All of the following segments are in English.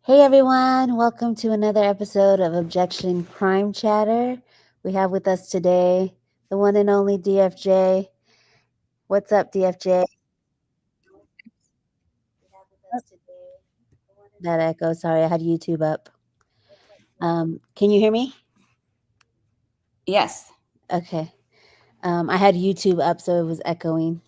Hey everyone, welcome to another episode of Objection Crime Chatter. We have with us today the one and only DFJ. What's up, DFJ? That echo, sorry, I had YouTube up. Can you hear me? Yes. Okay. I had YouTube up, so it was echoing.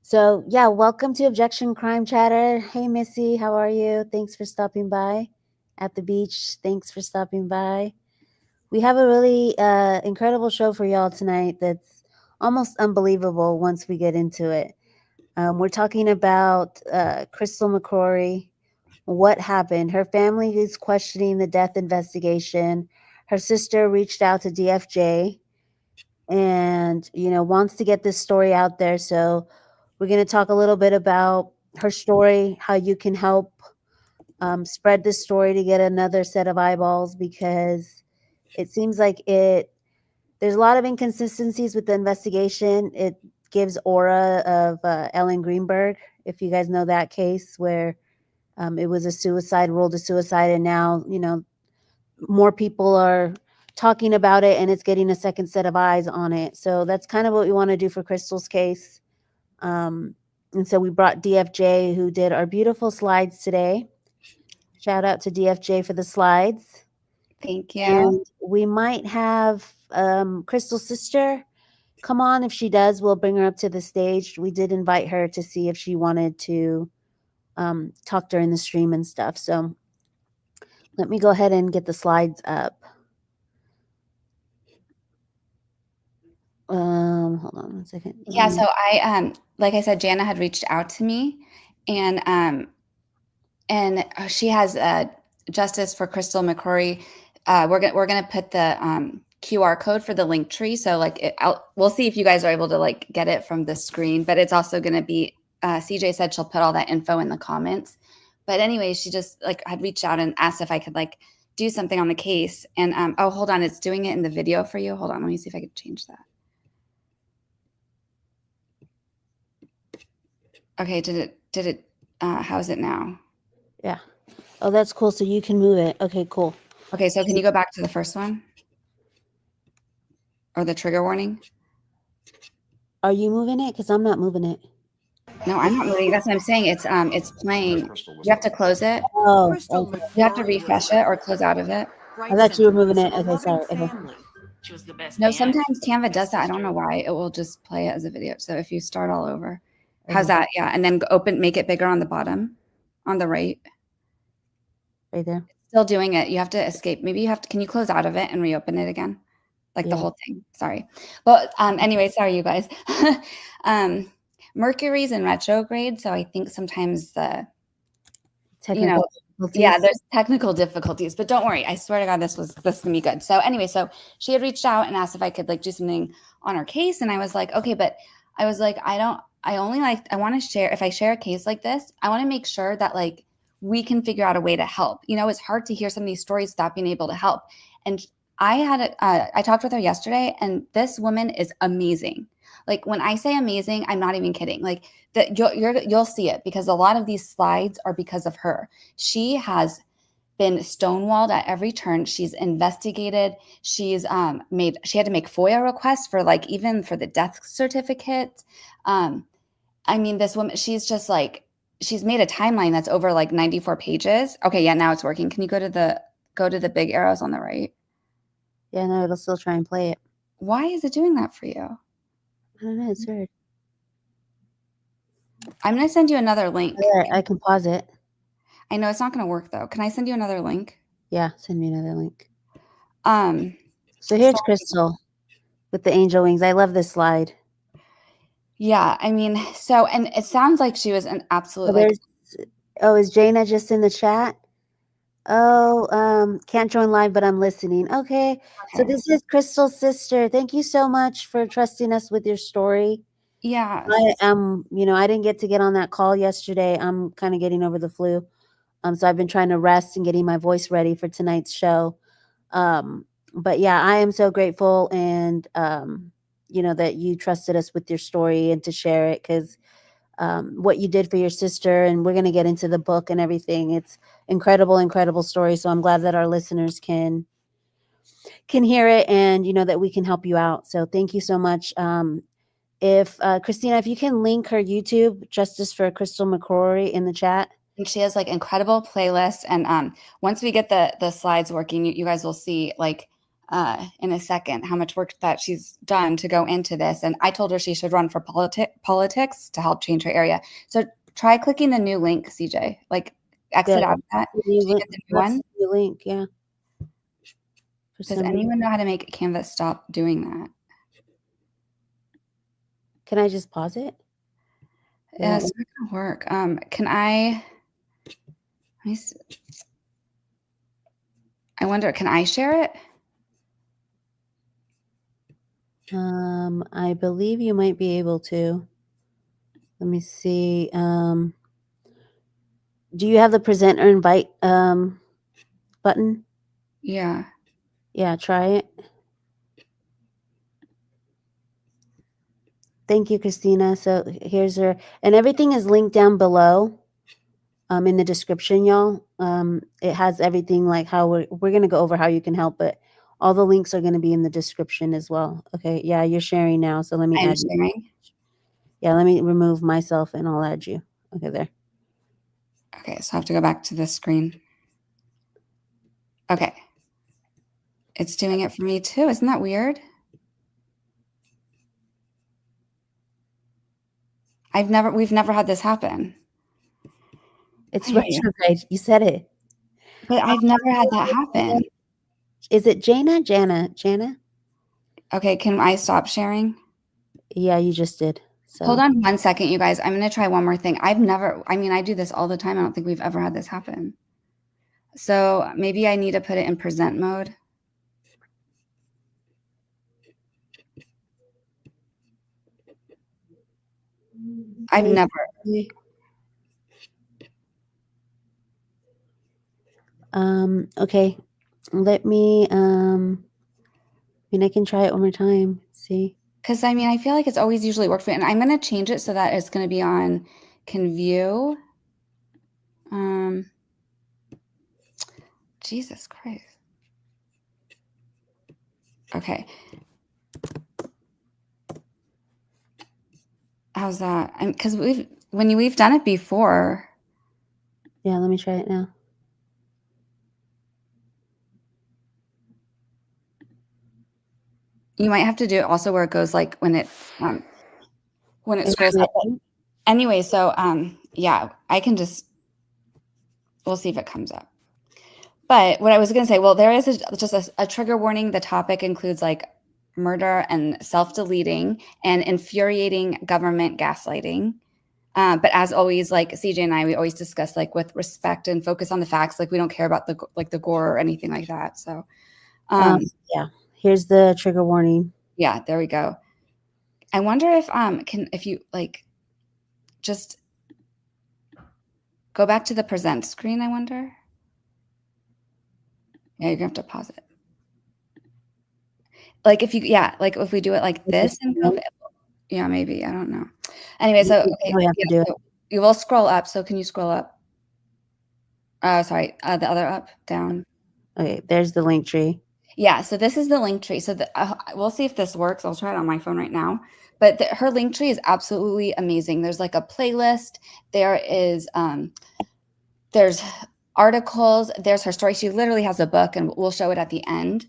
So yeah, welcome to Objection Crime Chatter. Hey Missy, how are you? Thanks for stopping by at the beach. Thanks for stopping by. We have a really incredible show for y'all tonight that's almost unbelievable once we get into it. We're talking about Crystal McCrory, what happened. Her family is questioning the death investigation. Her sister reached out to DFJ and, wants to get this story out there. So we're going to talk a little bit about her story, how you can help spread this story to get another set of eyeballs, because it seems like there's a lot of inconsistencies with the investigation. It gives aura of Ellen Greenberg, if you guys know that case where it was a suicide, ruled a suicide, and now more people are talking about it, and it's getting a second set of eyes on it. So that's kind of what we want to do for Crystal's case. And so we brought DFJ, who did our beautiful slides today. Shout out to DFJ for the slides. Thank you. And we might have Crystal's sister come on. If she does, we'll bring her up to the stage. We did invite her to see if she wanted to talk during the stream and stuff. So let me go ahead and get the slides up. Hold on one second. Yeah, so I like I said, Jana had reached out to me, and she has justice for Crystal McCrory. We're gonna put the QR code for the link tree. So we'll see if you guys are able to get it from the screen. But it's also gonna be. CJ said she'll put all that info in the comments. But anyway, she just had reached out and asked if I could do something on the case. And oh, hold on, it's doing it in the video for you. Hold on, let me see if I could change that. Okay, did it how's it now? Yeah. Oh, that's cool. So you can move it. Okay, cool. Okay, so can you go back to the first one? Or the trigger warning? Are you moving it? Because I'm not moving it. No, I'm not moving. That's what I'm saying. It's playing. You have to close it. Oh, okay. You have to refresh it or close out of it. I thought you were moving it. Okay, sorry. Okay. No, sometimes Canva does that. I don't know why. It will just play it as a video. So if you start all over. How's that? Yeah, and then make it bigger on the bottom, on the right. Right there. It's still doing it. You have to escape. Maybe can you close out of it and reopen it again? The whole thing. Sorry. Well, anyway, sorry, you guys. Mercury's in retrograde, so I think sometimes there's technical difficulties, but don't worry. I swear to God, this is gonna be good. So anyway, so she had reached out and asked if I could do something on her case, and I was like, okay, but I was like, I want to share. If I share a case like this, I want to make sure that we can figure out a way to help. It's hard to hear some of these stories without being able to help. And I talked with her yesterday, and this woman is amazing. When I say amazing, I'm not even kidding. That you'll see it, because a lot of these slides are because of her. She has been stonewalled at every turn. She's investigated. She had to make FOIA requests for even for the death certificate. I mean, this woman, she's just she's made a timeline that's over 94 pages. Okay, yeah, now it's working. Can you go to the big arrows on the right? Yeah, no, it'll still try and play it. Why is it doing that for you? I don't know. It's weird. I'm going to send you another link. Yeah, I can pause it. I know it's not going to work, though. Can I send you another link? Yeah, send me another link. So here's Crystal with the angel wings. I love this slide. Yeah, I mean, and it sounds like she was an absolute is Jana just in the chat? Oh, can't join live, but I'm listening. Okay. So this is Crystal's sister. Thank you so much for trusting us with your story. Yeah. I didn't get to get on that call yesterday. I'm kind of getting over the flu. So I've been trying to rest and getting my voice ready for tonight's show. But yeah, I am so grateful, and that you trusted us with your story and to share it, because what you did for your sister, and we're going to get into the book and everything. It's incredible story. So I'm glad that our listeners can hear it, and that we can help you out. So thank you so much. If Christina, if you can link her YouTube, Justice for Crystal McCrory, in the chat. And she has like incredible playlists. And once we get the slides working, you guys will see like in a second how much work that she's done to go into this. And I told her she should run for politics to help change her area. So try clicking the new link, CJ. Like exit out of that. New Did you get the new one? New link, yeah. Does anyone know how to make Canvas stop doing that? Can I just pause it? Yeah, it's not gonna work. Can I? Let me see. I wonder, can I share it? I believe you might be able to. Let me see. Do you have the present or invite button? Yeah. Yeah, try it. Thank you, Christina. So here's her, and everything is linked down below in the description, y'all. It has everything, like how we're going to go over how you can help, but all the links are going to be in the description as well. Okay, yeah, you're sharing now, so let me add sharing. you. Yeah, let me remove myself and I'll add you. Okay, there. Okay, so I have to go back to this screen. Okay. It's doing it for me too. Isn't that weird? We've never had this happen. It's retrograde. You said it. But I've never had that happen. Is it Jana? Jana? Okay, can I stop sharing? Yeah, you just did. So hold on 1 second, you guys. I'm going to try one more thing. I do this all the time. I don't think we've ever had this happen. So maybe I need to put it in present mode. I've never. Okay. Let me I can try it one more time. See. Because I feel like it's always usually worked for me. And I'm going to change it so that it's going to be on can view. Jesus Christ. Okay. How's that? Because we've done it before. Yeah, let me try it now. You might have to do it also where it goes like when it scrolls up. Anyway, so yeah, I can we'll see if it comes up. But what I was going to say, well, there is just a trigger warning. The topic includes like murder and self-deleting and infuriating government gaslighting. But as always, like CJ and I, we always discuss like with respect and focus on the facts. Like we don't care about the gore or anything like that. So yeah, here's the trigger warning. Yeah, there we go. I wonder if you like just go back to the present screen, I wonder. Yeah, you're gonna have to pause it. Like if we do it like this and go, yeah, maybe, I don't know. Anyway, so okay, you will scroll up. So can you scroll up? Sorry, the other up, down. Okay, there's the link tree. Yeah, so this is the link tree. So we'll see if this works. I'll try it on my phone right now. But her link tree is absolutely amazing. There's like a playlist. There is there's articles. There's her story. She literally has a book, and we'll show it at the end.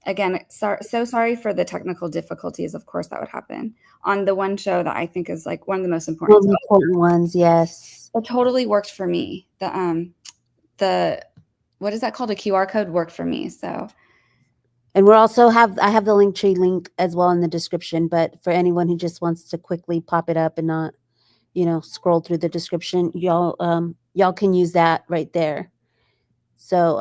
Again, so sorry for the technical difficulties. Of course, that would happen on the one show that I think is like one of the most important ones. Yes, it totally worked for me. The what is that called? A QR code worked for me. So, and we're also I have the link tree link as well in the description. But for anyone who just wants to quickly pop it up and not, scroll through the description, y'all can use that right there. So,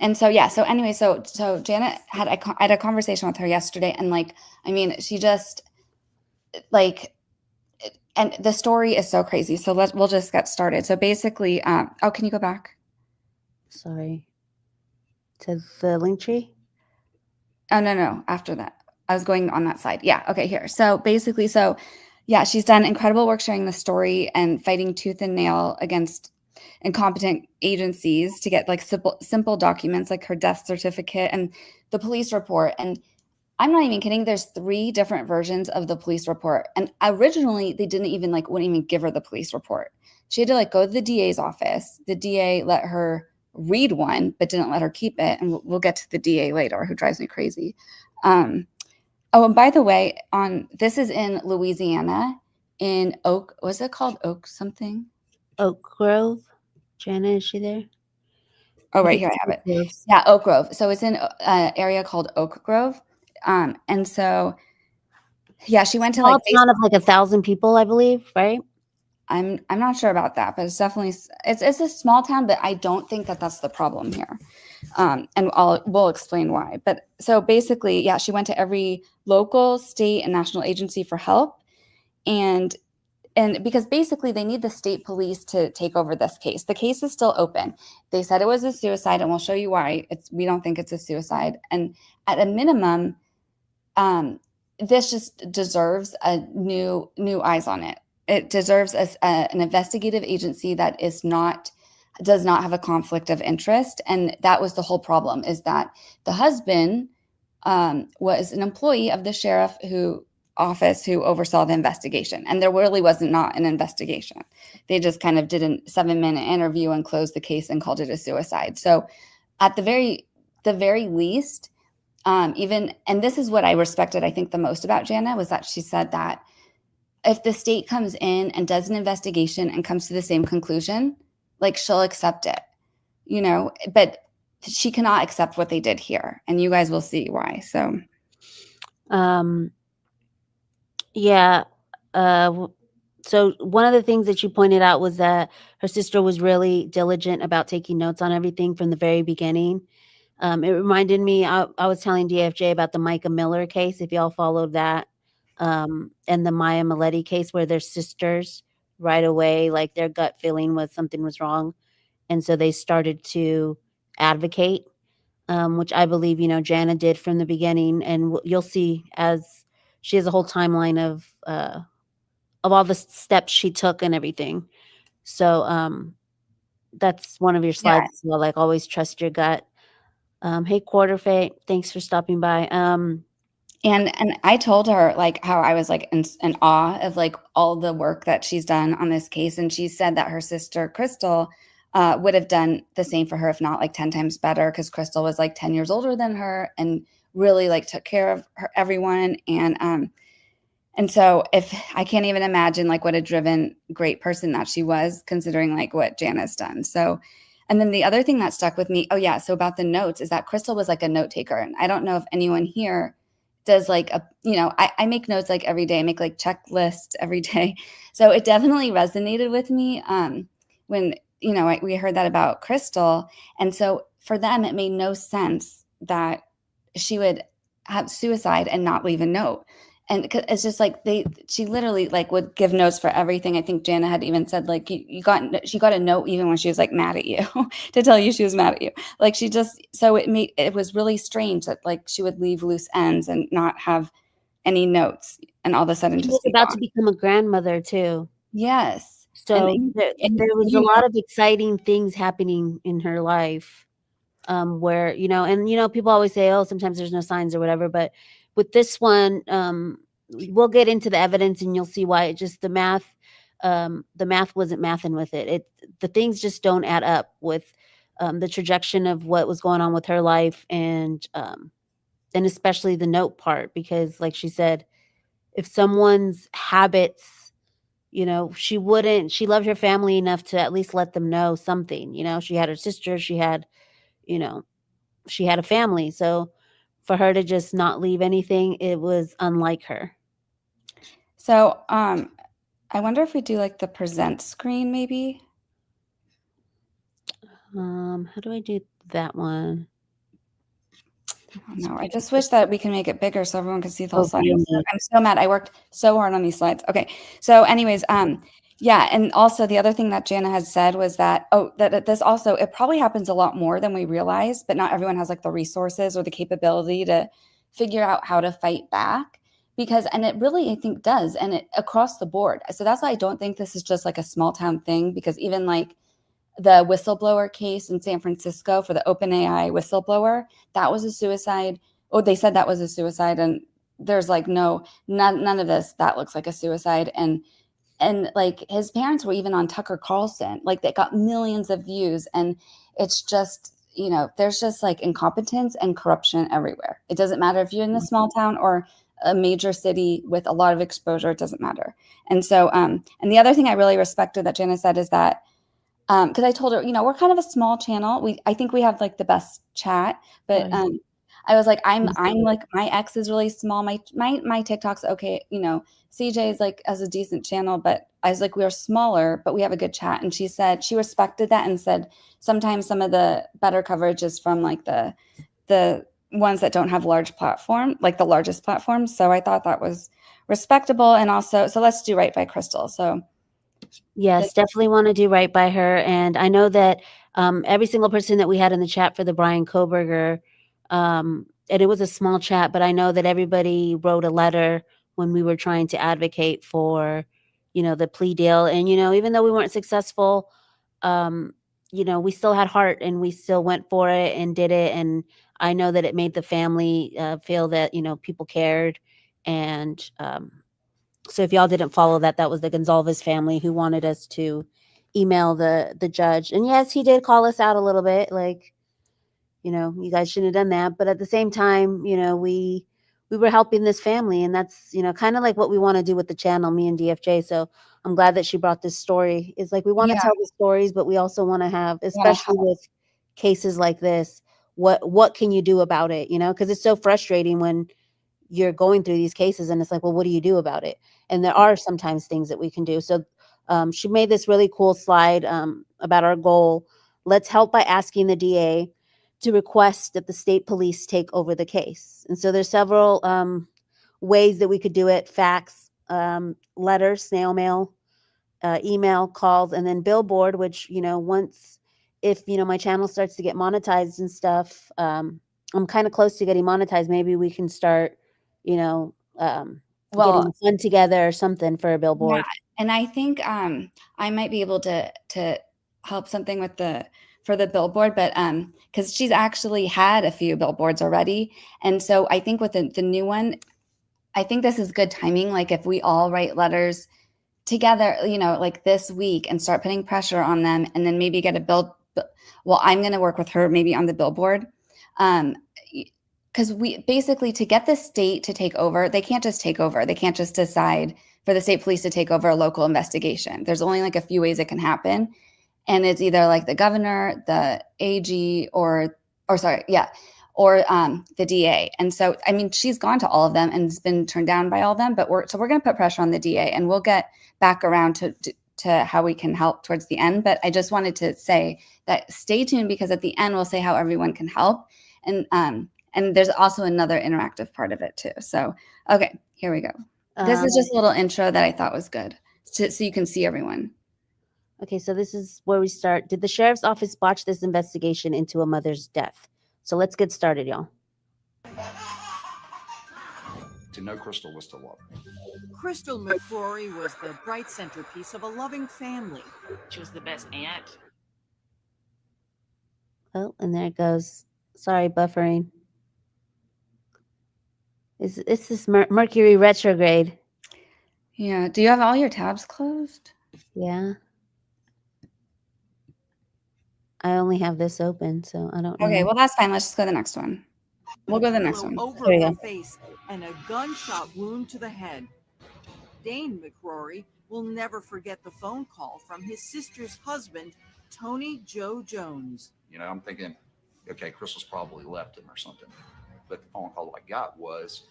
and so yeah. So anyway, so Janet had I had a conversation with her yesterday, and she just like. And the story is so crazy. So we'll just get started. So basically, can you go back? Sorry. To the link tree? Oh, no. After that. I was going on that side. Yeah. Okay, here. So basically, Yeah, she's done incredible work sharing the story and fighting tooth and nail against incompetent agencies to get like simple documents like her death certificate and the police report. And I'm not even kidding. There's 3 different versions of the police report. And originally they didn't even like wouldn't even give her the police report. She had to like go to the DA's office. The DA let her read one, but didn't let her keep it. And we'll get to the DA later, who drives me crazy. Oh, and by the way, this is in Louisiana, in Oak. Was it called Oak something? Oak Grove. Jana, is she there? Oh, I right think here I it's have Oak it. Grove. Yeah, Oak Grove. So it's in an area called Oak Grove, and so yeah, she went to Small like town of like 1,000 people, I believe, right? I'm not sure about that, but it's definitely it's a small town, but I don't think that that's the problem here. And we'll explain why. But so basically, yeah, she went to every local, state, and national agency for help, and because basically they need the state police to take over this case. The case is still open. They said it was a suicide, and we'll show you why. We don't think it's a suicide, and at a minimum, this just deserves a new eyes on it. It deserves an investigative agency that does not have a conflict of interest. And that was the whole problem, is that the husband was an employee of the sheriff office who oversaw the investigation. And there really wasn't not an investigation. They just kind of did a 7-minute interview and closed the case and called it a suicide. So at the very least, and this is what I respected, I think, the most about Jana, was that she said that if the state comes in and does an investigation and comes to the same conclusion, like, she'll accept it, but she cannot accept what they did here. And you guys will see why. So, Yeah. So one of the things that you pointed out was that her sister was really diligent about taking notes on everything from the very beginning. It reminded me, I was telling DFJ about the Micah Miller case, if y'all followed that, and the Maya Maletti case, where their sisters right away, like their gut feeling was something was wrong. And so they started to advocate, which I believe, Jana did from the beginning. And you'll see, as she has a whole timeline of all the steps she took and everything. So that's one of your yeah. slides as well, like always trust your gut. Hey, Quarterfeit, thanks for stopping by. And I told her like how I was like in awe of like all the work that she's done on this case. And she said that her sister Crystal would have done the same for her, if not like 10 times better, because Crystal was like 10 years older than her and really like took care of everyone. And so if I can't even imagine like what a driven, great person that she was, considering like what Jana's done. So, and then the other thing that stuck with me, oh yeah, so about the notes, is that Crystal was like a note taker. And I don't know if anyone here does like I make notes like every day. I make like checklists every day. So it definitely resonated with me when, we heard that about Crystal. And so for them, it made no sense that she would have suicide and not leave a note. And it's just like she literally like would give notes for everything. I think Jana had even said like she got a note even when she was like mad at you to tell you she was mad at you. Like so it was really strange that like she would leave loose ends and not have any notes, and all of a sudden She just was be about gone. to become a grandmother too. Yes, So and there was a lot of exciting things happening in her life, where, people always say, oh, sometimes there's no signs or whatever. But with this one, we'll get into the evidence and you'll see why. It just, the math wasn't mathing with it. The things just don't add up with the trajectory of what was going on with her life, and especially the note part, because like she said, if someone's habits, she loved her family enough to at least let them know something. She had her sister, she had a family. So for her to just not leave anything, it was unlike her. So I wonder if we do like the present screen maybe. How do I do that one? No, I just wish that we can make it bigger so everyone can see the whole slide. Really? I'm so mad. I worked so hard on these slides. Okay. So anyways, yeah. And also the other thing that Jana had said was that, that this also, it probably happens a lot more than we realize, but not everyone has like the resources or the capability to figure out how to fight back. because, and it really, I think, does, and it across the board. So that's why I don't think this is just like a small town thing, because even like the whistleblower case in San Francisco for the OpenAI whistleblower, that was a suicide. Oh, they said that was a suicide, and there's like none of this that looks like a suicide. And like his parents were even on Tucker Carlson, like they got millions of views, and it's just, you know, there's just like incompetence and corruption everywhere. It doesn't matter if you're in a small town or a major city with a lot of exposure, it doesn't matter. And so and the other thing I really respected that Jana said is that because I told her, you know, we're kind of a small channel. I think we have like the best chat, but I was like, I'm like, my ex is really small. My TikTok's okay, you know. CJ is like has a decent channel, but I was like, we are smaller, but we have a good chat. And she said she respected that and said sometimes some of the better coverage is from like the ones that don't have large platform, like the largest platforms. So I thought that was respectable, and also, so let's do right by Crystal. So yes, definitely want to do right by her. And I know that every single person that we had in the chat for the Brian Koberger, and it was a small chat, but I know that everybody wrote a letter when we were trying to advocate for, you know, the plea deal. And, you know, even though we weren't successful, you know, we still had heart and we still went for it and did it. And I know that it made the family feel that, you know, people cared. And so if y'all didn't follow that, that was the Gonzalez family who wanted us to email the judge. And yes, he did call us out a little bit, like, you know, you guys shouldn't have done that. But at the same time, you know, we were helping this family, and that's, you know, kind of like what we want to do with the channel, me and DFJ. So I'm glad that she brought this story. It's like we want to yeah, tell the stories, but we also want to have, wanna especially with cases like this, what can you do about it? You know, because it's so frustrating when you're going through these cases and it's like, well, what do you do about it? And there are sometimes things that we can do. So she made this really cool slide about our goal. Let's help by asking the DA to request that the state police take over the case. And so there's several ways that we could do it: fax, letters, snail mail, email, calls, and then billboard, which, you know, once, if, you know, my channel starts to get monetized and stuff, I'm kind of close to getting monetized. Maybe we can start, you know, well, getting a fund together or something for a yeah, billboard. and I think I might be able to help something with for the billboard, but because she's actually had a few billboards already, and so I think with the new one, I think this is good timing. Like if we all write letters together, you know, like this week, and start putting pressure on them, and then maybe get a well, I'm going to work with her maybe on the billboard, because we basically, to get the state to take over, they can't just take over. They can't just decide for the state police to take over a local investigation. There's only like a few ways it can happen, and it's either like the governor, the AG, or sorry, yeah, or the DA. And so, I mean, she's gone to all of them and has been turned down by all of them. But we're going to put pressure on the DA, and we'll get back around to how we can help towards the end. But I just wanted to say that stay tuned, because at the end we'll say how everyone can help, and there's also another interactive part of it too. So, okay, here we go. This is just a little intro that I thought was good, so you can see everyone. Okay, so this is where we start. Did the sheriff's office botch this investigation into a mother's death? So let's get started, y'all. To know Crystal was to love. Crystal McCrory was the bright centerpiece of a loving family. She was the best aunt. Oh, and there it goes. Sorry, buffering. It's this Mercury retrograde. Yeah. Do you have all your tabs closed? Yeah. I only have this open, so I don't know. Okay, well, that's fine. Let's just go to the next one. We'll go to the next one. Over There we her go. face and a gunshot wound to the head. Dane McCrory will never forget the phone call from his sister's husband, Tony Joe Jones. You know, I'm thinking, okay, Crystal's probably left him or something. But the phone call I got was,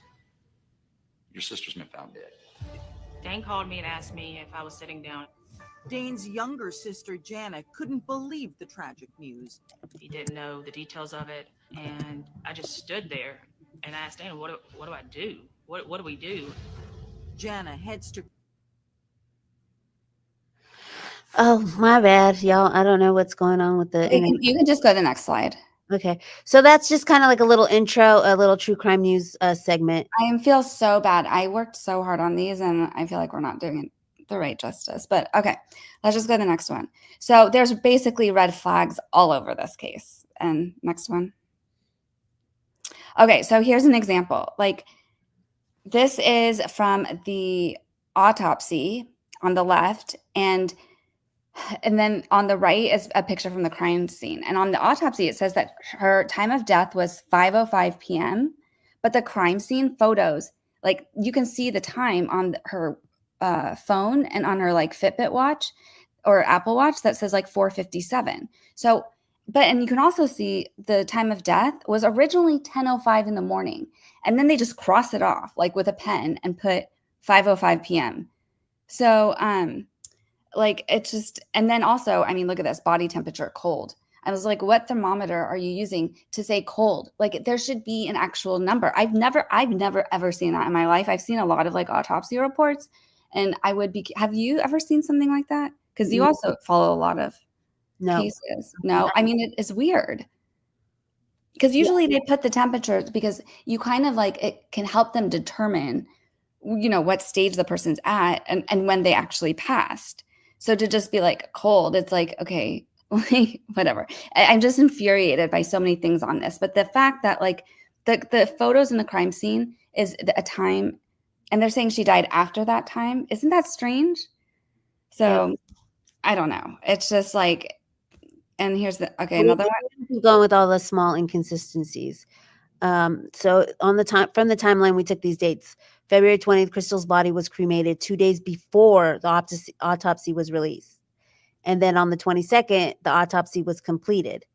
your sister's been found dead. Dane called me and asked me if I was sitting down. Dane's younger sister, Jana, couldn't believe the tragic news. He didn't know the details of it, and I just stood there and asked Dane, what do I do? What do we do? Jana heads to... Oh, my bad, y'all. I don't know what's going on with the... You can just go to the next slide. Okay. So that's just kind of like a little intro, a little true crime news segment. I feel so bad. I worked so hard on these and I feel like we're not doing it the right justice. But okay, let's just go to the next one. So there's basically red flags all over this case. And next one. Okay, so here's an example. Like this is from the autopsy on the left, and then on the right is a picture from the crime scene. And on the autopsy, it says that her time of death was 5:05 p.m. But the crime scene photos, like you can see the time on her phone and on her like Fitbit watch or Apple Watch that says like 4:57. So, and you can also see the time of death was originally 10:05 in the morning, and then they just cross it off like with a pen and put 5:05 p.m. So, like it's just, and then also, I mean, look at this body temperature, cold. I was like, what thermometer are you using to say cold? Like there should be an actual number. I've never ever seen that in my life. I've seen a lot of like autopsy reports, and have you ever seen something like that? Because you also follow a lot of cases. No, I mean, it is weird. Because usually they put the temperatures because you kind of like, it can help them determine, what stage the person's at and when they actually passed. So to just be like cold, it's like, okay, whatever. I'm just infuriated by so many things on this. But the fact that like the photos in the crime scene is a time, and they're saying she died after that time. Isn't that strange? So I don't know. It's just like, and here's another one. Going with all the small inconsistencies. So from the timeline, we took these dates. February 20th, Crystal's body was cremated 2 days before the autopsy was released. And then on the 22nd, the autopsy was completed.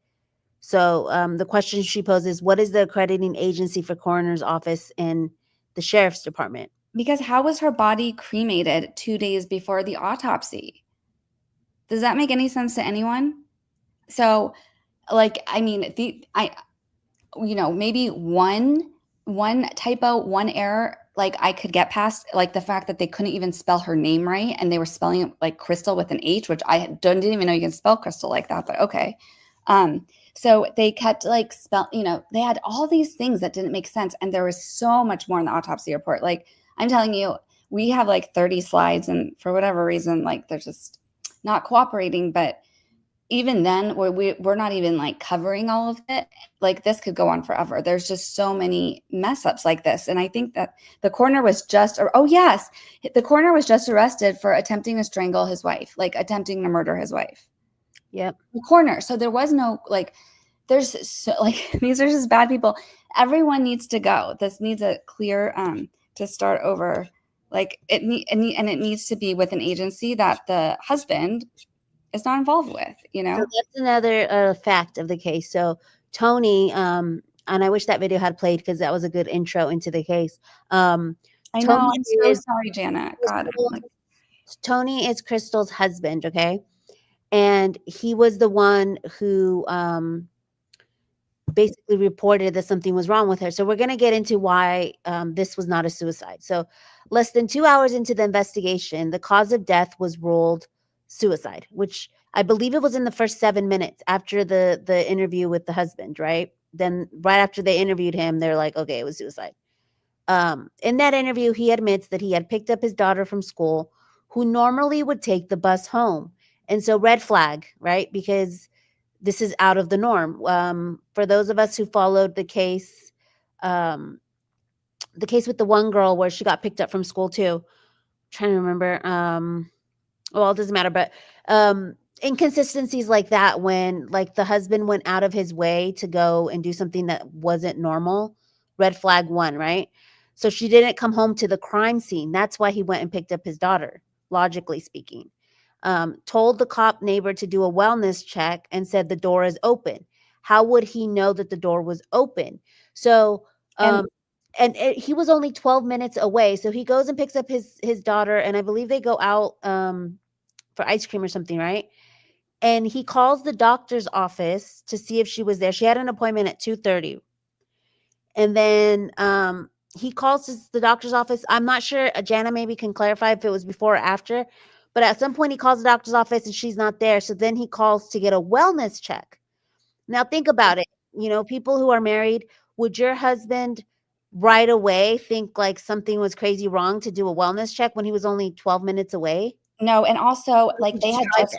So the question she poses, what is the accrediting agency for coroner's office and the sheriff's department? Because how was her body cremated 2 days before the autopsy? Does that make any sense to anyone? So like, I mean, maybe one typo, one error, like I could get past, like the fact that they couldn't even spell her name right and they were spelling it like Crystal with an H, which I didn't even know you can spell Crystal like that, but okay. So they kept like they had all these things that didn't make sense, and there was so much more in the autopsy report. Like I'm telling you, we have like 30 slides, and for whatever reason, like they're just not cooperating. But even then, we're not even like covering all of it. Like this could go on forever. There's just so many mess ups like this. And I think that the coroner was the coroner was just arrested for attempting to strangle his wife, like attempting to murder his wife. Yep. The coroner. So there was no these are just bad people. Everyone needs to go. This needs a clear to start over. Like it needs to be with an agency that the husband is not involved with, So that's another fact of the case. So Tony, and I wish that video had played because that was a good intro into the case. I know. I'm so sorry, Janet. God. Tony is Crystal's husband, okay? And he was the one who basically reported that something was wrong with her. So we're going to get into why this was not a suicide. So less than 2 hours into the investigation, the cause of death was ruled suicide, which I believe it was in the first 7 minutes after the interview with the husband, right? Then right after they interviewed him, they're like, okay, it was suicide. In that interview, he admits that he had picked up his daughter from school, who normally would take the bus home. And so red flag, right? Because this is out of the norm. For those of us who followed the case with the one girl where she got picked up from school too, I'm trying to remember, well, it doesn't matter, but inconsistencies like that, when like the husband went out of his way to go and do something that wasn't normal, red flag 1, right? So she didn't come home to the crime scene. That's why he went and picked up his daughter, logically speaking. Told the cop neighbor to do a wellness check and said the door is open. How would he know that the door was open? So, he was only 12 minutes away. So he goes and picks up his daughter, and I believe they go out for ice cream or something, right? And he calls the doctor's office to see if she was there. She had an appointment at 2:30. And then he calls the doctor's office. I'm not sure. Jana maybe can clarify if it was before or after. But at some point, he calls the doctor's office and she's not there. So then he calls to get a wellness check. Now, think about it. people who are married, would your husband right away think like something was crazy wrong to do a wellness check when he was only 12 minutes away? No, and also like Just try this.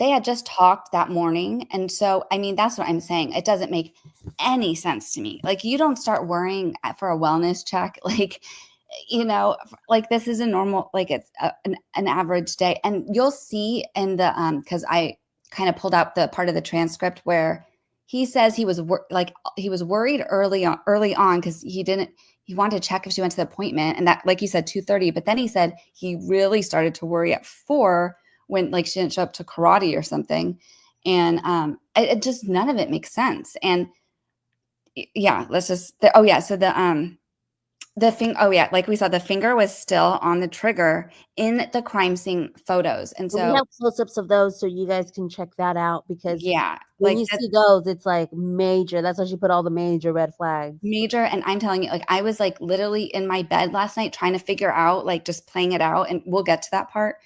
they had just talked that morning. And so, I mean, that's what I'm saying. It doesn't make any sense to me. Like, you don't start worrying for a wellness check. Like, like this is a normal, like it's an average day. And you'll see in the, cause I kind of pulled out the part of the transcript where he says he was he was worried early on because he wanted to check if she went to the appointment, and that, like you said, 2:30. But then he said he really started to worry at 4 when like she didn't show up to karate or something. And it just, none of it makes sense. And yeah, let's just, so like we saw, the finger was still on the trigger in the crime scene photos. And We so have close-ups of those, so you guys can check that out, because yeah, when like you see those, it's like major. That's why she put all the major red flags. major. And I'm telling you, like, I was like literally in my bed last night trying to figure out, like, just playing it out, and we'll get to that part.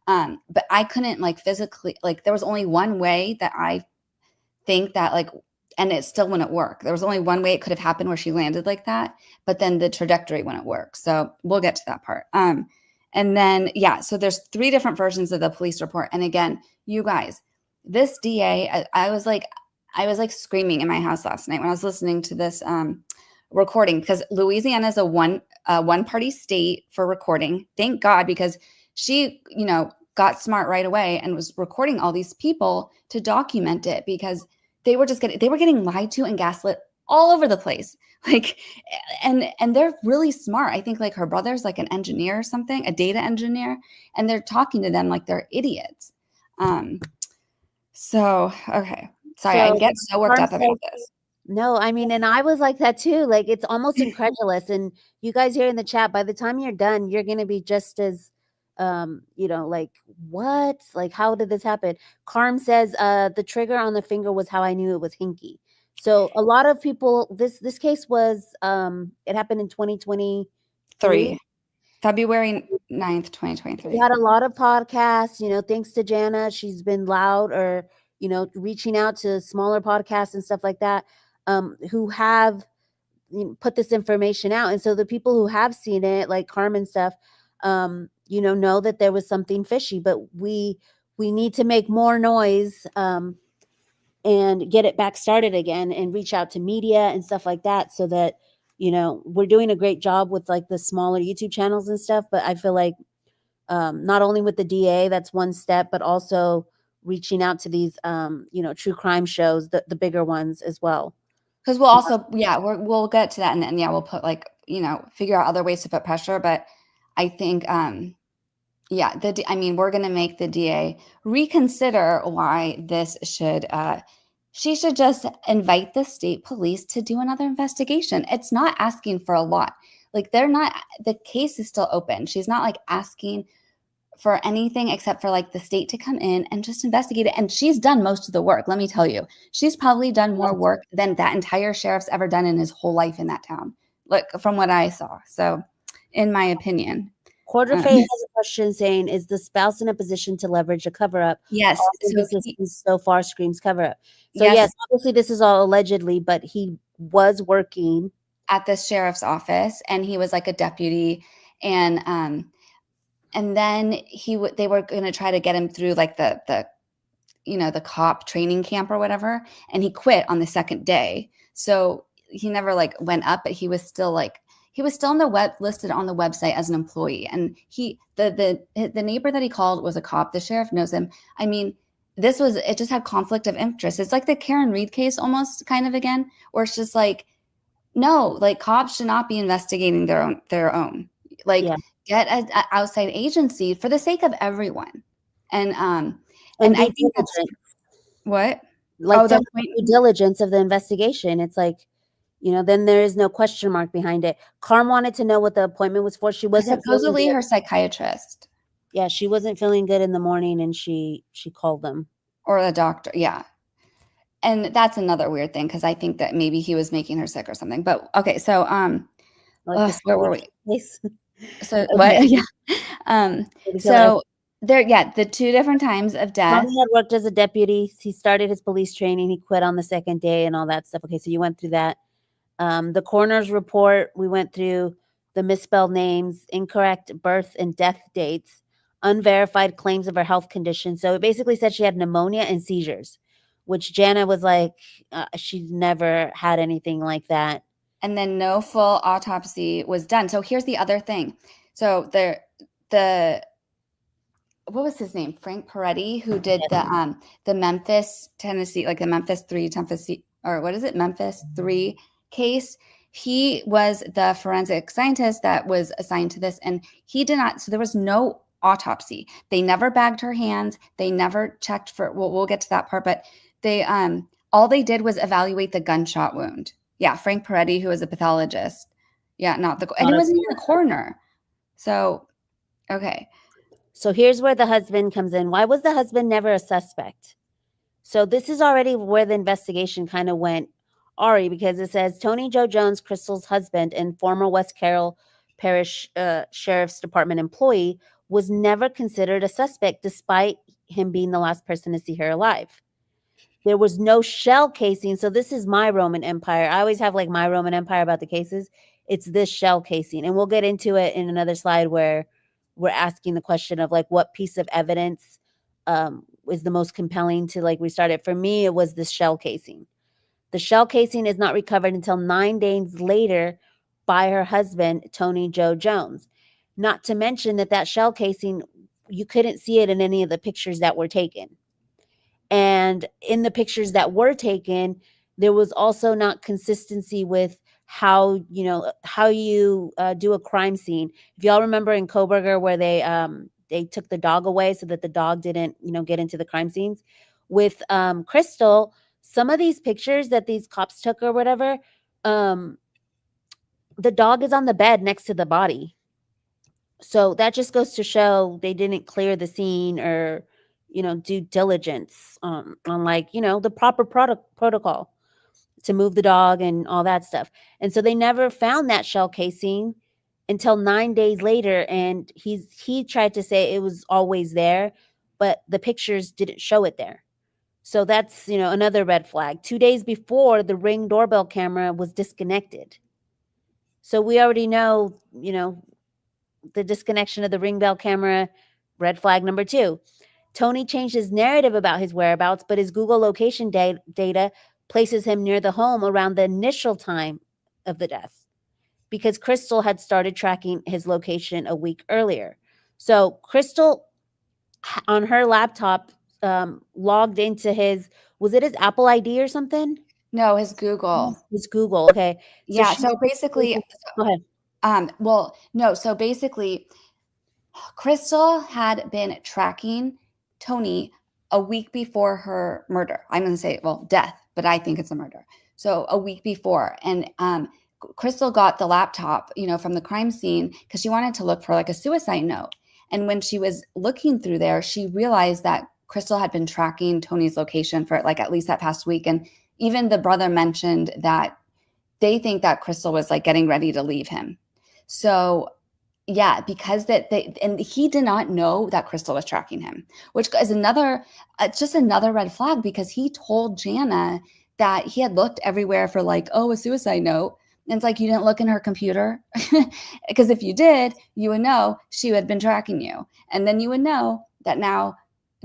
But I couldn't like physically, like, there was only one way that I think that, like, and it still wouldn't work. There was only one way it could have happened where she landed like that, but then the trajectory wouldn't work. So we'll get to that part. And then, so there's 3 different versions of the police report. And again, you guys, this DA, I was like screaming in my house last night when I was listening to this recording, because Louisiana is a one-party state for recording. Thank God, because she, got smart right away and was recording all these people to document it, because they were getting lied to and gaslit all over the place. Like, and they're really smart. I think like her brother's like an engineer or something, a data engineer, and they're talking to them like they're idiots. So, okay. Sorry, I get so worked up about this. No, I mean, and I was like that too. Like, it's almost incredulous. And you guys here in the chat, by the time you're done, you're going to be just as, like, what? Like, how did this happen? Carm says, the trigger on the finger was how I knew it was hinky. So a lot of people, this case was, it happened in 2023. February 9th, 2023. We had a lot of podcasts, thanks to Jana. She's been loud, or, reaching out to smaller podcasts and stuff like that, who have put this information out. And so the people who have seen it, like Carmen stuff, know that there was something fishy, but we need to make more noise, and get it back started again, and reach out to media and stuff like that, so that, we're doing a great job with like the smaller YouTube channels and stuff. But I feel like, not only with the DA, that's one step, but also reaching out to these, true crime shows, the bigger ones as well. Because we'll also, we'll get to that. And then, we'll put like, figure out other ways to put pressure. But I think, we're going to make the DA reconsider why this should, she should just invite the state police to do another investigation. It's not asking for a lot. Like, the case is still open. She's not like asking for anything except for like the state to come in and just investigate it. And she's done most of the work. Let me tell you, she's probably done more work than that entire sheriff's ever done in his whole life in that town, like from what I saw. So in my opinion. Quarterface has a question saying, is the spouse in a position to leverage a cover-up? Yes. So far screams cover-up. So yes, obviously this is all allegedly, but he was working at the sheriff's office, and he was like a deputy, and then they were going to try to get him through like the cop training camp or whatever, and he quit on the second day. So he never like went up, but he was still on the listed on the website as an employee. And the neighbor that he called was a cop. The sheriff knows him. I mean, it just had conflict of interest. It's like the Karen Reed case almost, kind of, again, where it's just like, no, like, cops should not be investigating their own. Like, get an outside agency for the sake of everyone. And I think that's what, like, the due diligence of the investigation. It's like, then there is no question mark behind it. Carm wanted to know what the appointment was for. She wasn't supposedly her psychiatrist. Yeah, she wasn't feeling good in the morning, and she called them. Or the doctor, yeah. And that's another weird thing, because I think that maybe he was making her sick or something. But okay, so where were we? So what? Yeah. the 2 different times of death. Tony had worked as a deputy. He started his police training. He quit on the second day and all that stuff. Okay, so you went through that. The coroner's report, we went through the misspelled names, incorrect birth and death dates, unverified claims of her health condition. So it basically said she had pneumonia and seizures, which Jana was like, she's never had anything like that. And then no full autopsy was done. So here's the other thing. So the what was his name? Frank Peretti, who did the Memphis, Tennessee, like the Memphis 3, Tennessee, or what is it? Memphis 3 case. He was the forensic scientist that was assigned to this, and he did not. So there was no autopsy. They never bagged her hands. They never checked for. Well, we'll get to that part, but they all they did was evaluate the gunshot wound. Yeah, Frank Peretti, who was a pathologist. Yeah, and it wasn't even a coroner. So, okay. So here's where the husband comes in. Why was the husband never a suspect? So this is already where the investigation kind of went awry, because it says Tony Joe Jones, Crystal's husband and former West Carroll Parish Sheriff's Department employee, was never considered a suspect despite him being the last person to see her alive. There was no shell casing. So this is my Roman Empire. I always have like my Roman Empire about the cases. It's this shell casing. And we'll get into it in another slide where we're asking the question of like what piece of evidence is the most compelling to like restart it. For me, it was this shell casing. The shell casing is not recovered until 9 days later by her husband, Tony Joe Jones. Not to mention that shell casing, you couldn't see it in any of the pictures that were taken. And in the pictures that were taken, there was also not consistency with how you do a crime scene. If y'all remember in Kohberger where they took the dog away so that the dog didn't, get into the crime scenes. With Crystal, some of these pictures that these cops took or whatever, the dog is on the bed next to the body. So that just goes to show they didn't clear the scene or, due diligence on like, the proper protocol to move the dog and all that stuff. And so they never found that shell casing until 9 days later. And he tried to say it was always there, but the pictures didn't show it there. So that's, another red flag. 2 days before, the Ring doorbell camera was disconnected. So we already know, the disconnection of the Ring bell camera, red flag number 2. Tony changed his narrative about his whereabouts, but his Google location data places him near the home around the initial time of the death because Crystal had started tracking his location a week earlier. So Crystal on her laptop logged into was it his Apple ID or something? No, his Google. His Google. Okay. Yeah. So basically, go ahead. Well, no. So basically, Crystal had been tracking Tony a week before her murder. I'm going to say, death, but I think it's a murder. So a week before. And Crystal got the laptop, from the crime scene because she wanted to look for like a suicide note. And when she was looking through there, she realized that Crystal had been tracking Tony's location for like at least that past week. And even the brother mentioned that they think that Crystal was like getting ready to leave him. So yeah, because and he did not know that Crystal was tracking him, which is just another red flag because he told Jana that he had looked everywhere for like, a suicide note. And it's like, you didn't look in her computer because if you did, you would know she had been tracking you. And then you would know that now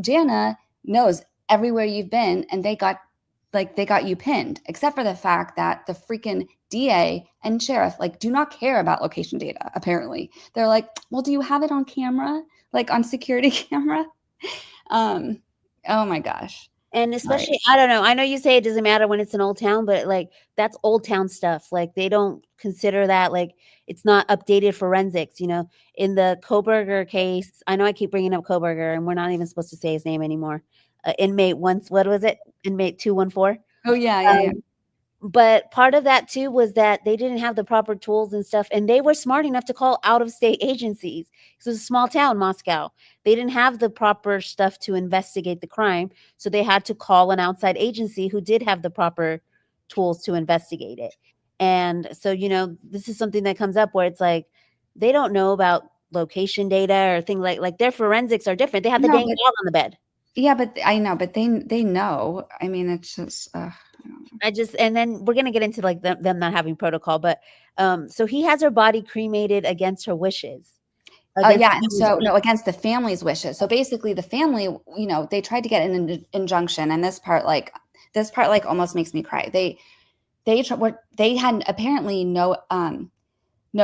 Jana knows everywhere you've been and they got you pinned, except for the fact that the freaking DA and sheriff do not care about location data. Apparently they're like, well, do you have it on camera? Like on security camera? Oh my gosh. And especially, I don't know. I know you say it doesn't matter when it's an old town, but like that's old town stuff. Like they don't consider that like it's not updated forensics. In the Kohberger case, I know I keep bringing up Kohberger, and we're not even supposed to say his name anymore. Inmate what was it? Inmate 214. Oh yeah. But part of that too was that they didn't have the proper tools and stuff, and they were smart enough to call out-of-state agencies. It was a small town, Moscow. They didn't have the proper stuff to investigate the crime, so they had to call an outside agency who did have the proper tools to investigate it. And so, this is something that comes up where it's like they don't know about location data or things like their forensics are different. They have the No, dang but dog on the bed. yeah, but I know, but they know. I mean, it's just I don't know. And then we're gonna get into like them not having protocol, but so he has her body cremated against her wishes. Oh Against yeah, the and family's so wishes. no, against the family's wishes. So basically, the family, they tried to get an injunction, and this part, like almost makes me cry. They had apparently no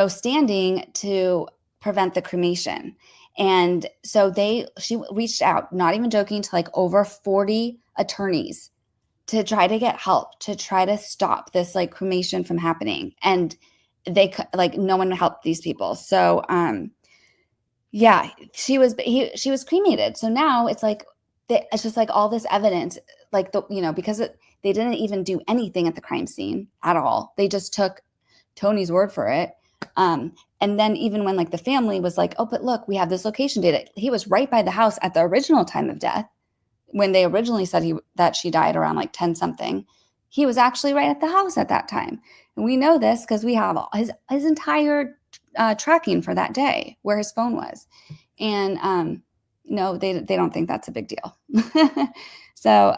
standing to prevent the cremation, and so she reached out, not even joking, to like over 40 attorneys to try to get help to try to stop this like cremation from happening, and like no one helped these people. So yeah, she was cremated. So now it's like it's just like all this evidence, like because they didn't even do anything at the crime scene at all. They just took Tony's word for it. And then even when like the family was like, oh, but look, we have this location data. He was right by the house at the original time of death. When they originally said that she died around like 10 something, he was actually right at the house at that time. And we know this because we have his entire tracking for that day where his phone was. And no, they don't think that's a big deal. So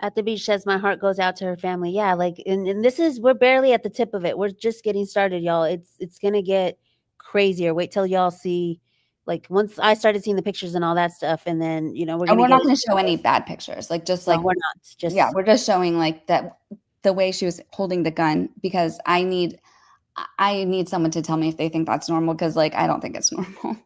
At the beach says my heart goes out to her family. Yeah, like and this is we're barely at the tip of it. We're just getting started, y'all. It's gonna get crazier. Wait till y'all see, like once I started seeing the pictures and all that stuff, and then we're and gonna we're not get going to show any bad pictures, like just no, like we're not. Just yeah, we're just showing like that the way she was holding the gun, because I need someone to tell me if they think that's normal, because like I don't think it's normal.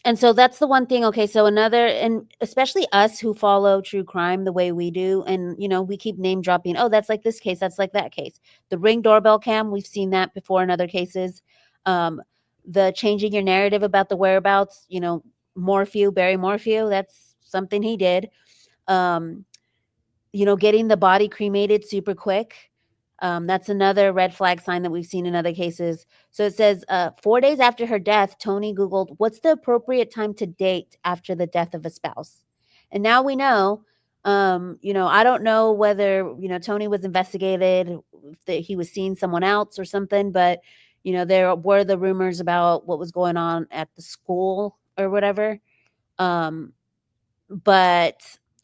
And so that's the one thing. Okay, so and especially us who follow true crime the way we do, and we keep name dropping. Oh, that's like this case. That's like that case. The Ring doorbell cam. We've seen that before in other cases. The changing your narrative about the whereabouts. Barry Morphew. That's something he did. Getting the body cremated super quick. That's another red flag sign that we've seen in other cases. So it says 4 days after her death, Tony Googled, what's the appropriate time to date after the death of a spouse? And now we know, I don't know whether, Tony was investigated, that he was seeing someone else or something, but, there were the rumors about what was going on at the school or whatever. Or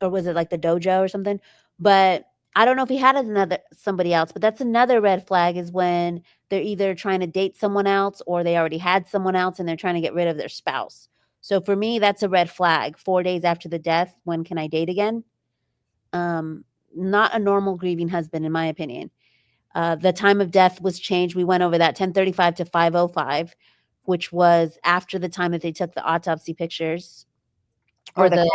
was it like the dojo or something? But I don't know if he had somebody else, but that's another red flag, is when they're either trying to date someone else or they already had someone else and they're trying to get rid of their spouse. So for me, that's a red flag. 4 days after the death, when can I date again? Not a normal grieving husband, in my opinion. The time of death was changed. We went over that, 10:35 to 5:05, which was after the time that they took the autopsy pictures. Or the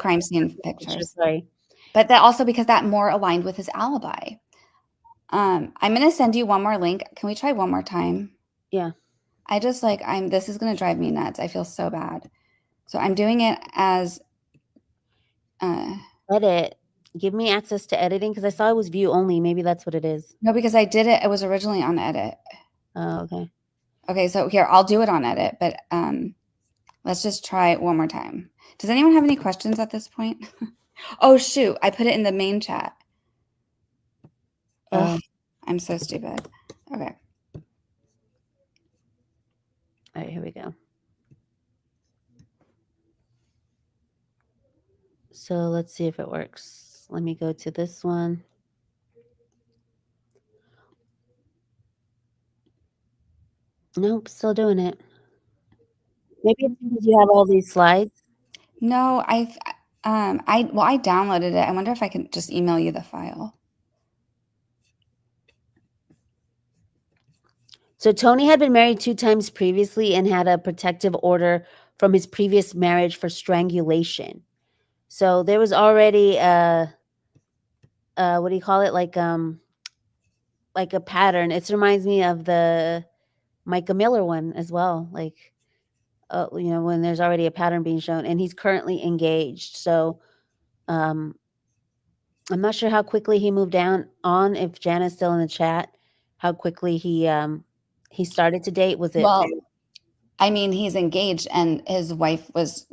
crime scene pictures. Sorry. But that also, because that more aligned with his alibi. I'm going to send you one more link. Can we try one more time? Yeah. I just this is going to drive me nuts. I feel so bad. So I'm doing it as edit. Give me access to editing, because I saw it was view only. Maybe that's what it is. No, because I did it. It was originally on edit. Oh, okay. Okay, so here, I'll do it on edit, but let's just try it one more time. Does anyone have any questions at this point? Oh, shoot. I put it in the main chat. Oh, I'm so stupid. Okay. All right, here we go. So let's see if it works. Let me go to this one. Nope, still doing it. Maybe it's because you have all these slides. No, I downloaded it. I wonder if I can just email you the file. So Tony had been married 2 times previously and had a protective order from his previous marriage for strangulation. So there was already what do you call it? Like a pattern. It reminds me of the Micah Miller one as well. Like, when there's already a pattern being shown, and he's currently engaged. So, I'm not sure how quickly he moved on. If Jana's still in the chat, how quickly he started to date. Was it? Well, I mean, he's engaged, and his wife was,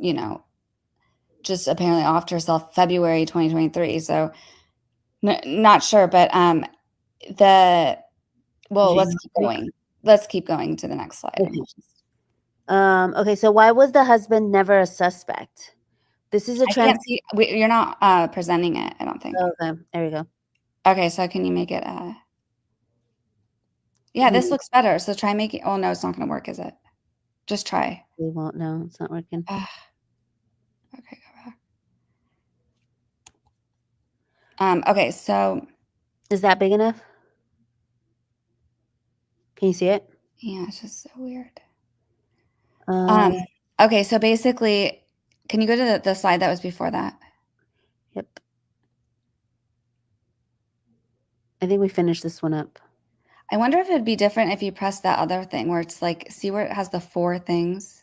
just apparently off to herself February 2023. So, not sure, but let's keep going. Let's keep going to the next slide. Okay. Okay, so why was the husband never a suspect? This is a I can't see. You're not presenting it, I don't think. Okay, there we go. Okay, so can you make it yeah, this looks better. So try making, oh no, it's not gonna work, is it? Just try. We won't know. It's not working. Okay, go back. Okay, so Is that big enough? Can you see it? yeah, it's just so weird. Um, Okay, so basically, can you go to the slide that was before that? Yep. I think we finished this one up. I wonder if it'd be different if you press that other thing where it's like, see where it has the 4 things?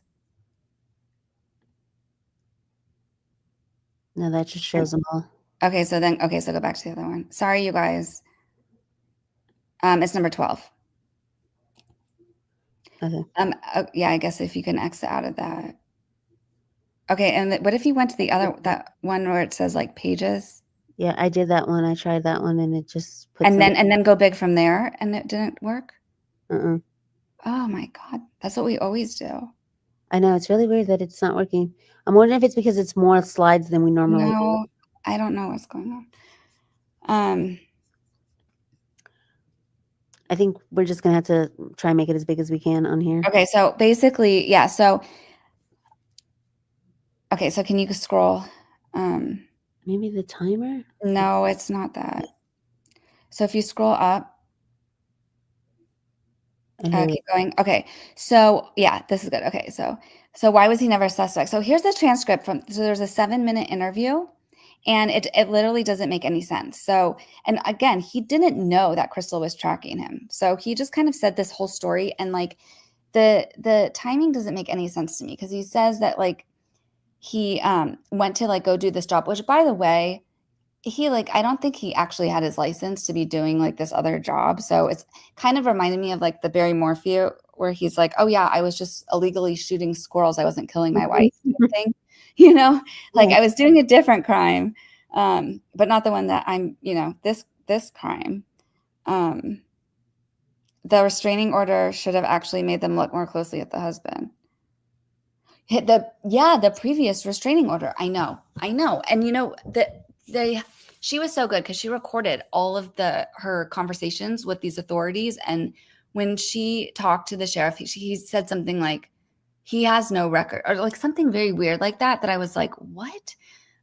No, that just shows them all. Okay, so go back to the other one. Sorry, you guys. It's number 12. Okay. Yeah, I guess if you can exit out of that. Okay, and what if you went to the other, that one where it says like pages? Yeah, I did that one. I tried that one, and it just puts And then go big from there, and it didn't work? Uh-uh. Oh my God, that's what we always do. I know, it's really weird that it's not working. I'm wondering if it's because it's more slides than we normally do. No, I don't know what's going on. I think we're just gonna have to try and make it as big as we can on here. Okay, so basically, yeah, so okay, so can you scroll? Maybe the timer? No, it's not that. So if you scroll up, keep going. Okay, so yeah, this is good. Okay, so why was he never a suspect? So here's the transcript from. So there's a 7-minute interview, and it literally doesn't make any sense. So, and again, he didn't know that Crystal was tracking him. So he just kind of said this whole story, and like the timing doesn't make any sense to me because he says that like he went to like go do this job, which by the way, he like I don't think he actually had his license to be doing like this other job. So it's kind of reminded me of like the Barry Morphew where he's like, oh yeah, I was just illegally shooting squirrels. I wasn't killing my wife thing. You know, like I was doing a different crime, but not the one that I'm, this crime. The restraining order should have actually made them look more closely at the husband. The previous restraining order. I know. And she was so good because she recorded all of her conversations with these authorities. And when she talked to the sheriff, he said something like, he has no record or like something very weird like that I was like, what?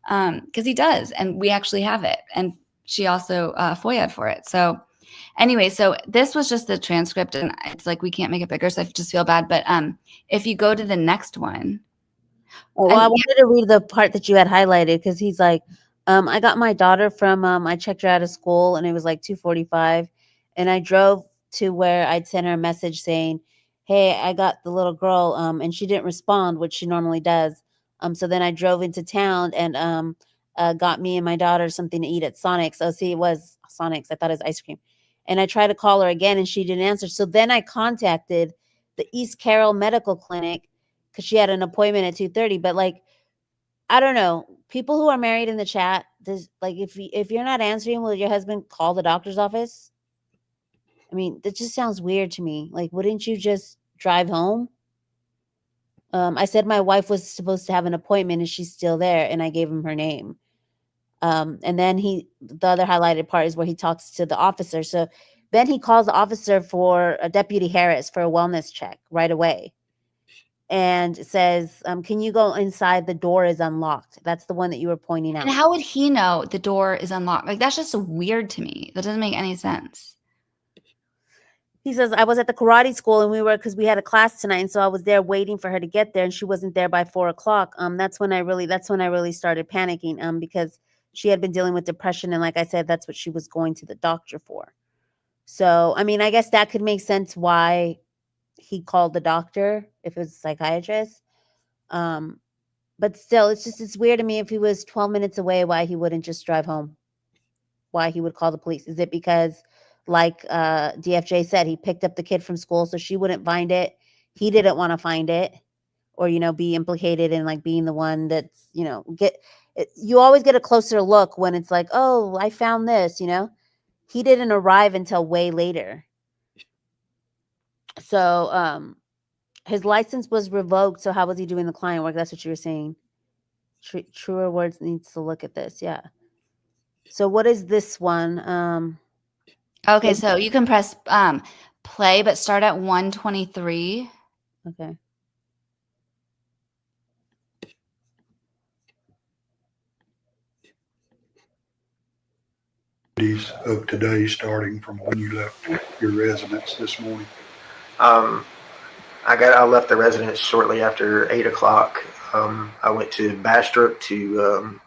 Because he does. And we actually have it. And she also FOIA'd for it. So anyway, so this was just the transcript and it's like, we can't make it bigger. So I just feel bad. But if you go to the next one. Oh, well, I wanted to read the part that you had highlighted because he's like, I got my daughter from, I checked her out of school and it was like 2:45 and I drove to where I'd sent her a message saying, hey, I got the little girl, and she didn't respond, which she normally does. So then I drove into town and got me and my daughter something to eat at Sonic's. Oh, see, it was Sonic's. I thought it was ice cream. And I tried to call her again and she didn't answer. So then I contacted the East Carroll Medical Clinic because she had an appointment at 2:30. But like, I don't know. People who are married in the chat, does like if you're not answering, will your husband call the doctor's office? I mean, that just sounds weird to me. Like, wouldn't you just drive home? I said my wife was supposed to have an appointment and she's still there, and I gave him her name. And then the other highlighted part is where he talks to the officer. So then he calls the officer for a Deputy Harris for a wellness check right away. And says, can you go inside? The door is unlocked. That's the one that you were pointing out. And how would he know the door is unlocked? Like, that's just so weird to me. That doesn't make any sense. He says, I was at the karate school and because we had a class tonight. And so I was there waiting for her to get there and she wasn't there by 4:00. That's when I really started panicking, because she had been dealing with depression. And like I said, that's what she was going to the doctor for. So, I mean, I guess that could make sense why he called the doctor if it was a psychiatrist. But still, it's weird to me if he was 12 minutes away, why he wouldn't just drive home, why he would call the police. Is it because like DFJ said, he picked up the kid from school so she wouldn't find it. He didn't want to find it or, be implicated in like being the one that's, you always get a closer look when it's like, oh, I found this, he didn't arrive until way later. So his license was revoked. So how was he doing the client work? That's what you were saying. Truer Words needs to look at this. Yeah. So what is this one? Okay, so you can press play, but start at 123. Okay. Of today, starting from when you left your residence this morning. I left the residence shortly after 8 o'clock. I went to Bastrop to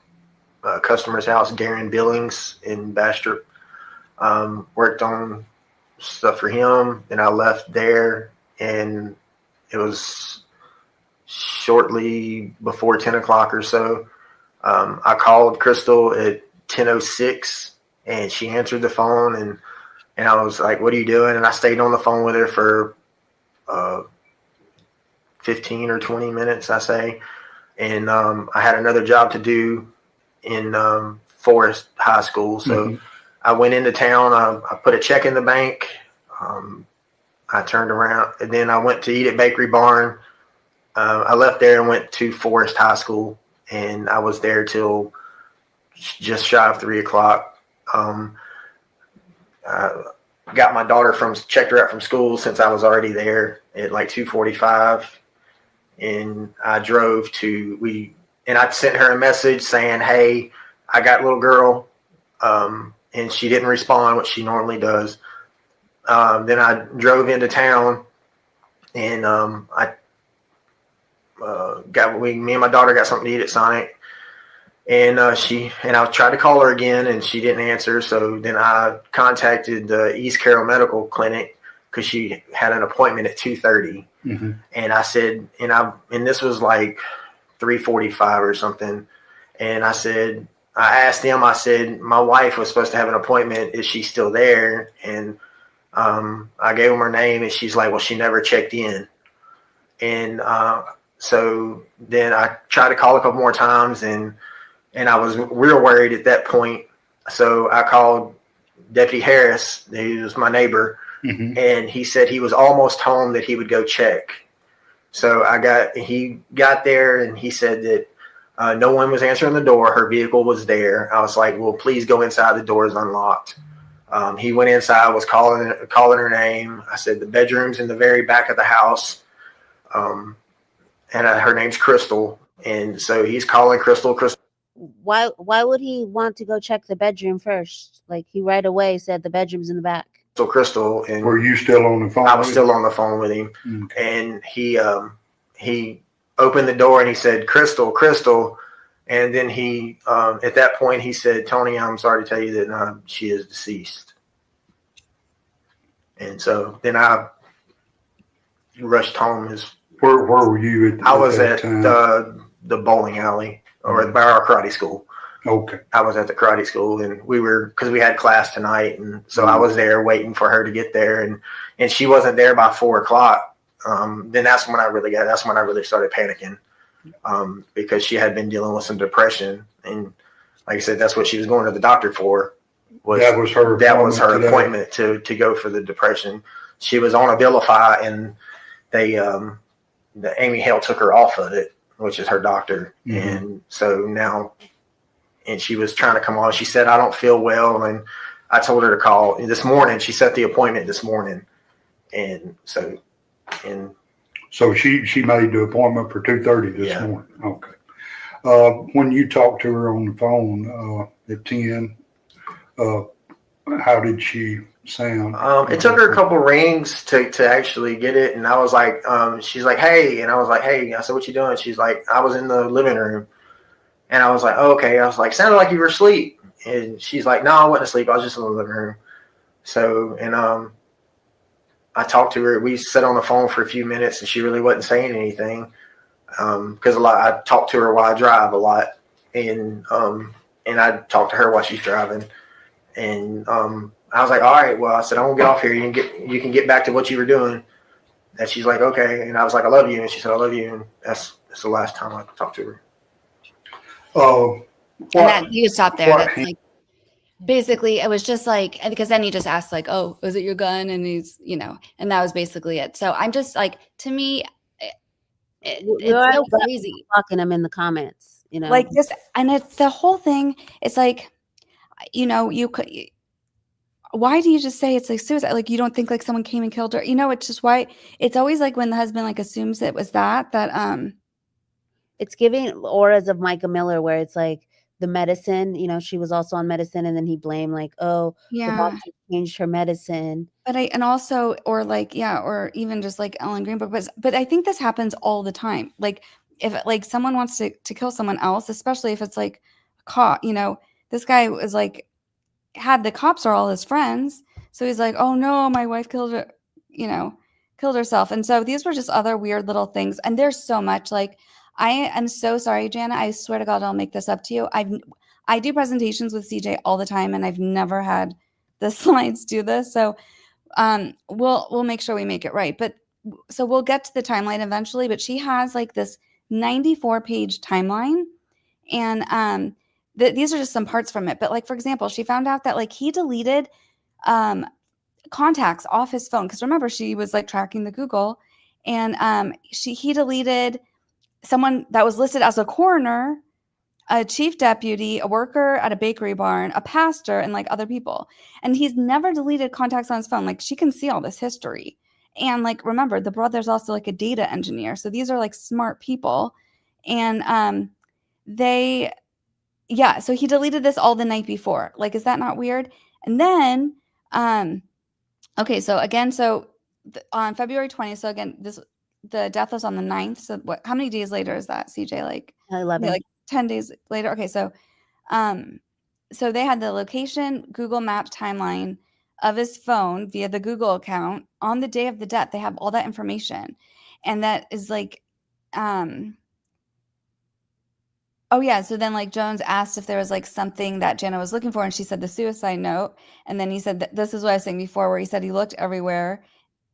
a customer's house, Darren Billings in Bastrop. Worked on stuff for him. Then I left there, and it was shortly before 10 o'clock or so. I called Crystal at 10:06, and she answered the phone, and I was like, "What are you doing?" And I stayed on the phone with her for 15 or 20 minutes, I say. And I had another job to do in Forest High School. So I went into town. I put a check in the bank. I turned around, and then I went to eat at Bakery Barn. I left there and went to Forest High School, and I was there till just shy of 3 o'clock. Got my daughter checked her out from school since I was already there at like 2:45. And I drove and I sent her a message saying, "Hey, I got little girl." And she didn't respond, what she normally does. Then I drove into town, and me and my daughter got something to eat at Sonic. And I tried to call her again, and she didn't answer. So then I contacted the East Carroll Medical Clinic because she had an appointment at 2:30. Mm-hmm. And I said, and this was like 3:45 or something. And I asked them, I said, my wife was supposed to have an appointment. Is she still there? And I gave them her name, and she's like, well, she never checked in. And so then I tried to call a couple more times, and I was real worried at that point. So I called Deputy Harris, who was my neighbor, and he said he was almost home, that he would go check. So he got there, and he said that no one was answering the door. Her vehicle was there. I was like, well, please go inside. The door is unlocked. He went inside, was calling her name. I said, the bedroom's in the very back of the house. And her name's Crystal. And so he's calling Crystal. Why would he want to go check the bedroom first? Like, he right away said the bedroom's in the back. So Crystal. And were you still on the phone? I was still on the phone with him. Okay. And he opened the door, and he said, Crystal. And then he, at that point, he said, Tony, I'm sorry to tell you that she is deceased. And so then I rushed home. Where were you I was at the bowling alley, or by our karate school. Okay. I was at the karate school, and because we had class tonight, and so I was there waiting for her to get there, and she wasn't there by 4 o'clock. Then that's when I really started panicking, because she had been dealing with some depression, and like I said, that's what she was going to the doctor for. That was her appointment to go for the depression. She was on Abilify, and the Amy Hale took her off of it, which is her doctor. And so now, and she was trying to come on. She said, I don't feel well. And I told her to call this morning. She set the appointment this morning. And so she made the appointment for 2:30 this morning. Okay. When you talked to her on the phone at 10, how did she sound? It took her a couple rings to actually get it. And I was like, she's like, hey. And I was like, hey. I said, what you doing? She's like, I was in the living room. And I was like, oh, okay. I was like, sounded like you were asleep. And she's like, no, I wasn't asleep. I was just in the living room. So, and I talked to her. We sat on the phone for a few minutes, and she really wasn't saying anything, because I talk to her while I drive a lot, and I talk to her while she's driving. And I was like, all right, well, I said, I won't get off here. You can get back to what you were doing. And she's like, okay. And I was like, I love you. And she said, I love you. And that's the last time I talked to her. And that you stop there. That's like, basically, it was just like, because then you just asked like, oh, was it your gun? And he's, and that was basically it. So I'm just like, to me, It's so crazy. Blocking them in the comments, you know. Like this, and it's the whole thing. It's like, you know, you could. Why do you just say it's like suicide? Like you don't think like someone came and killed her? You know, it's just why it's always like when the husband like assumes it was that it's giving auras of Micah Miller, where it's like the medicine, you know, she was also on medicine, and then he blamed like, oh, the yeah. doctor changed her medicine. But and also, or like, yeah, or even just like Ellen Greenberg. But I think this happens all the time. Like if like someone wants to kill someone else, especially if it's like a cop, you know, this guy was like, had the cops are all his friends. So he's like, oh no, my wife killed her, you know, killed herself. And so these were just other weird little things. And there's so much. Like, I am so sorry, Jana. I swear to God, I'll make this up to you. I do presentations with CJ all the time, and I've never had the slides do this. So we'll make sure we make it right. But so we'll get to the timeline eventually. But she has like this 94-page timeline, and these are just some parts from it. But like, for example, she found out that like he deleted contacts off his phone, because remember, she was like tracking the Google, and he deleted someone that was listed as a coroner, a chief deputy, a worker at a bakery barn, a pastor, and like other people. And he's never deleted contacts on his phone. Like she can see all this history. And like, remember, the brother's also like a data engineer. So these are like smart people. And so he deleted this all the night before. Like, is that not weird? And then, okay, so again, on February 20th, so again, the death was on the 9th. So how many days later is that, CJ? Like 11. like 10 days later. Okay, so they had the location Google Maps timeline of his phone via the Google account on the day of the death. They have all that information. And that is like, oh yeah. So then like Jones asked if there was like something that Jana was looking for, and she said the suicide note. And then he said, this is what I was saying before, where he said he looked everywhere,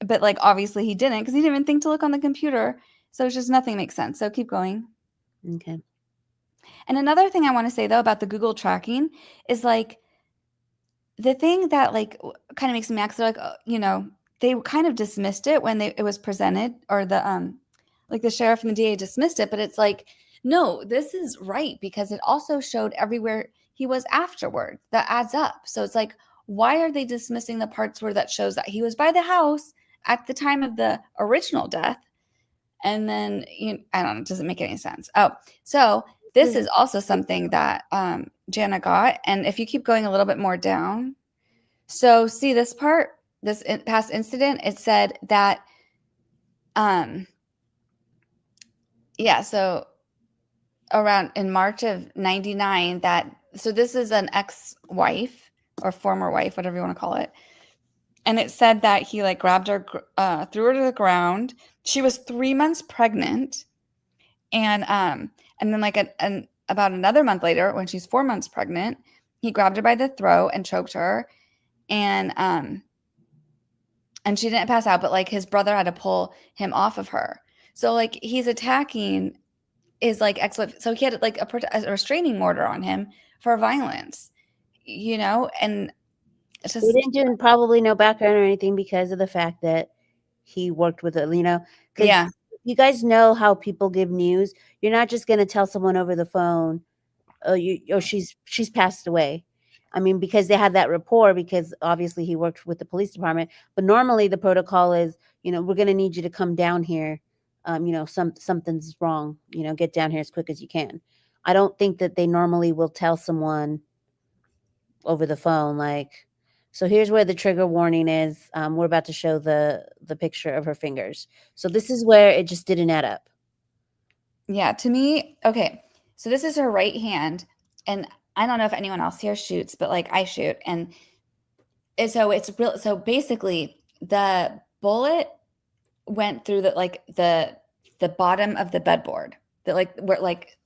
but like obviously he didn't, because he didn't even think to look on the computer. So it's just nothing makes sense. So keep going. Okay. And another thing I want to say though about the Google tracking is like the thing that like kind of makes me mad, like, you know, they kind of dismissed it when it was presented, or the like the sheriff and the DA dismissed it, but it's like, no, this is right, because it also showed everywhere he was afterward. That adds up. So it's like, why are they dismissing the parts where that shows that he was by the house at the time of the original death? And then, I don't know, it doesn't make any sense. Oh, so this is also something that Jana got. And if you keep going a little bit more down, so see this part, this past incident, it said that, so around in March of 99, so this is an ex-wife or former wife, whatever you want to call it. And it said that he like grabbed her, threw her to the ground. She was 3 months pregnant. And then like about another month later, when she's 4 months pregnant, he grabbed her by the throat and choked her. And she didn't pass out, but like his brother had to pull him off of her. So like he's attacking his like ex-wife. So he had like a restraining order on him for violence, you know, and it's just, He didn't do probably no background or anything because of the fact that he worked with it, you know. yeah. You guys know how people give news. You're not just going to tell someone over the phone, oh, she's passed away. I mean, because they had that rapport, because obviously he worked with the police department. But normally the protocol is, you know, we're going to need you to come down here. You know, something's wrong. You know, get down here as quick as you can. I don't think that they normally will tell someone over the phone, like. So here's where the trigger warning is. We're about to show the picture of her fingers. So this is where it just didn't add up. Yeah, to me, okay. So this is her right hand, and I don't know if anyone else here shoots, but like I shoot, and so it's real. So basically, the bullet went through the bottom of the bedboard. That like where like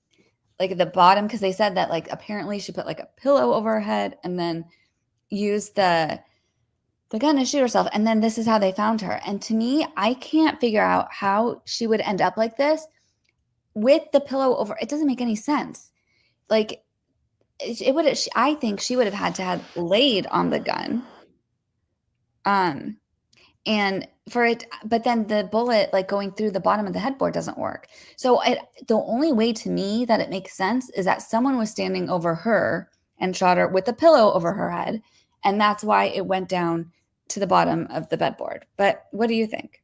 the bottom, because they said that like apparently she put like a pillow over her head and then used the gun to shoot herself, and then this is how they found her. And to me, I can't figure out how she would end up like this with the pillow over. It doesn't make any sense. Like it would. I think she would have had to have laid on the gun, And but then the bullet like going through the bottom of the headboard doesn't work. So the only way to me that it makes sense is that someone was standing over her and shot her with a pillow over her head. And that's why it went down to the bottom of the bedboard. But what do you think?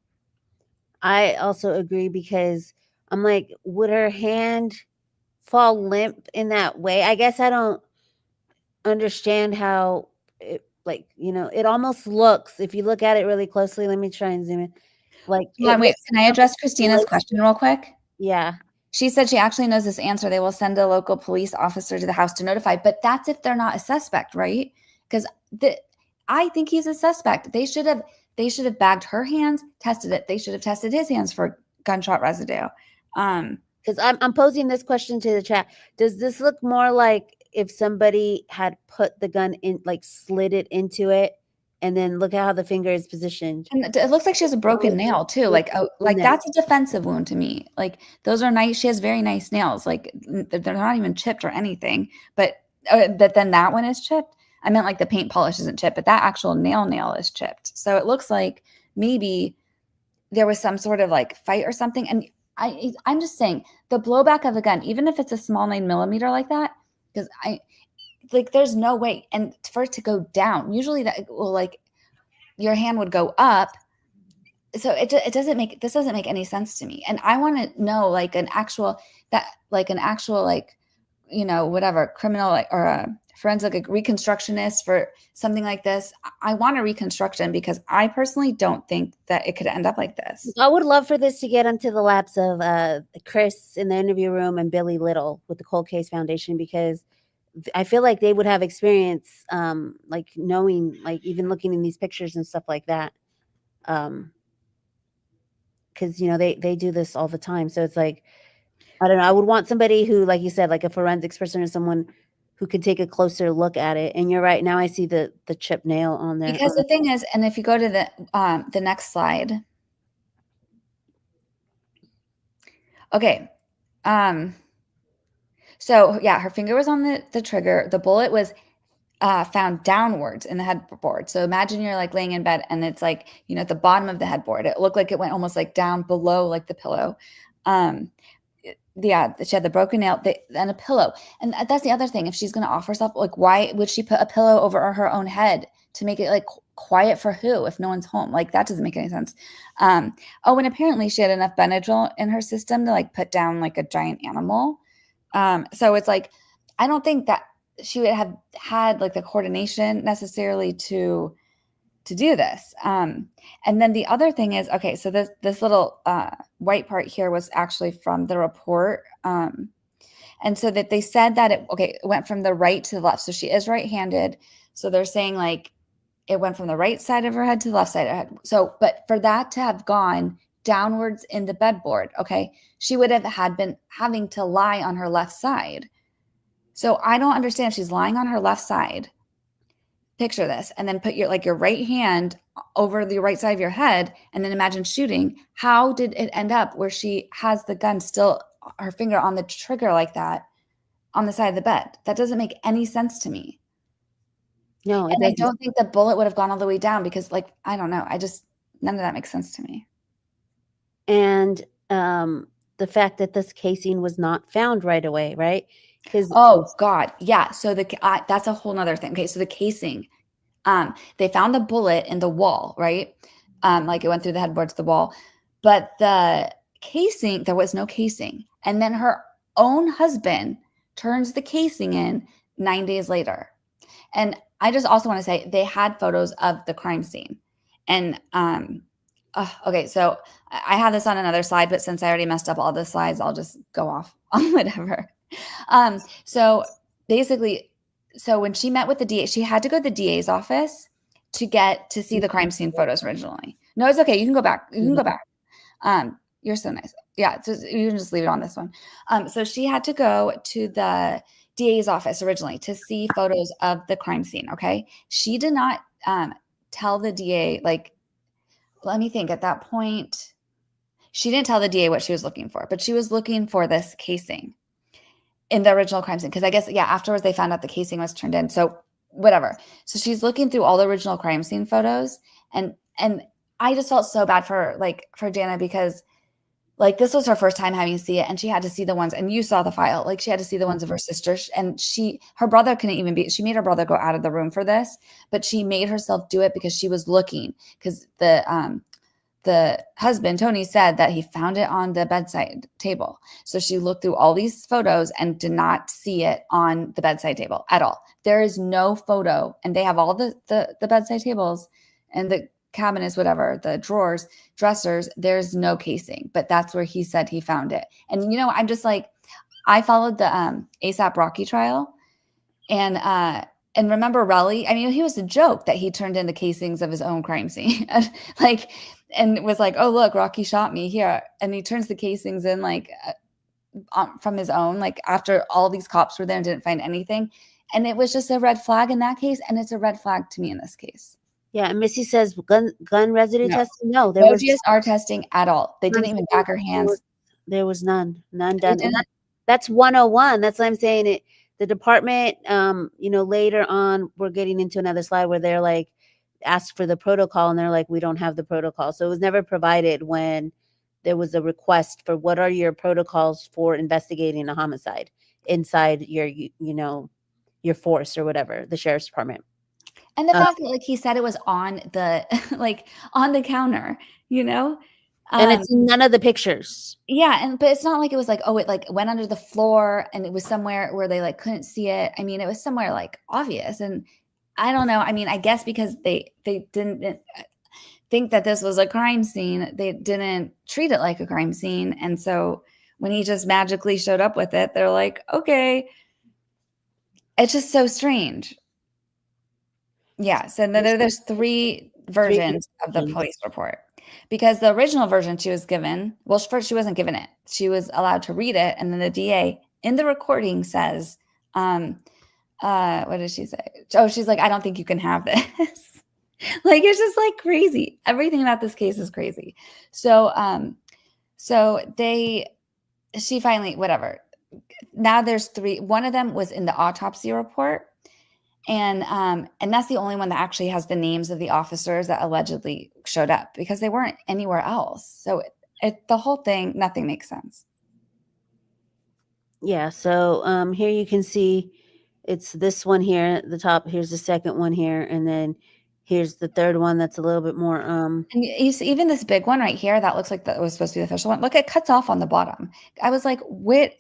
I also agree because I'm like, would her hand fall limp in that way? I guess I don't understand how it, like, it almost looks, if you look at it really closely, let me try and zoom in. Like, Hold on, wait, can I address Christina's question real quick? Yeah. She said she actually knows this answer. They will send a local police officer to the house to notify, but that's if they're not a suspect, right? Because I think he's a suspect. They should have bagged her hands, tested it. They should have tested his hands for gunshot residue. Because I'm posing this question to the chat. Does this look more like if somebody had put the gun in, like slid it into it, and then look at how the finger is positioned? And it looks like she has a broken nail too. Like that's a defensive wound to me. Like those are nice. She has very nice nails. Like they're not even chipped or anything. But then that one is chipped. I meant like the paint polish isn't chipped, but that actual nail is chipped. So it looks like maybe there was some sort of like fight or something. And I'm just saying the blowback of a gun, even if it's a small 9mm like that, because there's no way. And for it to go down, usually that will like your hand would go up. So this doesn't make any sense to me. And I want to know like an actual whatever criminal or a forensic reconstructionist for something like this. I want a reconstruction because I personally don't think that it could end up like this. I would love for this to get into the laps of Chris in the interview room and Billy Little with the Cold Case Foundation, because I feel like they would have experience, like knowing, like even looking in these pictures and stuff like that. Because they do this all the time. So it's like, I don't know. I would want somebody who, like you said, like a forensics person or someone who could take a closer look at it. And you're right. Now I see the chip nail on there. Because the thing is, and if you go to the next slide. Okay. So yeah, her finger was on the trigger. The bullet was found downwards in the headboard. So imagine you're like laying in bed and it's like, at the bottom of the headboard. It looked like it went almost like down below like the pillow. Yeah, she had the broken nail and a pillow. And that's the other thing. If she's going to off herself, like why would she put a pillow over her own head to make it like quiet for who if no one's home? Like that doesn't make any sense. And apparently she had enough Benadryl in her system to like put down like a giant animal. So it's like, I don't think that she would have had like the coordination necessarily to do this. And then the other thing is, okay, so this little white part here was actually from the report. And so that they said that it went from the right to the left. So she is right-handed. So they're saying like it went from the right side of her head to the left side of her head. So, but for that to have gone downwards in the bedboard, okay, she would have been having to lie on her left side. So I don't understand if she's lying on her left side. Picture this, and then put your right hand over the right side of your head, and then imagine shooting. How did it end up where she has the gun still, her finger on the trigger like that, on the side of the bed? That doesn't make any sense to me. No, and I don't think the bullet would have gone all the way down because, like, I don't know. None of that makes sense to me. And the fact that this casing was not found right away, right? Oh God, yeah. So that's a whole nother thing. Okay, so the casing, they found the bullet in the wall, right? Like it went through the headboard to the wall, but the casing, there was no casing. And then her own husband turns the casing in 9 days later. And I just also want to say they had photos of the crime scene. And okay, so I have this on another slide, but since I already messed up all the slides, I'll just go off on whatever. So basically, when she met with the DA, she had to go to the DA's office to see the crime scene photos originally. No, it's okay. You can go back. You're so nice. Yeah. You can just leave it on this one. So she had to go to the DA's office originally to see photos of the crime scene. Okay. She did not, tell the DA, like, let me think at that point, she didn't tell the DA what she was looking for, but she was looking for this casing in the original crime scene. Cause I guess, yeah, afterwards they found out the casing was turned in. So whatever. So she's looking through all the original crime scene photos and I just felt so bad for Jana because like this was her first time having to see it, and she had to see the ones, and you saw the file, like she had to see the ones of her sister, and her brother couldn't even be, she made her brother go out of the room for this, but she made herself do it because she was looking, because the husband, Tony, said that he found it on the bedside table. So she looked through all these photos and did not see it on the bedside table at all. There is no photo, and they have all the bedside tables and the cabinets, whatever, the drawers, dressers, there's no casing, but that's where he said he found it. And, I'm just like, I followed the ASAP Rocky trial, and remember Relly, I mean, he was a joke that he turned in the casings of his own crime scene. And was like, oh, look, Rocky shot me here. And he turns the casings in from his own, like after all these cops were there and didn't find anything. And it was just a red flag in that case. And it's a red flag to me in this case. Yeah, and Missy says gun residue No. testing. No, there No was GSR testing at all. They didn't even back her hands. There was none done. And that's 101. That's what I'm saying. It. The department, later on, we're getting into another slide where they're like, ask for the protocol, and they're like, we don't have the protocol. So it was never provided when there was a request for what are your protocols for investigating a homicide inside your, your force or whatever, the sheriff's department. And the fact that he said it was on the on the counter, and it's none of the pictures. Yeah, but it's not like it was like, oh, it went under the floor and it was somewhere where they couldn't see it. I mean, it was somewhere obvious, and I don't know. I mean, I guess because they didn't think that this was a crime scene, they didn't treat it like a crime scene, and so when he just magically showed up with it, they're like, okay, it's just so strange. Yeah, so there's three versions of the police report, because the original version she was given, well, first she wasn't given it. She was allowed to read it, and then the DA in the recording says, what did she say? Oh, she's like, I don't think you can have this. It's just crazy. Everything about this case is crazy. So she finally, whatever. Now there's three. One of them was in the autopsy report. And that's the only one that actually has the names of the officers that allegedly showed up, because they weren't anywhere else. So the whole thing, nothing makes sense. Yeah. So here you can see it's this one here at the top. Here's the second one here, and then here's the third one that's a little bit more. And you see, even this big one right here that looks like that was supposed to be the official one. Look, it cuts off on the bottom. I was like, what?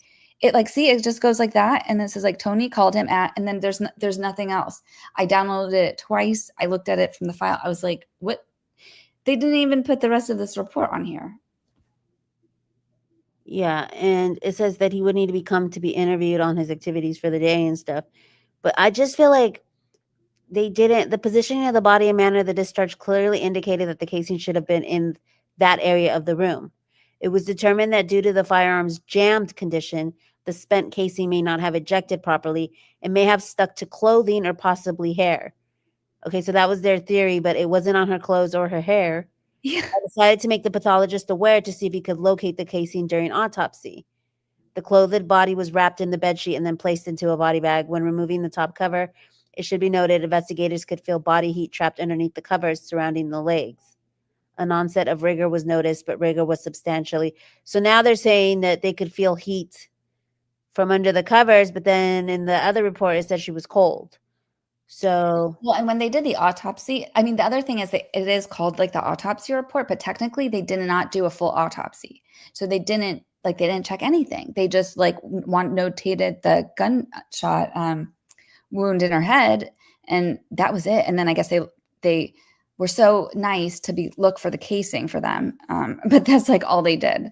It see, it just goes like that. And this is Tony called him at, and then there's nothing else. I downloaded it twice. I looked at it from the file. I was like, what? They didn't even put the rest of this report on here. Yeah. And it says that he would need to come to be interviewed on his activities for the day and stuff. But I just feel like they didn't, the positioning of the body and manner of the discharge clearly indicated that the casing should have been in that area of the room. It was determined that due to the firearm's jammed condition, the spent casing may not have ejected properly and may have stuck to clothing or possibly hair. Okay, so that was their theory, but it wasn't on her clothes or her hair. Yeah. I decided to make the pathologist aware to see if he could locate the casing during autopsy. The clothed body was wrapped in the bedsheet and then placed into a body bag. When removing the top cover, it should be noted investigators could feel body heat trapped underneath the covers surrounding the legs. An onset of rigor was noticed, but rigor was substantially. So now they're saying that they could feel heat from under the covers, but then in the other report, it said she was cold. So, well, and when they did the autopsy, I mean, the other thing is that it is called the autopsy report, but technically they did not do a full autopsy. So they didn't check anything. They just notated the gunshot wound in her head, and that was it. And then I guess they were so nice to look for the casing for them. But that's all they did.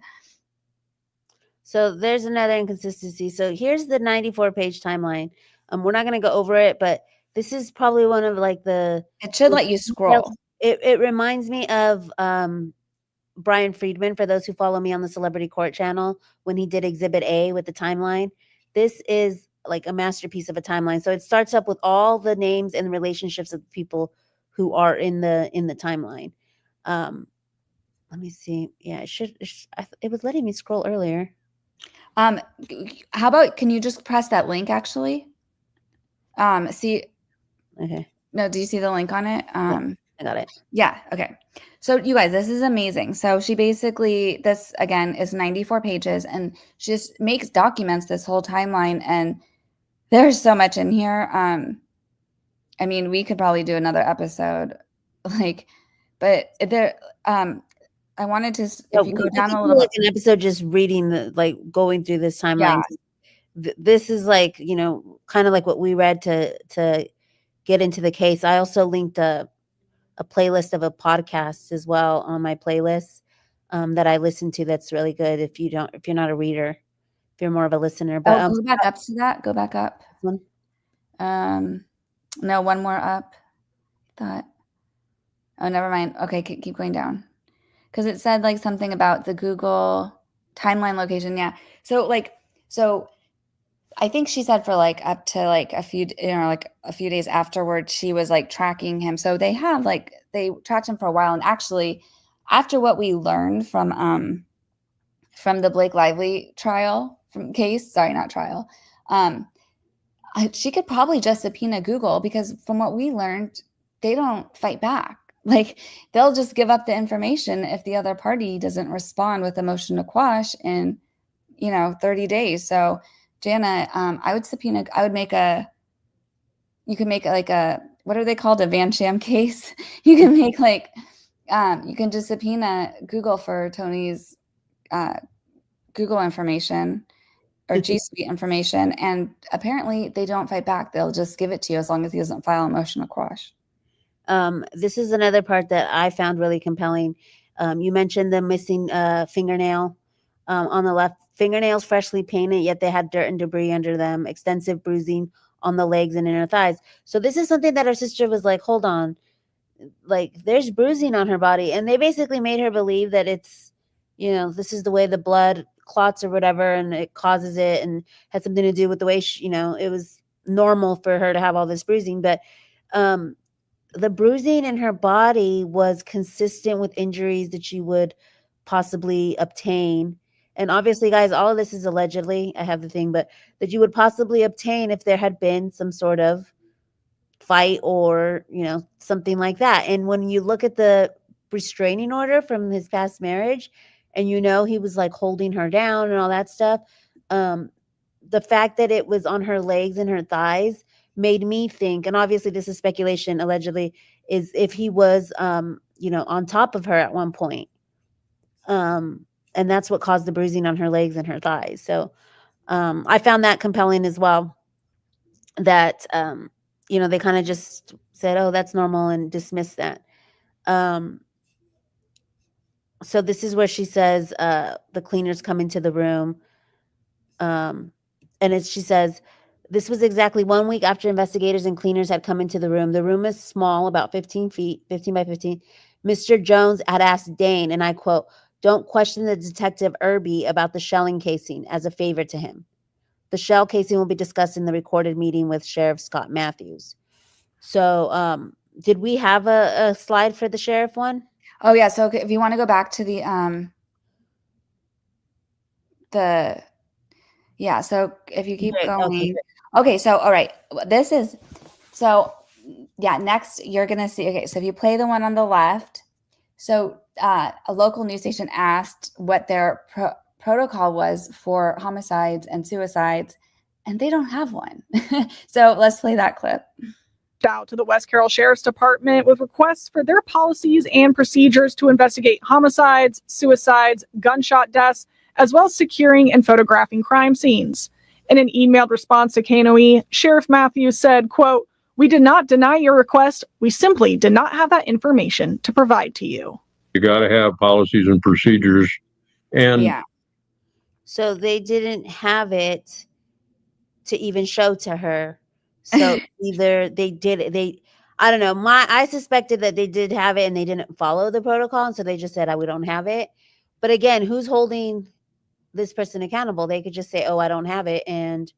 So there's another inconsistency. So here's the 94-page timeline. We're not going to go over it, but this is probably one of the. It should let you scroll. It reminds me of Brian Friedman, for those who follow me on the Celebrity Court channel, when he did Exhibit A with the timeline. This is a masterpiece of a timeline. So it starts up with all the names and relationships of the people who are in the timeline. Let me see. Yeah, it was letting me scroll earlier. How about, can you just press that link actually? See, okay. No, do you see the link on it? I got it. Yeah. Okay. So you guys, this is amazing. So she basically, this again is 94 pages, and she just makes documents this whole timeline, and there's so much in here. I mean, we could probably do another episode, like, but there, I wanted to, if you go down a little like an episode just reading going through this timeline. Yeah. This is like, kind of like what we read to get into the case. I also linked a playlist of a podcast as well on my playlist that I listen to. That's really good. If you're not a reader, if you're more of a listener, but go back up to that. Go back up. One? No, one more up. Thought. Oh, never mind. Okay, keep going down. Because it said like something about the Google timeline location. Yeah. So I think she said for like up to like a few days afterwards, she was like tracking him. So they tracked him for a while. And actually, after what we learned from the Blake Lively trial, she could probably just subpoena Google, because from what we learned, they don't fight back. Like, they'll just give up the information if the other party doesn't respond with a motion to quash in, 30 days. So Jana, I would subpoena, you can make like what are they called? A Van Sham case. You can make you can just subpoena Google for Tony's Google information or G Suite information. And apparently they don't fight back. They'll just give it to you as long as he doesn't file a motion to quash. This is another part that I found really compelling. You mentioned the missing fingernail on the left. Fingernails freshly painted, yet they had dirt and debris under them, extensive bruising on the legs and inner thighs. So this is something that her sister was like, hold on, like there's bruising on her body. And they basically made her believe that it's, this is the way the blood clots or whatever, and it causes it, and had something to do with the way it was normal for her to have all this bruising. But the bruising in her body was consistent with injuries that she would possibly obtain. And obviously, guys, all of this is allegedly, I have the thing, but that you would possibly obtain if there had been some sort of fight or, something like that. And when you look at the restraining order from his past marriage, and he was like holding her down and all that stuff, the fact that it was on her legs and her thighs made me think, and obviously this is speculation, allegedly, is if he was, on top of her at one point. And that's what caused the bruising on her legs and her thighs. So I found that compelling as well, that, they kind of just said, oh, that's normal, and dismissed that. So this is where she says the cleaners come into the room. And she says, this was exactly 1 week after investigators and cleaners had come into the room. The room is small, about 15 by 15. Mr. Jones had asked Dane, and I quote, "Don't question the detective Irby about the shelling casing as a favor to him. The shell casing will be discussed in the recorded meeting with Sheriff Scott Matthews." So did we have a slide for the sheriff one? Oh, yeah. So if you want to go back to the yeah. So if you keep going. Okay. So, all right. Next you're going to see, okay. So if you play the one on the left, so a local news station asked what their protocol was for homicides and suicides, and they don't have one. So let's play that clip. Out to the West Carroll Sheriff's Department with requests for their policies and procedures to investigate homicides, suicides, gunshot deaths, as well as securing and photographing crime scenes. In an emailed response to KNOE, Sheriff Matthews said, quote, "We did not deny your request. We simply did not have that information to provide to you." You got to have policies and procedures. And yeah. So they didn't have it to even show to her. So either they did it, I don't know. I suspected that they did have it and they didn't follow the protocol. And so they just said, we don't have it. But again, who's holding this person accountable? They could just say, oh, I don't have it. And,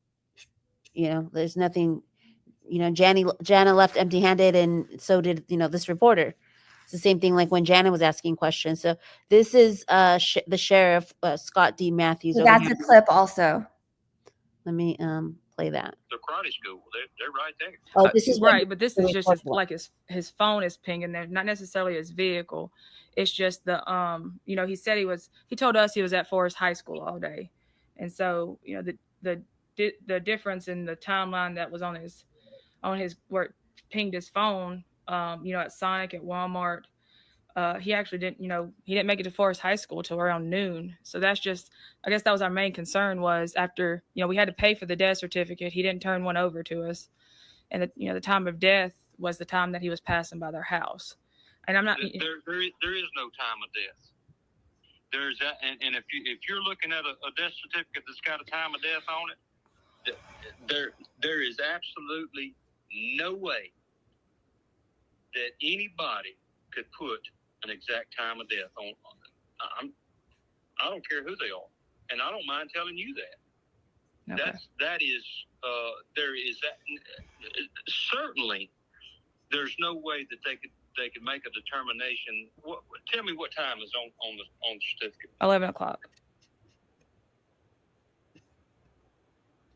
there's nothing, Jana left empty handed, and so did, this reporter. It's the same thing like when Jana was asking questions. So this is the sheriff, Scott D. Matthews. So that's a clip also. Let me play play that. the karate school. They're right there. Oh, this is what right, but this is just his, recordable. like his phone is pinging there, not necessarily his vehicle. It's just the he said he told us he was at Forest High School all day, and so the difference in the timeline that was on his where it pinged his phone, at Sonic, at Walmart. He actually didn't, he didn't make it to Forest High School till around noon. So that's just, I guess that was our main concern was after, we had to pay for the death certificate. He didn't turn one over to us. And, the time of death was the time that he was passing by their house. And I'm not. There is no time of death. There's that. And if you're looking at a death certificate that's got a time of death on it, there is absolutely no way that anybody could put an exact time of death on. I don't care who they are, and I don't mind telling you that. Okay. There is that. Certainly, there's no way that they could make a determination. Tell me what time is on the certificate. 11 o'clock.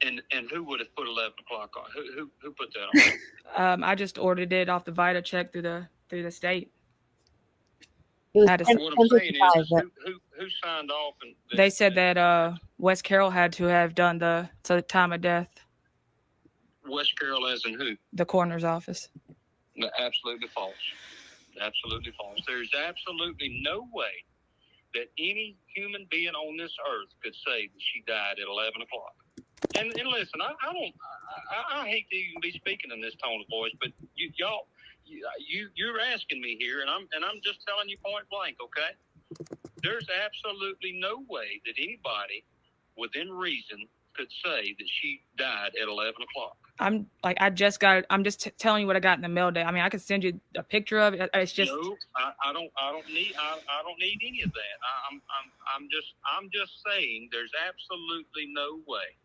And who would have put 11 o'clock on? Who put that on? I just ordered it off the Vita check through the state. It was Had to- 10, What I'm saying 10:55, is, but who signed off? And They said that westcarroll had to have done the time of death, westcarroll as in who? the coroner's office. No, absolutely false. Absolutely false. There's absolutely no way that any human being on this earth could say that she died at 11 o'clock. And listen, I hate to even be speaking in this tone of voice, but you're asking me here, and I'm just telling you point blank, okay? There's absolutely no way that anybody within reason could say that she died at 11 o'clock. I'm just telling you what I got in the mail day. I mean, I could send you a picture of it. It's just No, I don't need any of that. I'm just saying there's absolutely no way.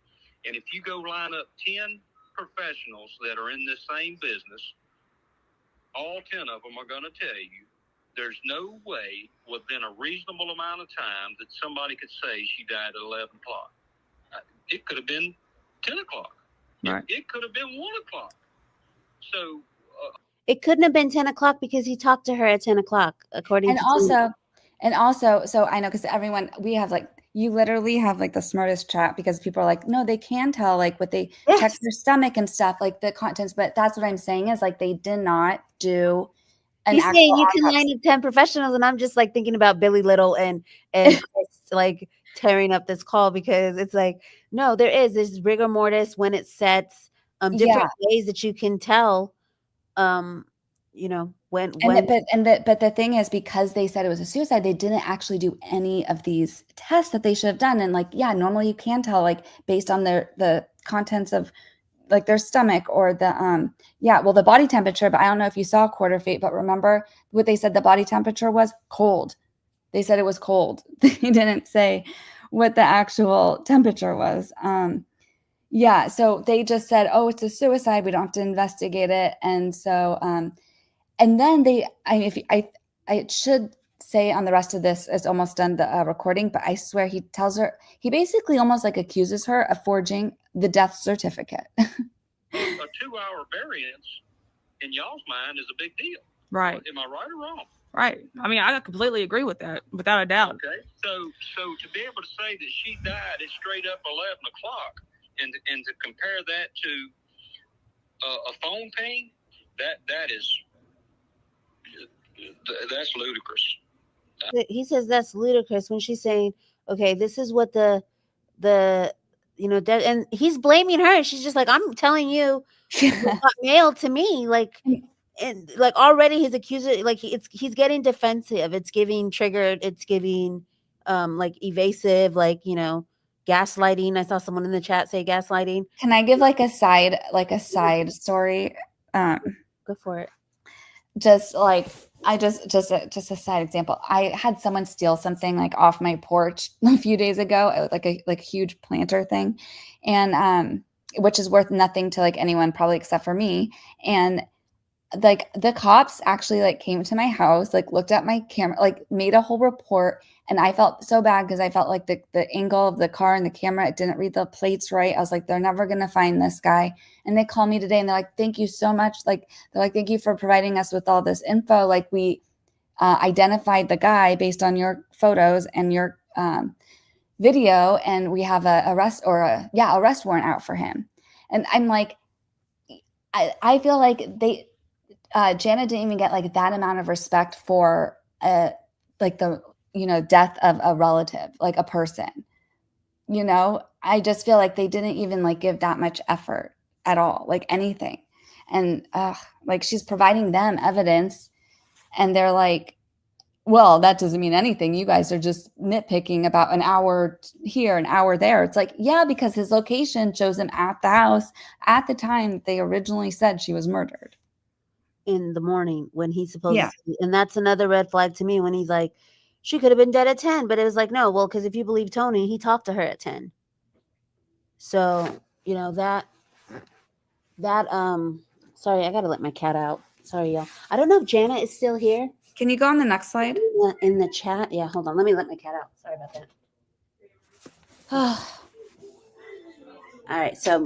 And if you go line up 10 professionals that are in this same business, all 10 of them are going to tell you there's no way within a reasonable amount of time that somebody could say she died at 11 o'clock. It could have been 10 o'clock. Right. It could have been 1 o'clock. So it couldn't have been 10 o'clock because he talked to her at 10 o'clock, according to also, so I know because everyone, we have you literally have the smartest chat because people are like, no, they can tell what they check their stomach and stuff, the contents. But that's what I'm saying is they did not do an He's actual saying you can autopsy. line up 10 professionals, and I'm just thinking about Billy Little and Chris, tearing up this call because it's no, there's rigor mortis when it sets, different ways that you can tell, when But the thing is, because they said it was a suicide, they didn't actually do any of these tests that they should have done. And normally you can tell based on the contents of their stomach or the body temperature. But I don't know if you saw quarter fate, but remember what they said the body temperature was? Cold. They said it was cold. They didn't say what the actual temperature was. So they just said, oh, it's a suicide. We don't have to investigate it. And so, and then I should say on the rest of this, it's almost done the recording, but I swear he he basically almost accuses her of forging the death certificate. A 2-hour variance in y'all's mind is a big deal. right. Am I right or wrong? Right. I mean, I completely agree with that, without a doubt. Okay. So to be able to say that she died at straight up 11 o'clock and to compare that to a phone ping, that's ludicrous. he says that's ludicrous when she's saying, okay, this is what the and he's blaming her. She's just I'm telling you, it got mailed to me. And already his accuser, he's getting defensive. It's giving triggered. It's giving evasive, gaslighting. I saw someone in the chat say gaslighting. Can I give a side story? Go for it. Just a side example. I had someone steal something off my porch a few days ago, a huge planter thing, and which is worth nothing to anyone probably except for me. And like the cops actually like came to my house, like looked at my camera, like made a whole report. And I felt so bad because I felt like the angle of the car and the camera, it didn't read the plates right. I was like, they're never going to find this guy. And they called me today and they're like, thank you so much. Like, they're like, thank you for providing us with all this info. Like, we identified the guy based on your photos and your video. And we have a arrest warrant out for him. And I'm like, I feel like Jana didn't even get like that amount of respect for like the, death of a relative, like a person, I just feel like they didn't even like give that much effort at all, like anything. And like she's providing them evidence and they're like, well, that doesn't mean anything. You guys are just nitpicking about an hour here, an hour there. It's like, yeah, because his location shows him at the house at the time they originally said she was murdered. In the morning when he's supposed to. And that's another red flag to me when he's like, she could have been dead at 10. But it was like, no, well, because if you believe Tony, he talked to her at 10. So, that sorry, I got to let my cat out. Sorry, y'all. I don't know if Jana is still here. Can you go on the next slide? In the chat. Yeah, hold on. Let me let my cat out. Sorry about that. All right. So,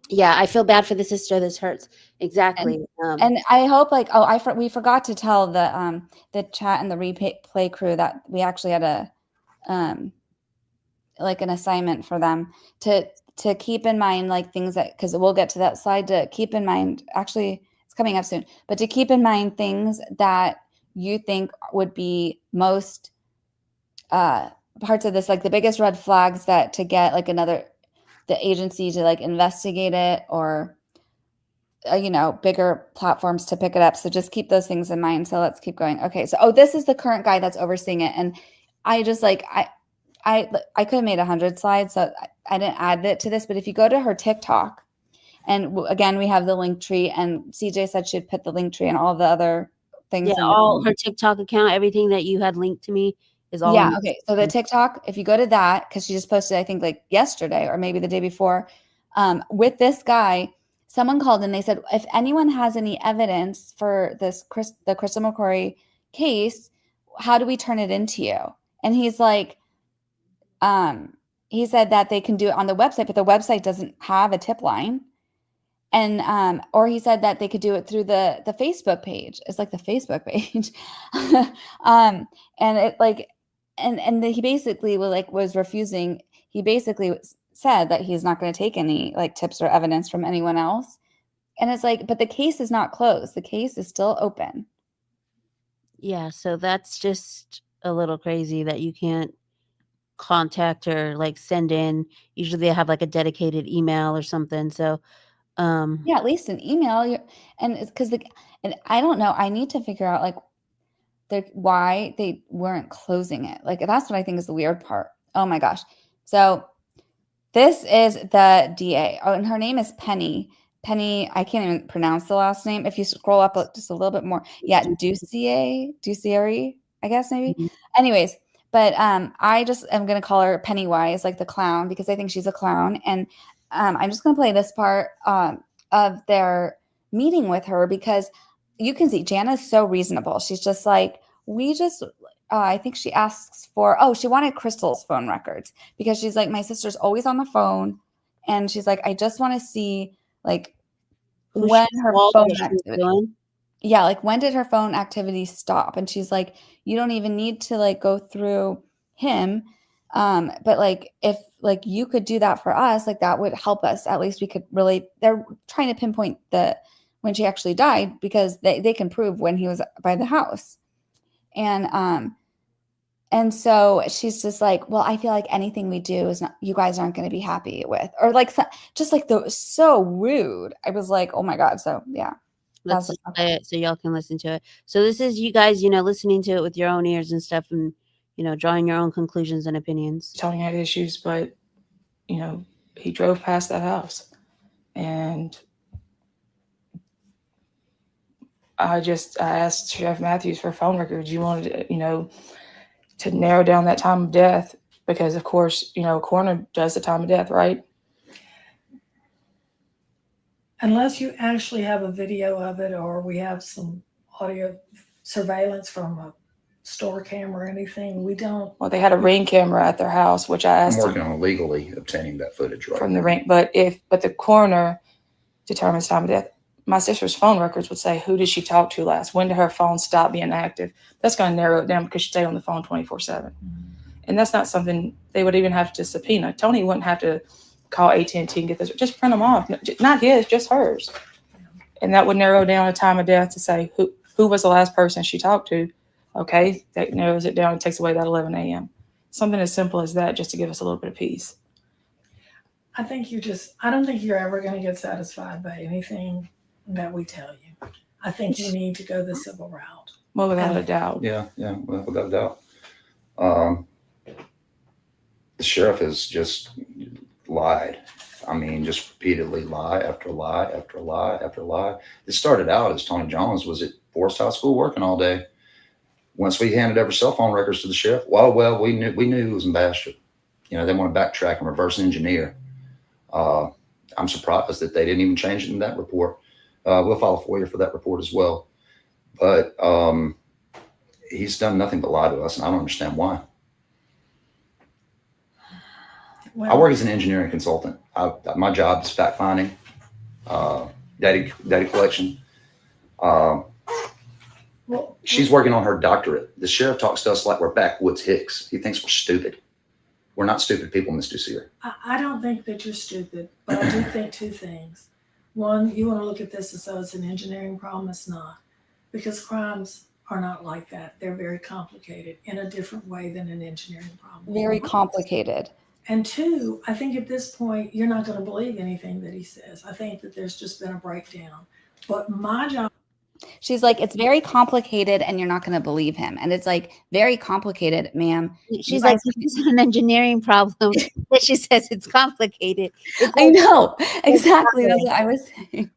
yeah, I feel bad for the sister. This hurts. Exactly. And I hope like, we forgot to tell the chat and the replay crew that we actually had a like an assignment for them to keep in mind like things that, because we'll get to that slide, to keep in mind, actually it's coming up soon, but to keep in mind things that you think would be most parts of this, like the biggest red flags that to get like the agency to like investigate it, or bigger platforms to pick it up. So just keep those things in mind. So let's keep going. Okay. So, this is the current guy that's overseeing it. And I just like, I could have made 100 slides, so I didn't add it to this, but if you go to her TikTok, and again, we have the link tree, and CJ said she'd put the link tree and all the other things. Yeah, all her TikTok account, everything that you had linked to me is all. Yeah. Okay. So the TikTok, if you go to that, because she just posted, I think like yesterday or maybe the day before, with this guy, someone called and they said, if anyone has any evidence for the Crystal McCrory case, how do we turn it into you? And he's like, he said that they can do it on the website, but the website doesn't have a tip line. And, or he said that they could do it through the Facebook page. It's like the Facebook page. And it like, and he basically was refusing. He basically said that he's not going to take any like tips or evidence from anyone else. And it's like, but the case is not closed. The case is still open. Yeah. So that's just a little crazy that you can't contact her, like send in. Usually they have like a dedicated email or something. So, yeah, at least an email. And it's because and I don't know. I need to figure out like why they weren't closing it. Like that's what I think is the weird part. Oh my gosh. So this is the DA. Oh, and her name is Penny. I can't even pronounce the last name. If you scroll up just a little bit more, yeah, Douciere, I guess maybe. Mm-hmm. Anyways, but I just am gonna call her Pennywise, like the clown, because I think she's a clown. And I'm just gonna play this part of their meeting with her, because you can see Jana's so reasonable. She's just like, I think she asks for, she wanted Crystal's phone records, because she's like, my sister's always on the phone, and she's like, I just want to see like when her phone activity. Yeah, like when did her phone activity stop? And she's like, you don't even need to like go through him. But like if like you could do that for us, like that would help us. At least we could really, they're trying to pinpoint when she actually died, because they can prove when he was by the house. And so she's just like, well, I feel like anything we do is not, you guys aren't going to be happy with, or like, just like so rude. I was like, oh my God. So yeah. Let's just play it so y'all can listen to it. So this is you guys, listening to it with your own ears and stuff, and, drawing your own conclusions and opinions. Tony had issues, but, he drove past that house, and I asked Sheriff Matthews for phone records. You wanted, to narrow down that time of death, because of course, coroner does the time of death, right? unless you actually have a video of it, or we have some audio surveillance from a store camera or anything, we don't. Well, they had a Ring camera at their house, which I I'm asked working on legally obtaining that footage right from the now. Ring. But the coroner determines time of death, my sister's phone records would say, who did she talk to last? When did her phone stop being active? That's going to narrow it down because she stayed on the phone 24/7. And that's not something they would even have to subpoena. Tony wouldn't have to call AT&T and get this. Just print them off. Not his, just hers. And that would narrow down the time of death to say who was the last person she talked to. Okay, that narrows it down and takes away that 11 a.m. Something as simple as that, just to give us a little bit of peace. I don't think you're ever going to get satisfied by anything that we tell you. I think you need to go the civil route. Well, without a doubt. Yeah, well, without a doubt. The sheriff has just lied. I mean, just repeatedly lie after lie after lie after lie. It started out as Tony Jones was at Forest High School working all day. Once we handed over cell phone records to the sheriff, well, we knew he was in bastard. You know, they want to backtrack and reverse engineer. I'm surprised that they didn't even change it in that report. We'll file a FOIA for that report as well. But he's done nothing but lie to us, and I don't understand why. Well, I work as an engineering consultant. My job is fact finding, data collection. She's working on her doctorate. The sheriff talks to us like we're backwoods hicks. He thinks we're stupid. We're not stupid people, Ms. Douciere. I don't think that you're stupid, but I do think two things. One, you want to look at this as though it's an engineering problem. It's not, because crimes are not like that. They're very complicated in a different way than an engineering problem. Very complicated. And two, I think at this point, you're not going to believe anything that he says. I think that there's just been a breakdown. But my job. She's like, it's very complicated and you're not going to believe him. And it's like, very complicated, ma'am. She's like, this is an engineering problem. But she says it's complicated. I know. Exactly. That's what I was saying.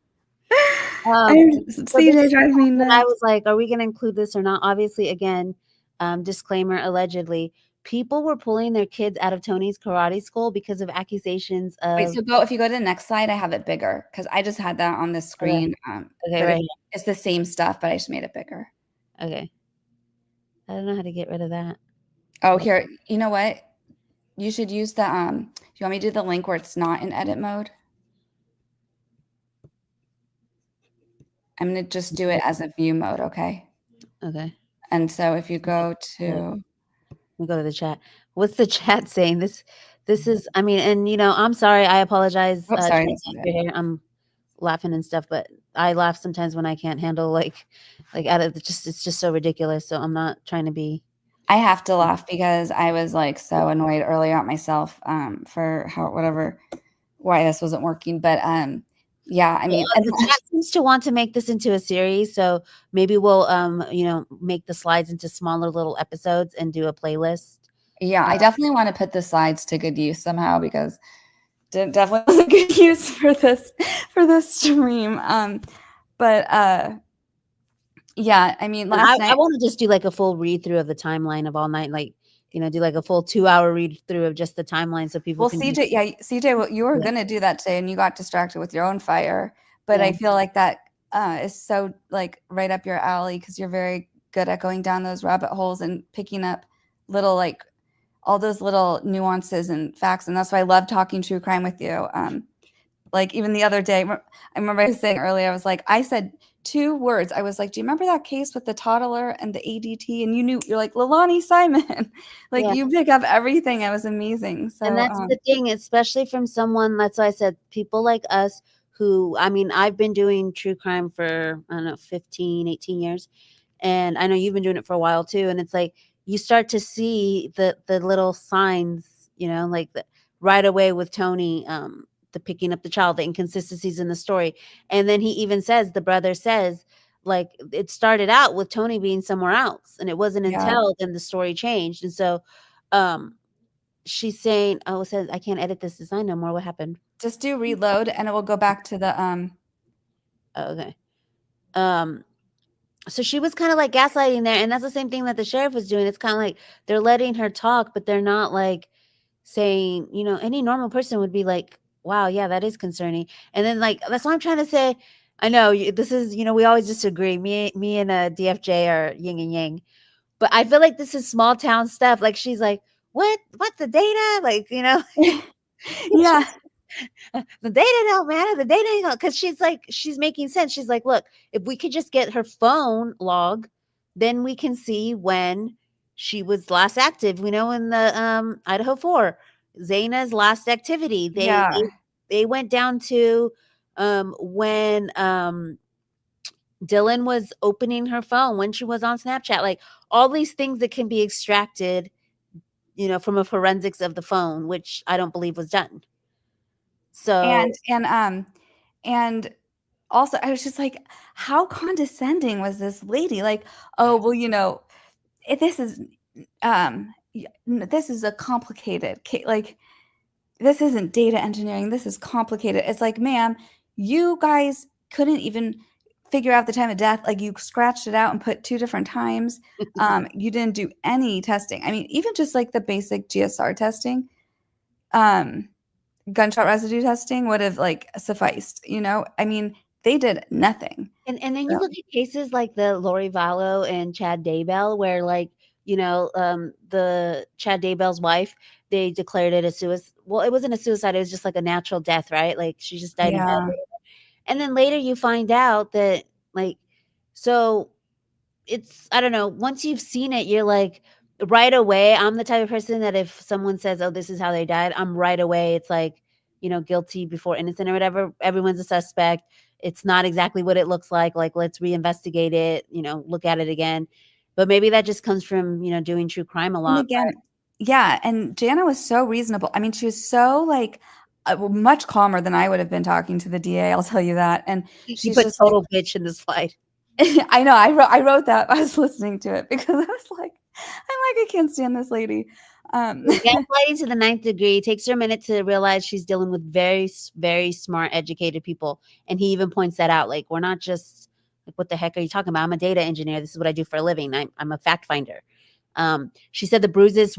CJ drives me nuts. I was like, are we going to include this or not? Obviously, again, disclaimer, allegedly. People were pulling their kids out of Tony's karate school because of accusations of. Wait, so if you go to the next slide, I have it bigger because I just had that on the screen. Okay, right. It's the same stuff, but I just made it bigger. Okay. I don't know how to get rid of that. Oh, here. You know what? You should use the do you want me to do the link where it's not in edit mode? I'm going to just do it as a view mode, okay? Okay. And so if you go to we go to the chat. What's the chat saying? This is, I mean, and I'm sorry. I apologize. Oh, sorry. I'm laughing and stuff, but I laugh sometimes when I can't handle like out of it's just so ridiculous. So I'm not trying to be. I have to laugh because I was like so annoyed earlier at myself for why this wasn't working. But yeah, I mean, the chat seems to want to make this into a series, so maybe we'll make the slides into smaller little episodes and do a playlist. Yeah, I definitely want to put the slides to good use somehow because it definitely was a good use for this stream. Yeah, I mean, last night I want to just do like a full read through of the timeline of all night, like do like a full 2-hour read through of just the timeline so people. Well, CJ, well, you were gonna do that today, and you got distracted with your own fire. But I feel like that is so like right up your alley because you're very good at going down those rabbit holes and picking up little like all those little nuances and facts, and that's why I love talking true crime with you. Like even the other day, I remember I was saying earlier, I was like, I said 2 words. I was like, do you remember that case with the toddler and the ADT? And you're like, Leilani Simon. Like you pick up everything. It was amazing. So, and that's the thing, especially from someone, that's why I said people like us who, I mean, I've been doing true crime for, I don't know, 15, 18 years. And I know you've been doing it for a while too. And it's like, you start to see the little signs, like right away with Tony, the picking up the child, the inconsistencies in the story. And then he even says, the brother says, like, it started out with Tony being somewhere else. And it wasn't until then the story changed. And so she's saying, it says, I can't edit this design no more. What happened? Just do reload and it will go back to the okay. So she was kind of like gaslighting there. And that's the same thing that the sheriff was doing. It's kind of like they're letting her talk, but they're not like saying, any normal person would be like, wow, yeah, that is concerning. And then like that's what I'm trying to say. I know this is, we always disagree. Me and DFJ are yin and yang. But I feel like this is small town stuff. Like she's like, what the data? Like, Yeah. the data don't matter. The data ain't because she's making sense. She's like, look, if we could just get her phone log, then we can see when she was last active. We know in the Idaho 4, Zaina's last activity. Yeah. They went down to when Dylan was opening her phone, when she was on Snapchat, like all these things that can be extracted, from a forensics of the phone, which I don't believe was done. So And also I was just like, how condescending was this lady? Like, oh, well, this is this is a complicated like, this isn't data engineering, this is complicated. It's like, ma'am, you guys couldn't even figure out the time of death. Like, you scratched it out and put 2 different times. You didn't do any testing. I mean, even just like the basic GSR testing, gunshot residue testing would have like sufficed, I mean, they did nothing. and then you look at cases like the Lori Vallow and Chad Daybell, where like, the Chad Daybell's wife, they declared it a suicide. Well, it wasn't a suicide, it was just like a natural death, right? Like she just died in bed. And then later you find out that like, so it's, I don't know, once you've seen it, you're like, right away, I'm the type of person that if someone says, oh, this is how they died, I'm right away. It's like, guilty before innocent or whatever. Everyone's a suspect. It's not exactly what it looks like. Like, let's reinvestigate it, look at it again. But maybe that just comes from, doing true crime a lot. And again, yeah. And Jana was so reasonable. I mean, she was so like much calmer than I would have been talking to the DA. I'll tell you that. And she put total bitch in the slide. I know. I wrote that. I was listening to it because I was like, I can't stand this lady. Gaslighting to the 9th degree. It takes her a minute to realize she's dealing with very, very smart, educated people. And he even points that out. Like, we're not just like, what the heck are you talking about? I'm a data engineer. This is what I do for a living. I'm a fact finder. She said the bruises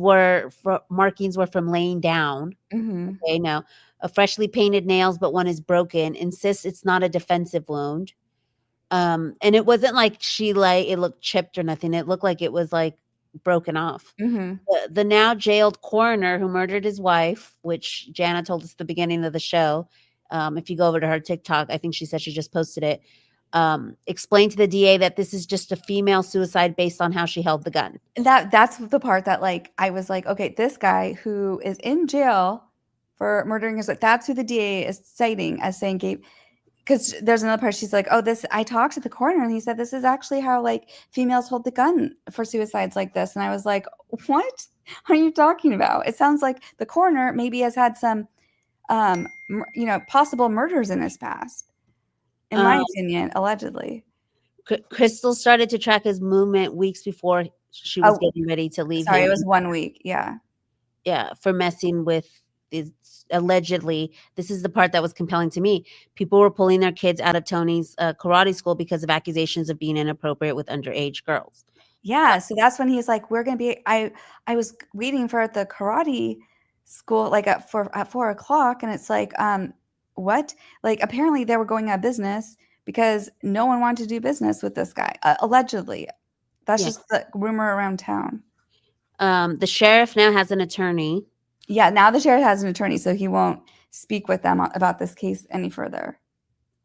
markings were from laying down. Mm-hmm. Okay, now a freshly painted nails, but one is broken. Insists it's not a defensive wound. And it wasn't like it looked chipped or nothing. It looked like it was like broken off. Mm-hmm. The now jailed coroner who murdered his wife, which Jana told us at the beginning of the show. If you go over to her TikTok, I think she said she just posted it. Explained to the DA that this is just a female suicide based on how she held the gun. That's the part that like I was like, okay, this guy who is in jail for murdering his wife, that's who the DA is citing as saying Gabe. Because there's another part, she's like, oh, I talked to the coroner and he said this is actually how like females hold the gun for suicides like this. And I was like, what are you talking about? It sounds like the coroner maybe has had some possible murders in his past, in my opinion, allegedly. Crystal started to track his movement weeks before she was getting ready to leave him. It was 1 week. Yeah, for messing with these. Allegedly, this is the part that was compelling to me. People were pulling their kids out of Tony's karate school because of accusations of being inappropriate with underage girls. Yeah, so that's when he's like, "We're gonna be." I was waiting for the karate school like at 4 o'clock, and it's like, what? Like, apparently they were going out of business because no one wanted to do business with this guy. Allegedly, that's just the rumor around town. The sheriff now has an attorney. Yeah, now the sheriff has an attorney, so he won't speak with them about this case any further.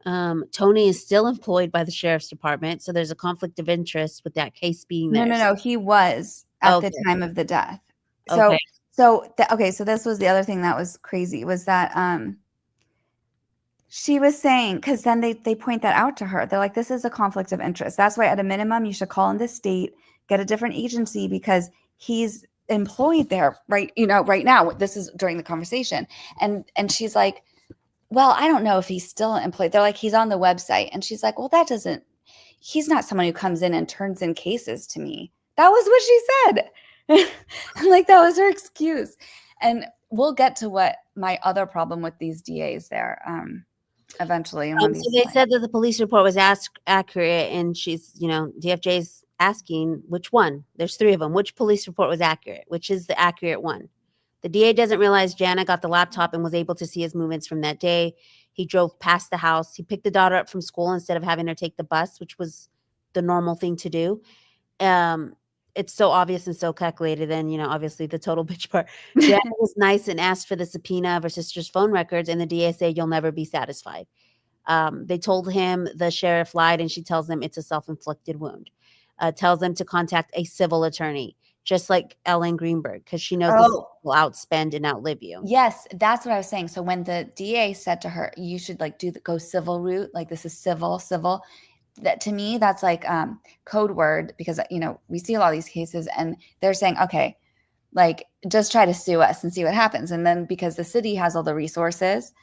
Tony is still employed by the sheriff's department, so there's a conflict of interest with that case being there. No, he was at the time of the death. So, okay. So this was the other thing that was crazy was that she was saying, because then they point that out to her. They're like, this is a conflict of interest. That's why at a minimum you should call in the state, get a different agency because he's employed there right now. This is during the conversation. And she's like, well, I don't know if he's still employed. They're like, he's on the website. And she's like, well, he's not someone who comes in and turns in cases to me. That was what she said. Like, that was her excuse. And we'll get to what my other problem with these DAs there eventually. So they said that the police report was accurate, and she's, DFJ's asking which one. There's 3 of them. Which police report was accurate? Which is the accurate one? The DA doesn't realize Jana got the laptop and was able to see his movements from that day. He drove past the house. He picked the daughter up from school instead of having her take the bus, which was the normal thing to do. It's so obvious and so calculated. And, obviously the total bitch part. Jana was nice and asked for the subpoena of her sister's phone records, and the DA said, "You'll never be satisfied." They told him the sheriff lied, and she tells them it's a self-inflicted wound. Tells them to contact a civil attorney, just like Ellen Greenberg, because she knows this will outspend and outlive you. Yes, that's what I was saying. So when the DA said to her, "You should like go civil route, like this is civil," that to me, that's like code word, because we see a lot of these cases, and they're saying, okay, like just try to sue us and see what happens. And then because the city has all the resources,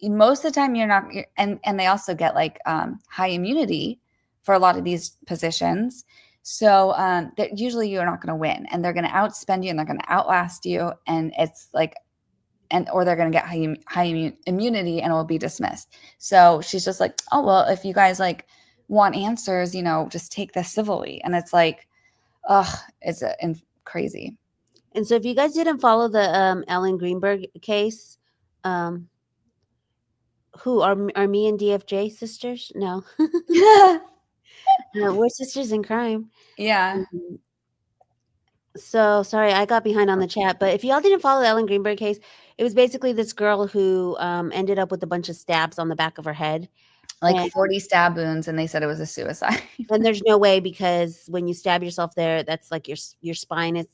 most of the time you're not, and they also get like high immunity for a lot of these positions. So that usually you're not going to win, and they're going to outspend you, and they're going to outlast you. And it's like, or they're going to get high immunity and it will be dismissed. So she's just like, "Oh, well, if you guys like want answers, just take this civilly." And it's like, it's crazy. And so if you guys didn't follow the Ellen Greenberg case, who are me and DFJ sisters? No. No, we're sisters in crime. Yeah. So sorry, I got behind on the chat. But if y'all didn't follow the Ellen Greenberg case, it was basically this girl who ended up with a bunch of stabs on the back of her head. Like 40 stab wounds, and they said it was a suicide. And there's no way, because when you stab yourself there, that's like your spine is,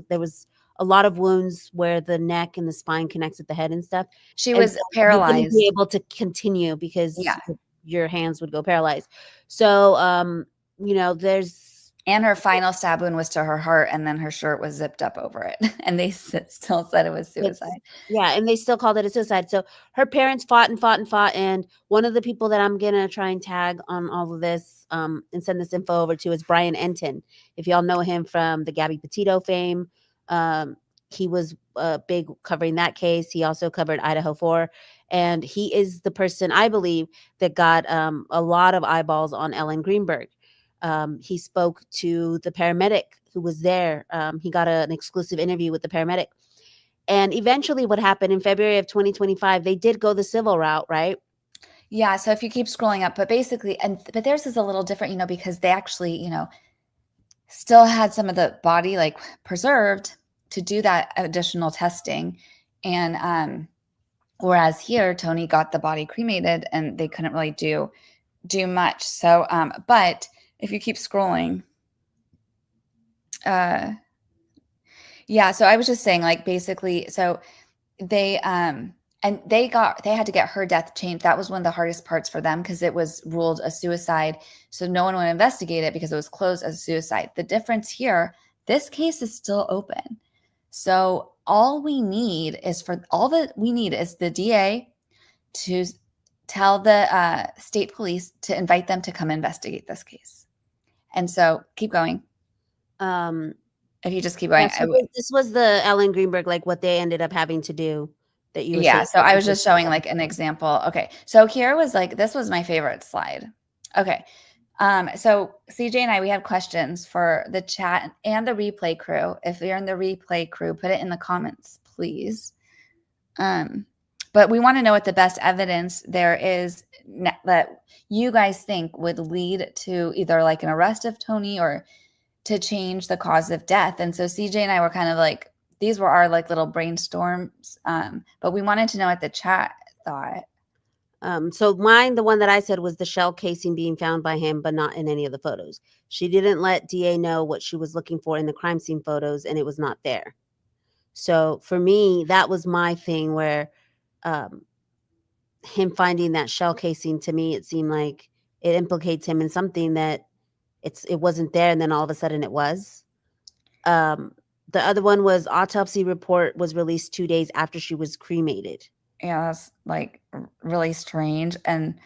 there was a lot of wounds where the neck and the spine connects with the head and stuff. She was paralyzed. You wouldn't be able to continue because your hands would go paralyzed. So, there's... And her final stab wound was to her heart, and then her shirt was zipped up over it. And they still said it was suicide. And they still called it a suicide. So her parents fought and fought and fought. And one of the people that I'm going to try and tag on all of this and send this info over to is Brian Enton. If y'all know him from the Gabby Petito fame, he was big covering that case. He also covered Idaho 4. And he is the person, I believe, that got a lot of eyeballs on Ellen Greenberg. He spoke to the paramedic who was there. He got an exclusive interview with the paramedic. And eventually what happened in February of 2025, they did go the civil route, right? Yeah. So if you keep scrolling up, but basically, but theirs is a little different, because they actually, still had some of the body like preserved to do that additional testing. And whereas here, Tony got the body cremated and they couldn't really do much. So, but if you keep scrolling, so I was just saying, like, basically, so they had to get her death changed. That was one of the hardest parts for them, because it was ruled a suicide. So no one would investigate it because it was closed as a suicide. The difference here, this case is still open. So all we need is the DA to tell the state police to invite them to come investigate this case. And so keep going. If you just keep going. Yeah, so this was the Ellen Greenberg, like what they ended up having to do that you were saying. So I was just showing like an example. Okay. So here was this was my favorite slide. Okay. So CJ and I, we had questions for the chat and the replay crew. If you're in the replay crew, put it in the comments, please. But we want to know what the best evidence there is that you guys think would lead to either like an arrest of Tony or to change the cause of death. And so CJ and I were kind of like, these were our like little brainstorms. But we wanted to know what the chat thought. So mine, the one that I said was the shell casing being found by him, but not in any of the photos. She didn't let DA know what she was looking for in the crime scene photos, and it was not there. So for me, that was my thing where him finding that shell casing, to me, it seemed like it implicates him in something that it wasn't there, and then all of a sudden it was. The other one was autopsy report was released 2 days after she was cremated. Yeah, that's like really strange. And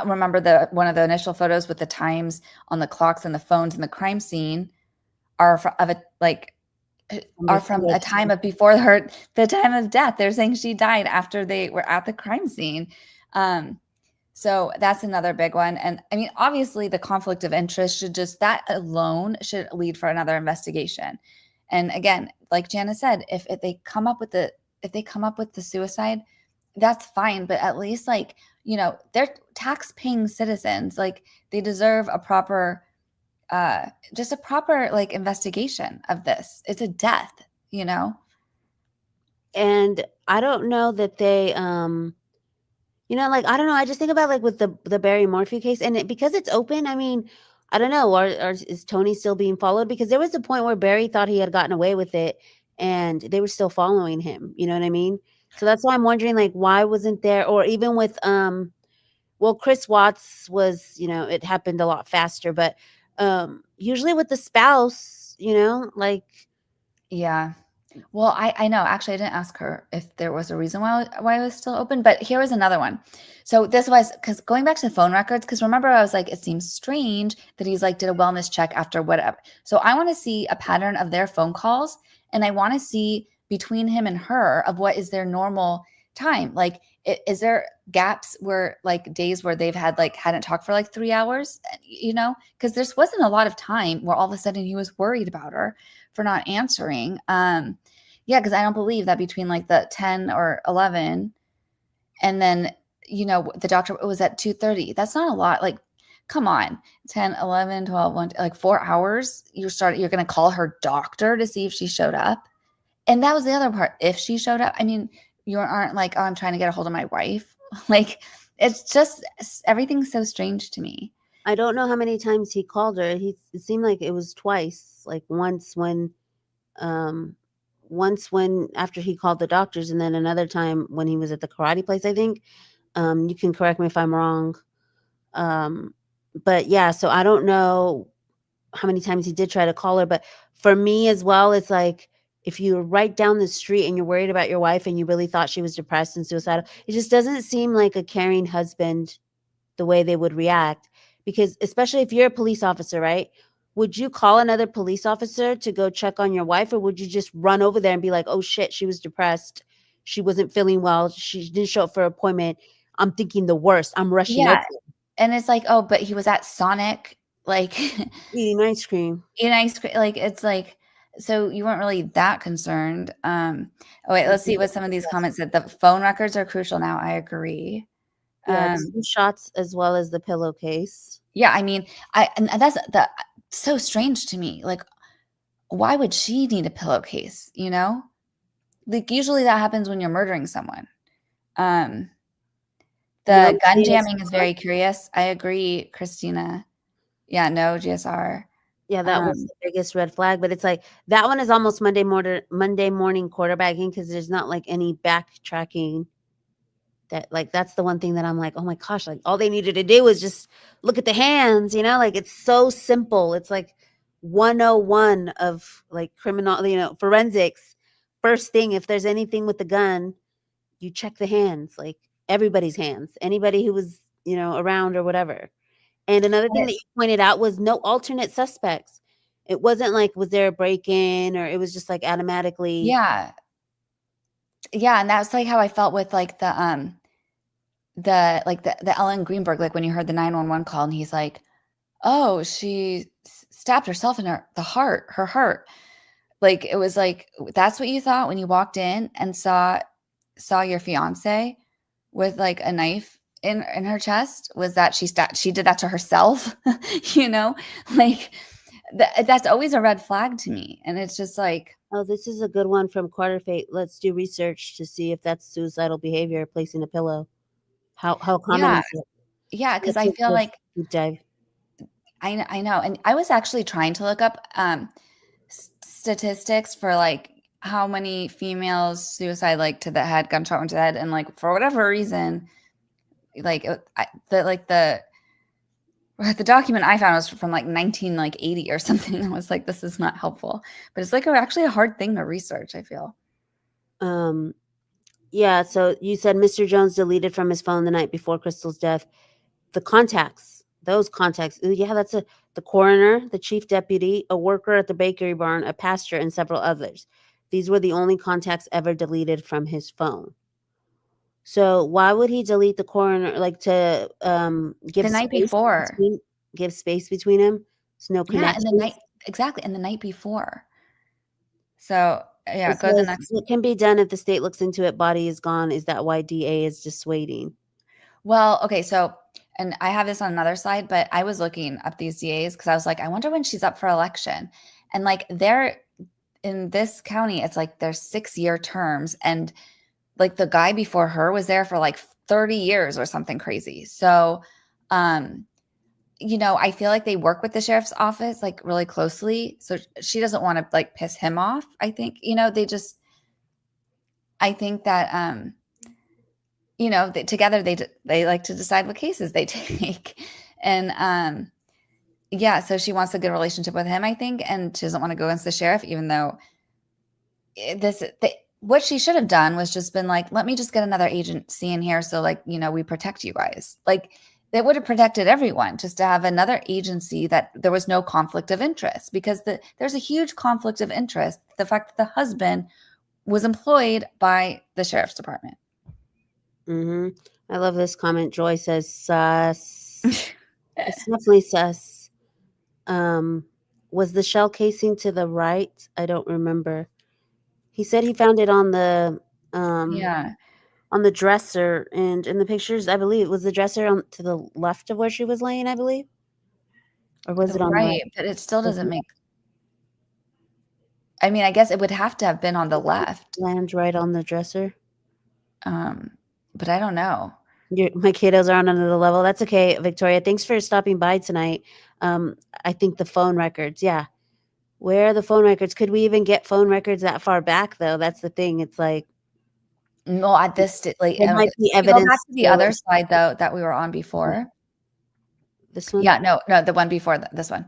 remember one of the initial photos with the times on the clocks and the phones in the crime scene are from a time of before the time of death. They're saying she died after they were at the crime scene. So that's another big one. And I mean, obviously the conflict of interest that alone should lead for another investigation. And again, like Jana said, if they come up with the suicide, that's fine. But at least, like, they're tax-paying citizens. Like, they deserve a proper, just a proper like investigation of this. It's a death, And I don't know that they, like, I don't know. I just think about like with the Barry Morphew case, and because it's open. I mean, I don't know. Or is Tony still being followed? Because there was a point where Barry thought he had gotten away with it, and they were still following him. You know what I mean? So that's why I'm wondering, like, why wasn't there, or even with well, Chris Watts was, it happened a lot faster, but usually with the spouse, like, Yeah. Well, I know. Actually, I didn't ask her if there was a reason why it was still open, but here was another one. So this was because going back to the phone records, because remember I was like, it seems strange that he's like did a wellness check after whatever. So I want to see a pattern of their phone calls, and I want to see between him and her of what is their normal time. Like, is there gaps where like days where they've hadn't talked for like 3 hours, because there wasn't a lot of time where all of a sudden he was worried about her for not answering. Yeah, because I don't believe that between like the 10 or 11 and then, the doctor was at 2:30. That's not a lot. Like, come on, 10, 11, 12, 1, like 4 hours. You're going to call her doctor to see if she showed up. And that was the other part. If she showed up, I mean, you aren't like, oh, I'm trying to get a hold of my wife. Like, it's just, everything's so strange to me. I don't know how many times he called her. It seemed like it was twice. Like once when after he called the doctors, and then another time when he was at the karate place, I think. You can correct me if I'm wrong. But yeah, so I don't know how many times he did try to call her, but for me as well, it's like, if you're right down the street and you're worried about your wife and you really thought she was depressed and suicidal, it just doesn't seem like a caring husband the way they would react. Because especially if you're a police officer, right? Would you call another police officer to go check on your wife, or would you just run over there and be like, oh shit, she was depressed. She wasn't feeling well. She didn't show up for an appointment. I'm thinking the worst. I'm rushing Yeah. over. And it's like, oh, but he was at Sonic, like Eating ice cream. Like, it's like, so you weren't really that concerned. Oh wait, let's see what some of these comments said. The phone records are crucial now. I agree. Yeah, the shots as well as the pillowcase. Yeah, I mean, and that's so strange to me. Like, why would she need a pillowcase? Like, usually that happens when you're murdering someone. The gun jamming is very curious. I agree, Christina. Yeah, no GSR. Yeah, that was the biggest red flag. But it's like, that one is almost Monday morning quarterbacking, because there's not like any backtracking. That's the one thing that I'm like, oh my gosh, like all they needed to do was just look at the hands, like it's so simple. It's like 101 of like criminal, forensics. First thing, if there's anything with the gun, you check the hands, like everybody's hands, anybody who was, around or whatever. And another thing that you pointed out was no alternate suspects. It wasn't like, was there a break-in, or it was just like automatically. Yeah. Yeah. And that's like how I felt with like the Ellen Greenberg, like when you heard the 911 call and he's like, oh, she stabbed herself in her heart. Like, it was like, that's what you thought when you walked in and saw your fiance with like a knife in her chest, was that she did that to herself. Like that's always a red flag to me. And it's just like, oh, this is a good one from Quarter Fate. Let's do research to see if that's suicidal behavior, placing a pillow. How common is it? Yeah, because I feel like deep dive. I know. And I was actually trying to look up statistics for like how many females suicide like to the head, gunshot wound to the head, and like for whatever reason, like the document I found was from like 1980 or something. I was like, this is not helpful, but it's like actually a hard thing to research, I feel. Yeah. So you said Mr. Jones deleted from his phone the night before Crystal's death. The contacts, those contacts. Ooh, yeah, that's the coroner, the chief deputy, a worker at the bakery barn, a pastor, and several others. These were the only contacts ever deleted from his phone. So why would he delete the coroner, like to give the night before, give space between him? There's no connection. And the night before. So yeah, It go to the says, next. "What can be done if the state looks into it, body is gone? Is that why DA is dissuading?" Well, okay, so and I have this on another slide, but I was looking up these DAs because I was like, I wonder when she's up for election. And like they're in this county, it's like they're 6-year terms. And like the guy before her was there for like 30 years or something crazy. So I feel like they work with the sheriff's office like really closely. So she doesn't want to like piss him off. I think, I think that together they like to decide what cases they take. And yeah, so she wants a good relationship with him, I think, and she doesn't want to go against the sheriff, even though what she should have done was just been like, let me just get another agency in here so like, we protect you guys. Like that would have protected everyone, just to have another agency that there was no conflict of interest, because there's a huge conflict of interest. The fact that the husband was employed by the sheriff's department. Mm-hmm. I love this comment. Joy says, sus. It's definitely sus. Was the shell casing to the right? I don't remember. He said he found it on the on the dresser, and in the pictures, I believe, was the dresser to the left of where she was laying, I believe? Or was it on the right? But it still doesn't make. I mean, I guess it would have to have been on the left. Land right on the dresser. But I don't know. My kiddos are on another level. That's okay, Victoria. Thanks for stopping by tonight. I think the phone records, yeah. Where are the phone records? Could we even get phone records that far back, though? That's the thing. It's like, no, at this like there might be evidence. Go back to the other slide though that we were on before. This one? Yeah, no, the one before this one.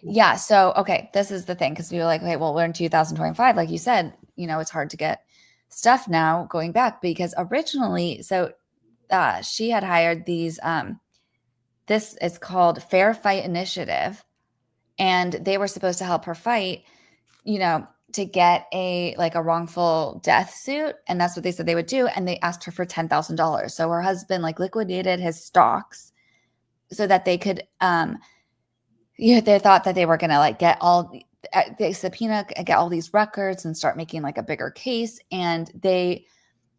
Yeah. So okay, this is the thing, because we were like, okay, well, we're in 2025, like you said. It's hard to get stuff now going back, because originally, so she had hired these. This is called Fair Fight Initiative, and they were supposed to help her fight, to get a wrongful death suit. And that's what they said they would do. And they asked her for $10,000. So her husband liquidated his stocks so that they could, they thought that they were going to get all the subpoena, get all these records and start making a bigger case. And they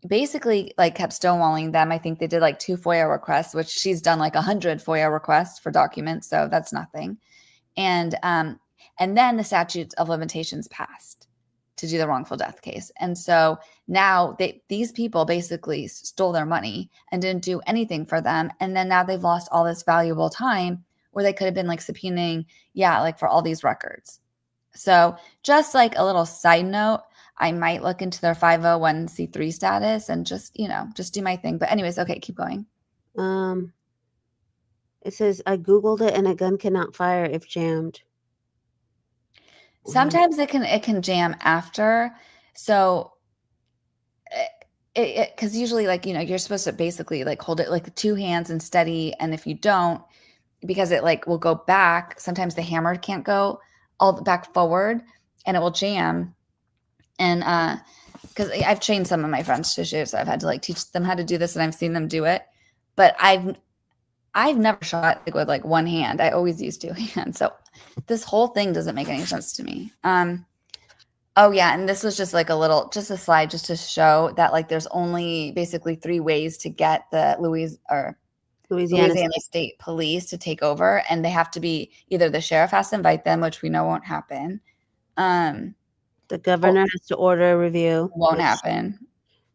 basically kept stonewalling them. I think they did 2 FOIA requests, which she's done 100 FOIA requests for documents. So that's nothing. And then the statute of limitations passed to do the wrongful death case. And so now these people basically stole their money and didn't do anything for them. And then now they've lost all this valuable time where they could have been subpoenaing, for all these records. So just a little side note, I might look into their 501c3 status and just do my thing. But anyways, okay, keep going. It says, I Googled it and a gun cannot fire if jammed. Sometimes it can jam after. So because usually you're supposed to basically hold it with 2 hands and steady. And if you don't, because it will go back, sometimes the hammer can't go all the back forward and it will jam. And because I've trained some of my friends to shoot, so I've had to teach them how to do this, and I've seen them do it. But I've never shot with one hand. I always use 2 hands. So this whole thing doesn't make any sense to me. Oh yeah, and this was just a slide just to show that there's only basically 3 ways to get the Louisiana State Police to take over, and they have to be either the sheriff has to invite them, which we know won't happen. The governor has to order a review. Won't happen.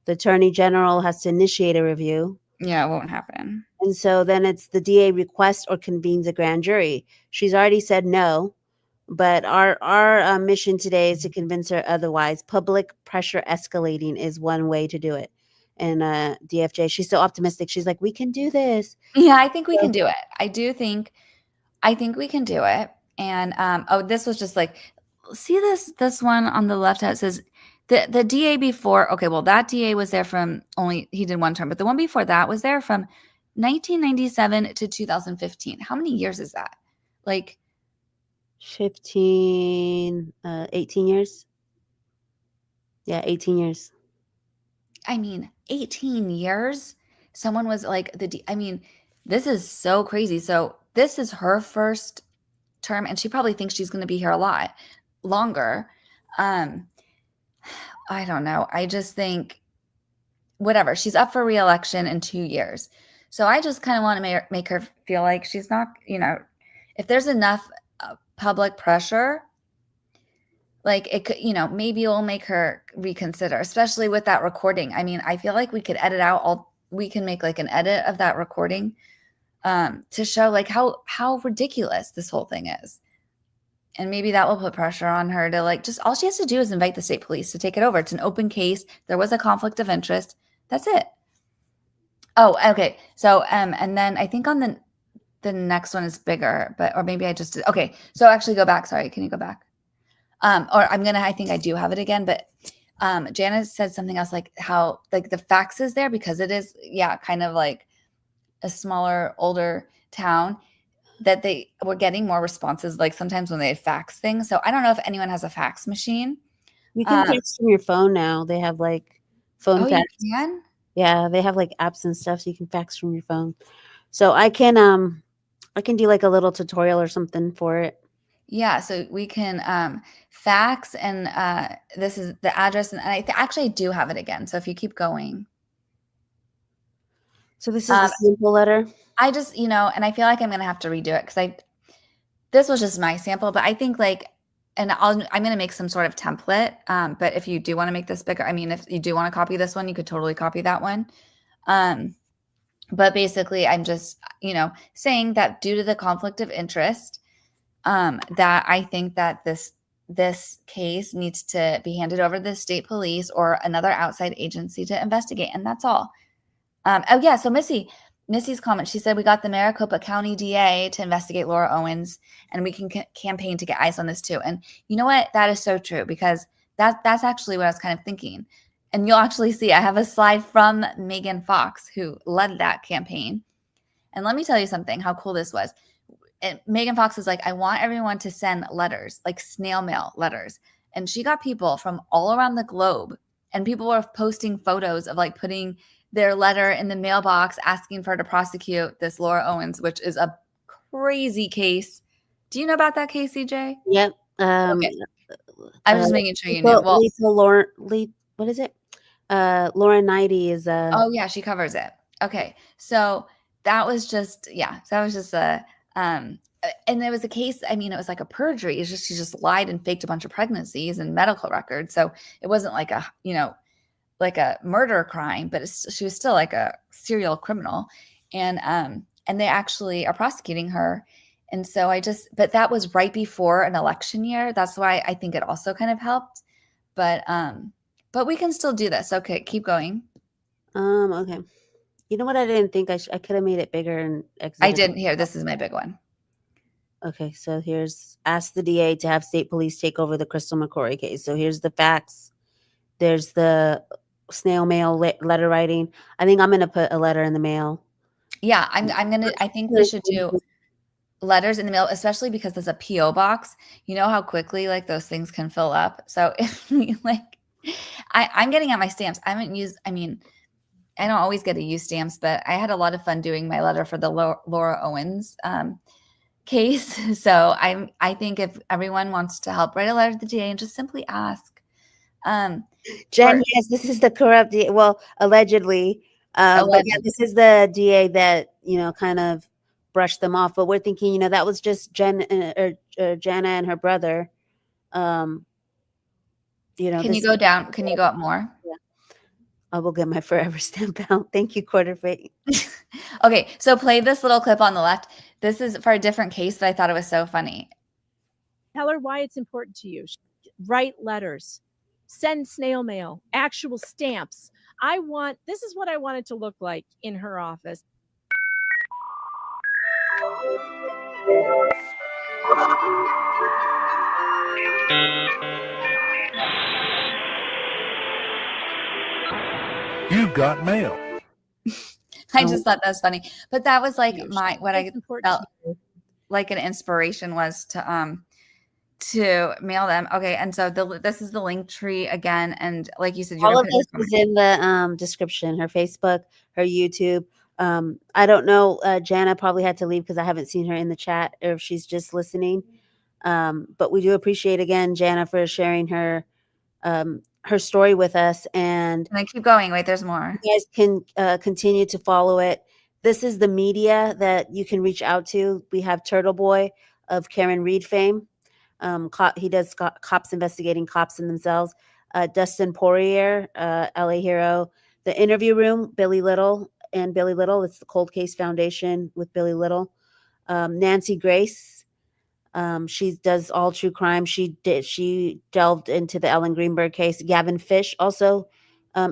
The attorney general has to initiate a review. Yeah, it won't happen. And so then it's the DA requests or convenes a grand jury. She's already said no, but our mission today is to convince her otherwise. Public pressure escalating is one way to do it. And DFJ, she's so optimistic. She's like, we can do this. Yeah, I think we can do it. I think we can do it. And this was just see this one on the left. It says the DA before. Okay, well that DA was there he did 1 term, but the one before that was there from 1997 to 2015. How many years is that? 18 years. Yeah, 18 years. I mean, 18 years. Someone was this is so crazy. So this is her first term, and she probably thinks she's going to be here a lot longer. I don't know. I just think whatever. She's up for re-election in 2 years. So I just kind of want to make her feel like she's not, if there's enough public pressure, like it could, maybe it will make her reconsider, especially with that recording. I mean, I feel like we could edit out we can make like an edit of that recording to show like how ridiculous this whole thing is. And maybe that will put pressure on her to like, just all she has to do is invite the state police to take it over. It's an open case. There was a conflict of interest. That's it. Oh, okay. So, and then I think on the next one is bigger, or maybe I just did. Okay. So actually go back. Sorry. Can you go back? I think I do have it again, but Janice said something else, like how like the fax is there because it is, kind of like a smaller, older town, that they were getting more responses like sometimes when they fax things. So I don't know if anyone has a fax machine. You can fax from your phone now. They have like phone fax. You can? Yeah, they have like apps and stuff so you can fax from your phone. So I can do like a little tutorial or something for it. Yeah, so we can fax, and this is the address, and I actually do have it again. So if you keep going. So this is the sample letter. I just, and I feel like I'm going to have to redo it because this was just my sample, but I think like, and I'm going to make some sort of template. But if you do want to make this bigger, I mean, if you do want to copy this one, you could totally copy that one. But basically I'm just, saying that due to the conflict of interest, that I think that this case needs to be handed over to the state police or another outside agency to investigate. And that's all. So Missy's comment, she said, we got the Maricopa County DA to investigate Laura Owens, and we can campaign to get eyes on this too. And you know what? That is so true, because that's actually what I was kind of thinking. And you'll actually see, I have a slide from Megan Fox, who led that campaign. And let me tell you something, how cool this was. And Megan Fox is like, I want everyone to send letters, like snail mail letters. And she got people from all around the globe, and people were posting photos of like putting their letter in the mailbox asking for her to prosecute this Laura Owens, which is a crazy case. Do you know about that case, CJ? Yep. Okay. I'm just making sure you knew. Well, what is it? Laura Knighty is oh yeah, she covers it. Okay. So that was just a and there was a case, I mean, it was like a perjury. It's just, she just lied and faked a bunch of pregnancies and medical records. So it wasn't like a, like a murder crime, but she was still like a serial criminal. And they actually are prosecuting her. And so but that was right before an election year. That's why I think it also kind of helped, but we can still do this. Okay. Keep going. Okay. You know what? I didn't think I could have made it bigger and I didn't hear. This is my big one. Okay. So here's ask the DA to have state police take over the Crystal McCrory case. So here's the facts. There's the snail mail letter writing. I think I'm going to put a letter in the mail. Yeah, I think we should do letters in the mail, especially because there's a PO box. You know how quickly like those things can fill up. So if we I'm getting out my stamps. I don't always get to use stamps, but I had a lot of fun doing my letter for the Laura Owens case. So I think if everyone wants to help write a letter to the DA and just simply ask. Jen, yes, this is the corrupt DA. Well, allegedly. But yeah, this is the DA that, kind of brushed them off. But we're thinking, that was just Jana and her brother. Can you go down? Can you go up more? Yeah. I will get my forever stamp out. Thank you, Quarterfeit. Okay, so play this little clip on the left. This is for a different case, but I thought it was so funny. Tell her why it's important to you. Write letters. Send snail mail, actual stamps. This is what I want it to look like in her office. You've got mail. I just thought that was funny. But that was like what I felt like an inspiration was to mail them. Okay. And so this is the link tree again. And like you said, all of this is in the description, her Facebook, her YouTube. I don't know. Jana probably had to leave because I haven't seen her in the chat or if she's just listening. But we do appreciate again, Jana, for sharing her her story with us, and I keep going. Wait, there's more. you guys can continue to follow it. This is the media that you can reach out to. We have Turtle Boy of Karen Reed fame. He does cops investigating cops in themselves. Dustin Poirier, LA Hero. The Interview Room, Billy Little and Billy Little. It's the Cold Case Foundation with Billy Little. Nancy Grace. She does all true crime. She delved into the Ellen Greenberg case. Gavin Fish also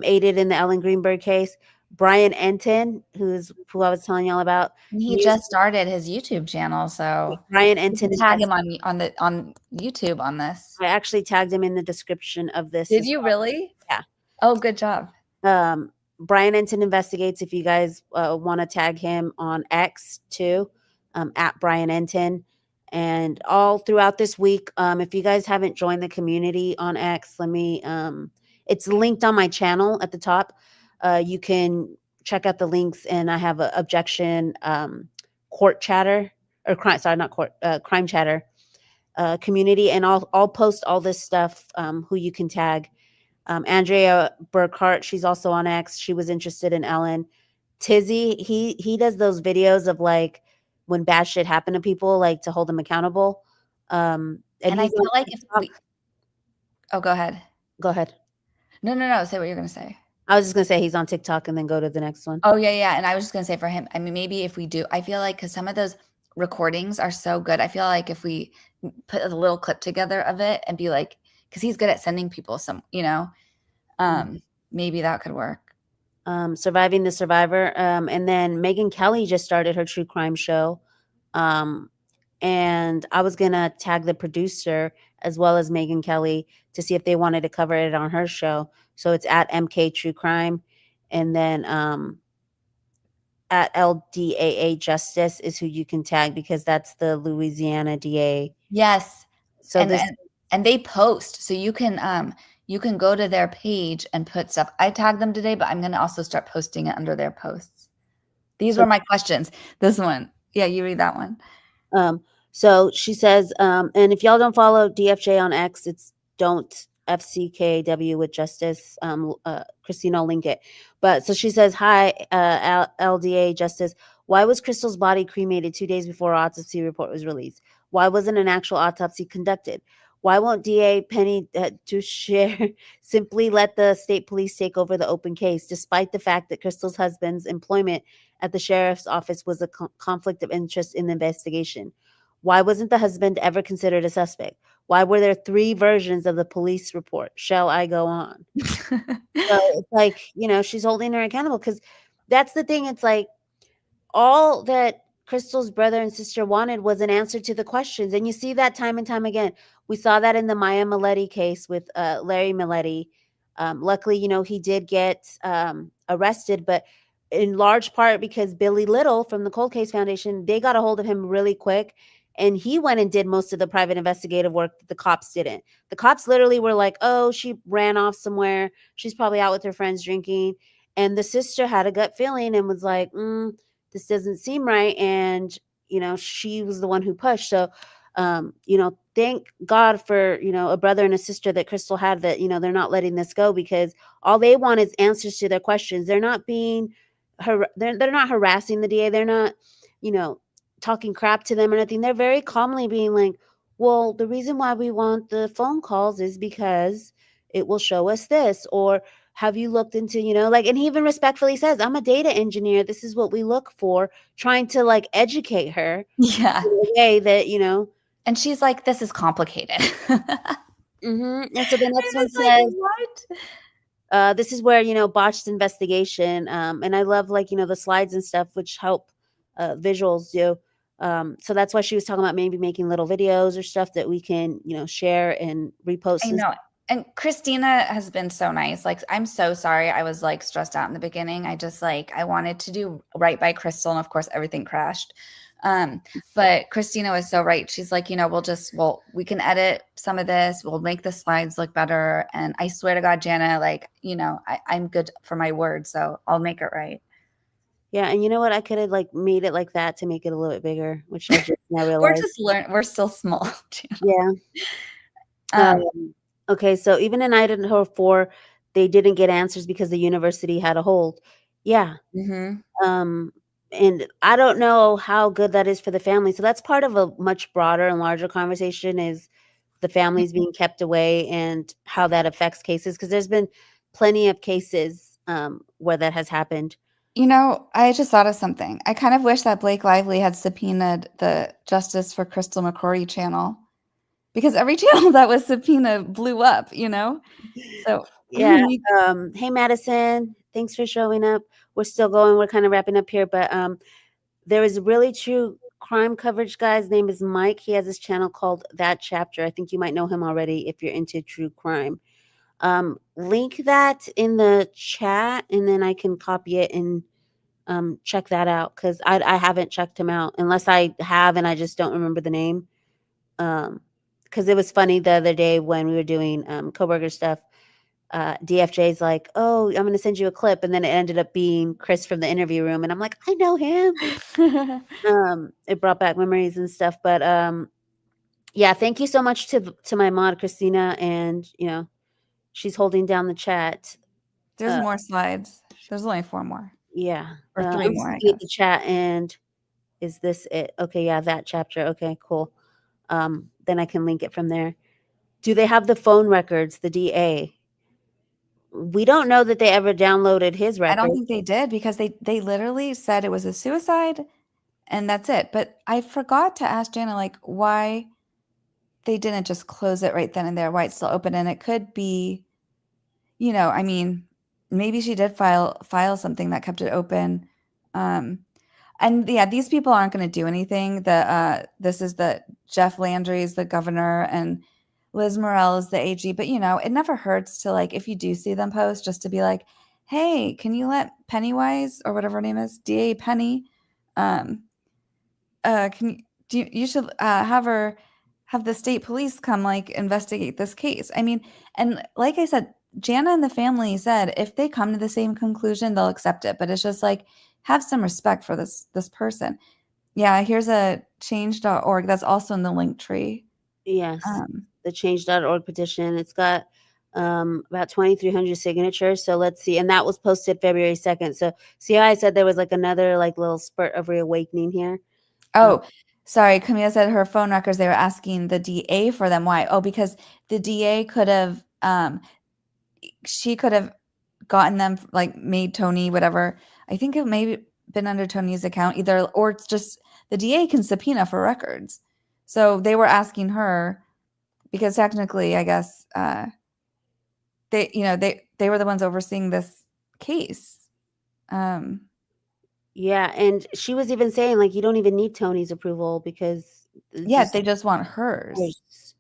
aided in the Ellen Greenberg case. Brian Enton, who I was telling y'all about. He just started his YouTube channel, so Brian Enton. Tag him on YouTube on this. I actually tagged him in the description of this. Did you really? Yeah. Oh, good job. Brian Enton Investigates. If you guys want to tag him on X too, at Brian Enton. And all throughout this week, if you guys haven't joined the community on X, it's linked on my channel at the top. You can check out the links, and I have an Objection court chatter, or crime, sorry, not court, crime chatter community, and I'll post all this stuff, who you can tag. Andrea Burkhart, she's also on X. She was interested in Ellen. Tizzy, he does those videos of like when bad shit happened to people, like to hold them accountable. And I feel like go ahead. Go ahead. No. Say what you're going to say. I was just going to say he's on TikTok, and then go to the next one. Oh, yeah. And I was just going to say for him, I mean, maybe if we do, I feel like because some of those recordings are so good, I feel like if we put a little clip together of it and be like, because he's good at sending people some, maybe that could work. Surviving the Survivor. And then Megyn Kelly just started her true crime show. And I was going to tag the producer as well as Megyn Kelly to see if they wanted to cover it on her show. So it's at MK True Crime. And then at LDAA Justice is who you can tag, because that's the Louisiana DA. Yes. So and they post. So you can go to their page and put stuff. I tagged them today, but I'm going to also start posting it under their posts. These were my questions. This one. Yeah, you read that one. So she says, and if y'all don't follow DFJ on X, it's don't FCKW with Justice. Christina will link it. But so she says, hi, LDA Justice. Why was Crystal's body cremated 2 days before her autopsy report was released? Why wasn't an actual autopsy conducted? Why won't DA Penny Douciere simply let the state police take over the open case, despite the fact that Crystal's husband's employment at the sheriff's office was a conflict of interest in the investigation? Why wasn't the husband ever considered a suspect? Why were there 3 versions of the police report? Shall I go on? So it's like, she's holding her accountable, because that's the thing. It's like all that Crystal's brother and sister wanted was an answer to the questions. And you see that time and time again. We saw that in the Maya Maletti case with Larry Maletti. Luckily, he did get arrested, but in large part because Billy Little from the Cold Case Foundation, they got a hold of him really quick. And he went and did most of the private investigative work that the cops didn't. The cops literally were like, oh, she ran off somewhere. She's probably out with her friends drinking. And the sister had a gut feeling and was like, this doesn't seem right. And, she was the one who pushed. So, thank God for, a brother and a sister that Crystal had that, they're not letting this go, because all they want is answers to their questions. They're not being, they're not harassing the DA. They're not, talking crap to them or nothing. They're very calmly being like, well, the reason why we want the phone calls is because it will show us this. Or have you looked into, and he even respectfully says, I'm a data engineer. This is what we look for, trying to educate her. Yeah. In a way that, And she's like, this is complicated. And so the next one says, what? This is where, botched investigation. And I love the slides and stuff, which help visuals do. So that's why she was talking about maybe making little videos or stuff that we can, share and repost. I know. And Christina has been so nice. I'm so sorry. I was stressed out in the beginning. I just I wanted to do right by Crystal, and of course everything crashed. But Christina was so right. She's like, we can edit some of this. We'll make the slides look better. And I swear to God, Jana, I'm good for my word, so I'll make it right. Yeah, and you know what? I could have made it like that to make it a little bit bigger, which I just now realized. We're still small. Yeah. Okay, so even in Idaho 4, they didn't get answers because the university had a hold. Yeah. Mm-hmm. And I don't know how good that is for the family. So that's part of a much broader and larger conversation is the families being kept away and how that affects cases. Because there's been plenty of cases where that has happened. You know, I just thought of something. I kind of wish that Blake Lively had subpoenaed the Justice for Crystal McCrory channel because every channel that was subpoenaed blew up, you know? So, Yeah. Hey, Madison, thanks for showing up. We're still going. We're kind of wrapping up here, but there is a really true crime coverage guy. His name is Mike. He has this channel called That Chapter. I think you might know him already if you're into true crime. Link that in the chat, and then I can copy it and check that out because I haven't checked him out unless I have and I just don't remember the name. Because it was funny the other day when we were doing coworker stuff. DFJ's like, "Oh, I'm going to send you a clip," and then it ended up being Chris from the interview room, and I'm like, "I know him." It brought back memories and stuff, but yeah, thank you so much to my mod Christina, and she's holding down the chat. There's more slides. There's only 4 more. Yeah, Or 3 I'm more, I looking at the guess. chat, and is this it? Okay, yeah, that chapter. Okay, cool. Then I can link it from there. Do they have the phone records? The DA. We don't know that they ever downloaded his I don't record. think they did because they literally said it was a suicide and that's it. But I forgot to ask Jana like why they didn't just close it right then and there, why it's still open. And it could be, I mean, maybe she did file something that kept it open. And yeah, these people aren't going to do anything. This is the Jeff Landry's the governor and Liz Morell is the AG. But it never hurts to like if you do see them post, just to be like, "Hey, can you let Pennywise or whatever her name is, DA Penny, you should have the state police come like investigate this case." I mean, and like I said, Jana and the family said if they come to the same conclusion, they'll accept it. But it's just like have some respect for this person. Yeah, here's a change.org that's also in the link tree. Yes, the change.org petition. It's got about 2,300 signatures. So let's see. And that was posted February 2nd. So see how I said there was like another like little spurt of reawakening here? Oh, sorry. Camilla said her phone records, they were asking the DA for them. Why? Oh, because the DA could have, she could have gotten them, like made Tony, whatever. I think it may been under Tony's account either, or it's just the DA can subpoena for records. So they were asking her because technically, I guess, they were the ones overseeing this case. Yeah, and she was even saying like you don't even need Tony's approval because they just want hers.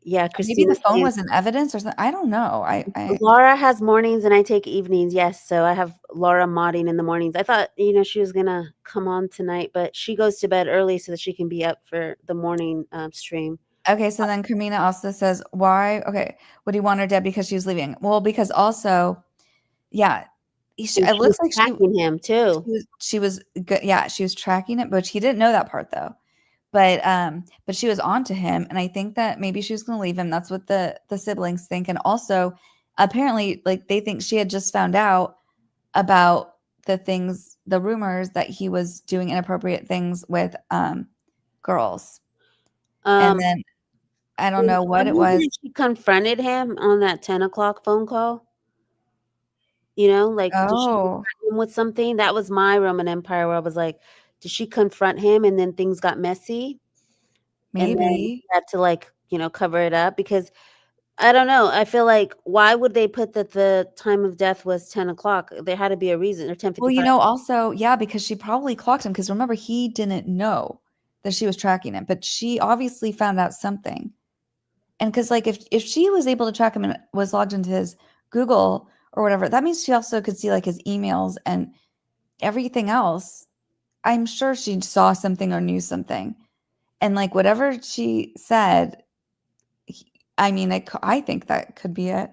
Yeah, Maybe Christina. the phone was in evidence or something. I don't know. Laura has mornings and I take evenings. Yes, so I have Laura modding in the mornings. I thought she was gonna come on tonight, but she goes to bed early so that she can be up for the morning stream. Okay, so then Carmina also says, why? Okay, would he want her dead because she was leaving? Well, because also, yeah, it looks like tracking him too. She was good. Yeah, she was tracking it, but he didn't know that part though. But she was on to him, and I think that maybe she was going to leave him. That's what the siblings think, and also apparently, like they think she had just found out about the rumors that he was doing inappropriate things with girls, and then I don't know what it was. She confronted him on that 10 o'clock phone call. Like, did she confront him with something? That was my Roman Empire where I was like, did she confront him and then things got messy? Maybe. And then had to like, cover it up because I don't know. I feel like why would they put that the time of death was 10 o'clock? There had to be a reason or 10:55. Well, also, yeah, because she probably clocked him because remember, he didn't know that she was tracking him, but she obviously found out something. And because like if she was able to track him and was logged into his Google or whatever, that means she also could see like his emails and everything else. I'm sure she saw something or knew something. And like whatever she said, I think that could be it.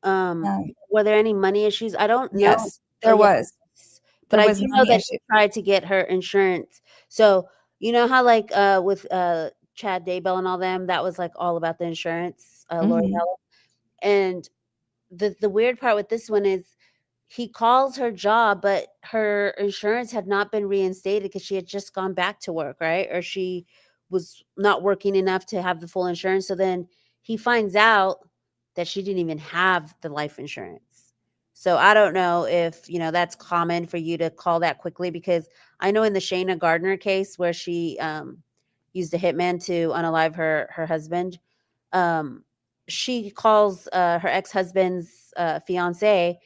Were there any money issues? I don't know. Yes, there was. But I do know that she tried to get her insurance. So you know how like with Chad Daybell and all them, that was like all about the insurance, Mhm. L'Oreal. And the weird part with this one is he calls her job, but her insurance had not been reinstated because she had just gone back to work, right? Or she was not working enough to have the full insurance. So then he finds out that she didn't even have the life insurance. So I don't know if, that's common for you to call that quickly, because I know in the Shayna Gardner case where she used a hitman to unalive her husband, she calls her ex-husband's fiance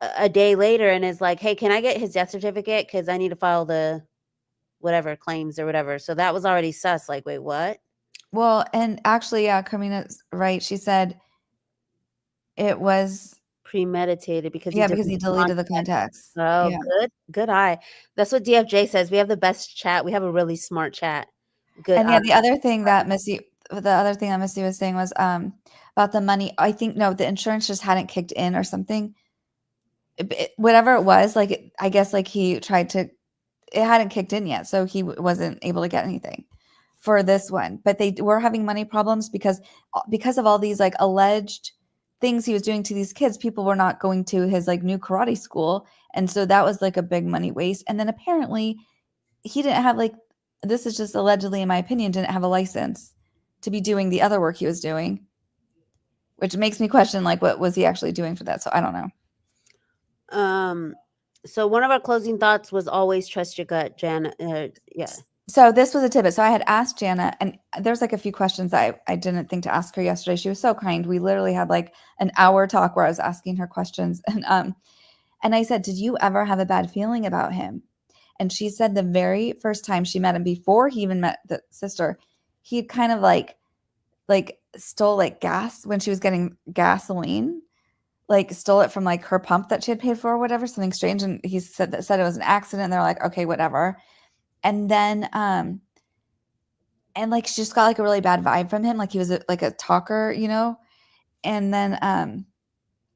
a day later and is like, "Hey, can I get his death certificate? Because I need to file the whatever claims or whatever." So that was already sus. Like, wait, what? Well, and actually, yeah, Carmina's right. She said it was Premeditated because he because he deleted the contacts. Oh, Yeah. good eye. That's what DFJ says. We have the best chat. We have a really smart chat. Good And eye. yeah, the other thing that Missy was saying was about the money. I think no, the insurance just hadn't kicked in or something. Whatever it was, like I guess like he tried to, it hadn't kicked in yet, so he wasn't able to get anything for this one. But they were having money problems because of all these like alleged things he was doing to these kids. People were not going to his like new karate school, and so that was like a big money waste. And then apparently he didn't have like, this is just allegedly in my opinion, didn't have a license to be doing the other work he was doing, which makes me question like what was he actually doing for that. So I don't know. So one of our closing thoughts was always trust your gut, Jan. Yeah. So this was a tidbit. So I had asked Jana, and there's like a few questions that I didn't think to ask her yesterday. She was so kind. We literally had like an hour talk where I was asking her questions. And I said, did you ever have a bad feeling about him? And she said the very first time she met him, before he even met the sister, he kind of like stole like gas when she was getting gasoline, like stole it from like her pump that she had paid for or whatever, something strange. And he said it was an accident. And they're like, okay, whatever. And then, and like, she just got like a really bad vibe from him. Like he was like a talker, and then,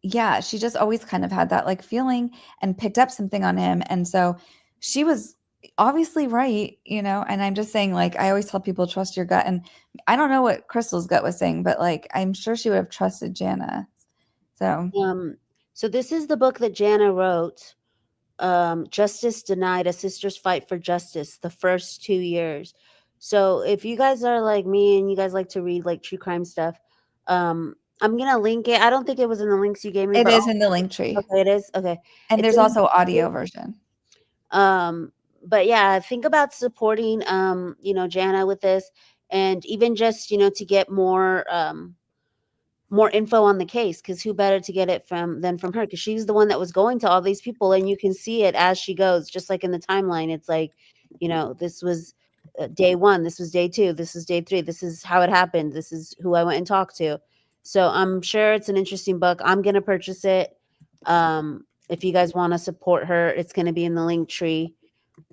yeah, she just always kind of had that like feeling and picked up something on him. And so she was obviously right, and I'm just saying, like, I always tell people, trust your gut. And I don't know what Crystal's gut was saying, but like, I'm sure she would have trusted Jana. So this is the book that Jana wrote. Justice Denied, A Sister's Fight for Justice, the first 2 years. So if you guys are like me and you guys like to read like true crime stuff, I'm gonna link it. I don't think it was in the links you gave me. It but is in the link tree. Okay, it is. Okay. And It's there's in- also audio version. But yeah, think about supporting Jana with this, and even just to get more info on the case, because who better to get it from her, because she's the one that was going to all these people, and you can see it as she goes, just like in the timeline. It's like, this was day 1, this was day 2, this is day 3, this is how it happened, this is who I went and talked to. So I'm sure it's an interesting book. I'm gonna purchase it. If you guys want to support her, it's going to be in the link tree.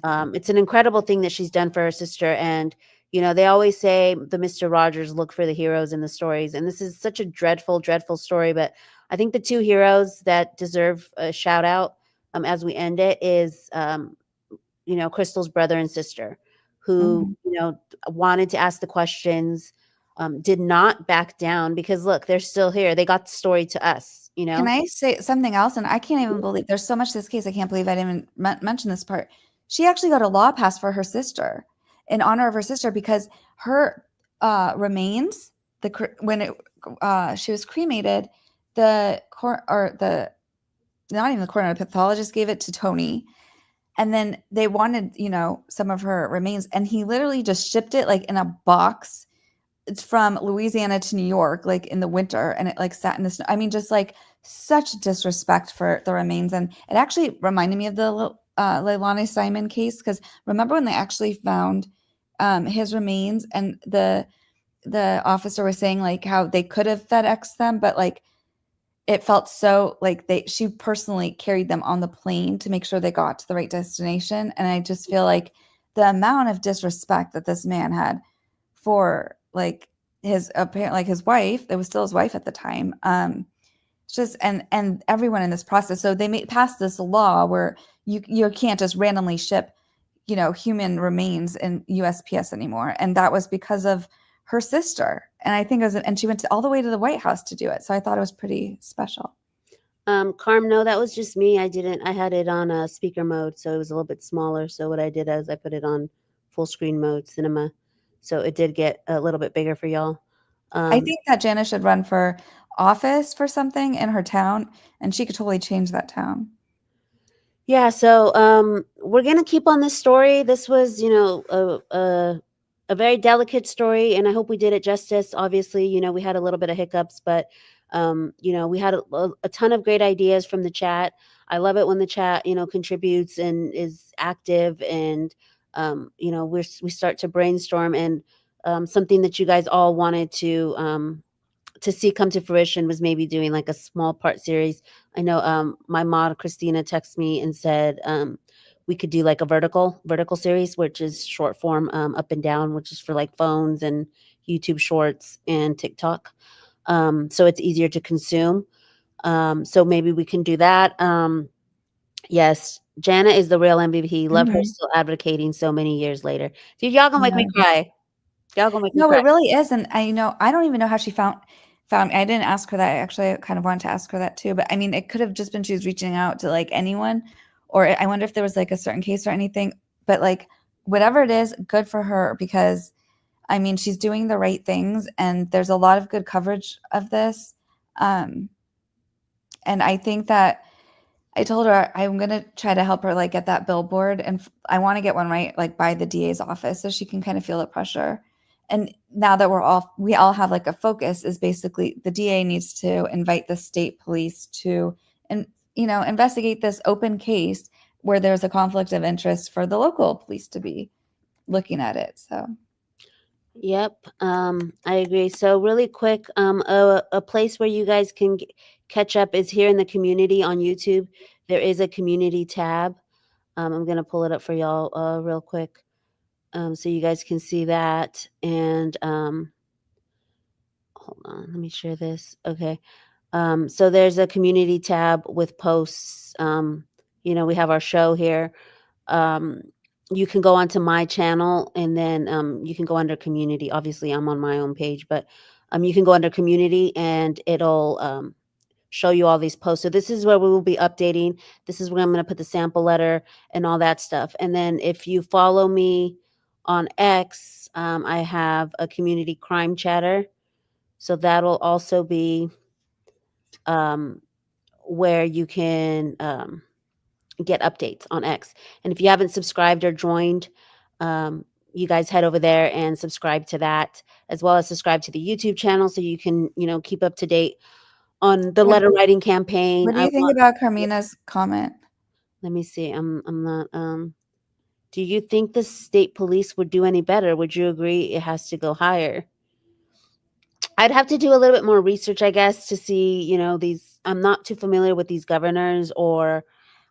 It's an incredible thing that she's done for her sister. And, they always say the Mr. Rogers look for the heroes in the stories. And this is such a dreadful, dreadful story. But I think the 2 heroes that deserve a shout out as we end it is, Crystal's brother and sister, who, wanted to ask the questions, did not back down, because look, they're still here. They got the story to us. Can I say something else? And I can't even believe there's so much to this case. I can't believe I didn't even mention this part. She actually got a law passed for her sister, in honor of her sister, because her remains, when she was cremated, not even the coroner, the pathologist gave it to Tony, and then they wanted some of her remains, and he literally just shipped it like in a box. It's from Louisiana to New York, like in the winter, and it like sat in the snow. I mean, just like such disrespect for the remains. And it actually reminded me of the Leilani Simon case, because remember when they actually found his remains, and the officer was saying like how they could have FedExed them, but like it felt so like she personally carried them on the plane to make sure they got to the right destination. And I just feel like the amount of disrespect that this man had for like his wife, it was still his wife at the time. Just and everyone in this process. So they passed this law where you can't just randomly ship human remains in USPS anymore. And that was because of her sister. And I think and she went all the way to the White House to do it. So I thought it was pretty special. Carm, no, that was just me. I had it on speaker mode, so it was a little bit smaller. So what I did is I put it on full screen mode, cinema. So it did get a little bit bigger for y'all. I think that Jana should run for office for something in her town, and she could totally change that town. Yeah, so we're gonna keep on this story. This was, a very delicate story, and I hope we did it justice. Obviously, we had a little bit of hiccups, but we had a ton of great ideas from the chat. I love it when the chat, contributes and is active, and we start to brainstorm. And something that you guys all wanted to see come to fruition was maybe doing like a small part series. I know my mod Christina texted me and said we could do like a vertical series, which is short form, up and down, which is for like phones and YouTube shorts and TikTok. So it's easier to consume. So maybe we can do that. Yes, Jana is the real MVP. Love her still advocating so many years later. Dude, y'all gonna make me cry. Y'all gonna make me cry. No, it really is. And I don't even know how she found me. I didn't ask her that. Actually, I kind of wanted to ask her that too. But I mean, it could have just been she was reaching out to like anyone, or I wonder if there was like a certain case or anything. But like whatever it is, good for her, because I mean, she's doing the right things, and there's a lot of good coverage of this. And I think that I told her I'm going to try to help her like get that billboard, and I want to get one right like by the DA's office so she can kind of feel the pressure. And now that we all have like a focus, is basically the DA needs to invite the state police to, and investigate this open case where there's a conflict of interest for the local police to be looking at it. So. Yep, I agree. So really quick, a place where you guys can catch up is here in the community on YouTube. There is a community tab. I'm gonna pull it up for y'all real quick, so you guys can see that. And hold on, let me share this. Okay, so there's a community tab with posts. We have our show here. You can go onto my channel, and then you can go under community. Obviously, I'm on my own page, but you can go under community, and it'll show you all these posts. So this is where we will be updating. This is where I'm going to put the sample letter and all that stuff. And then if you follow me on X, I have a community crime chatter. So that'll also be where you can get updates on X. And if you haven't subscribed or joined, you guys head over there and subscribe to that, as well as subscribe to the YouTube channel so you can, keep up to date on the letter writing campaign. What do you think about Carmina's comment? Let me see. I'm not. Do you think the state police would do any better? Would you agree it has to go higher? I'd have to do a little bit more research, I guess, to see, these. I'm not too familiar with these governors, or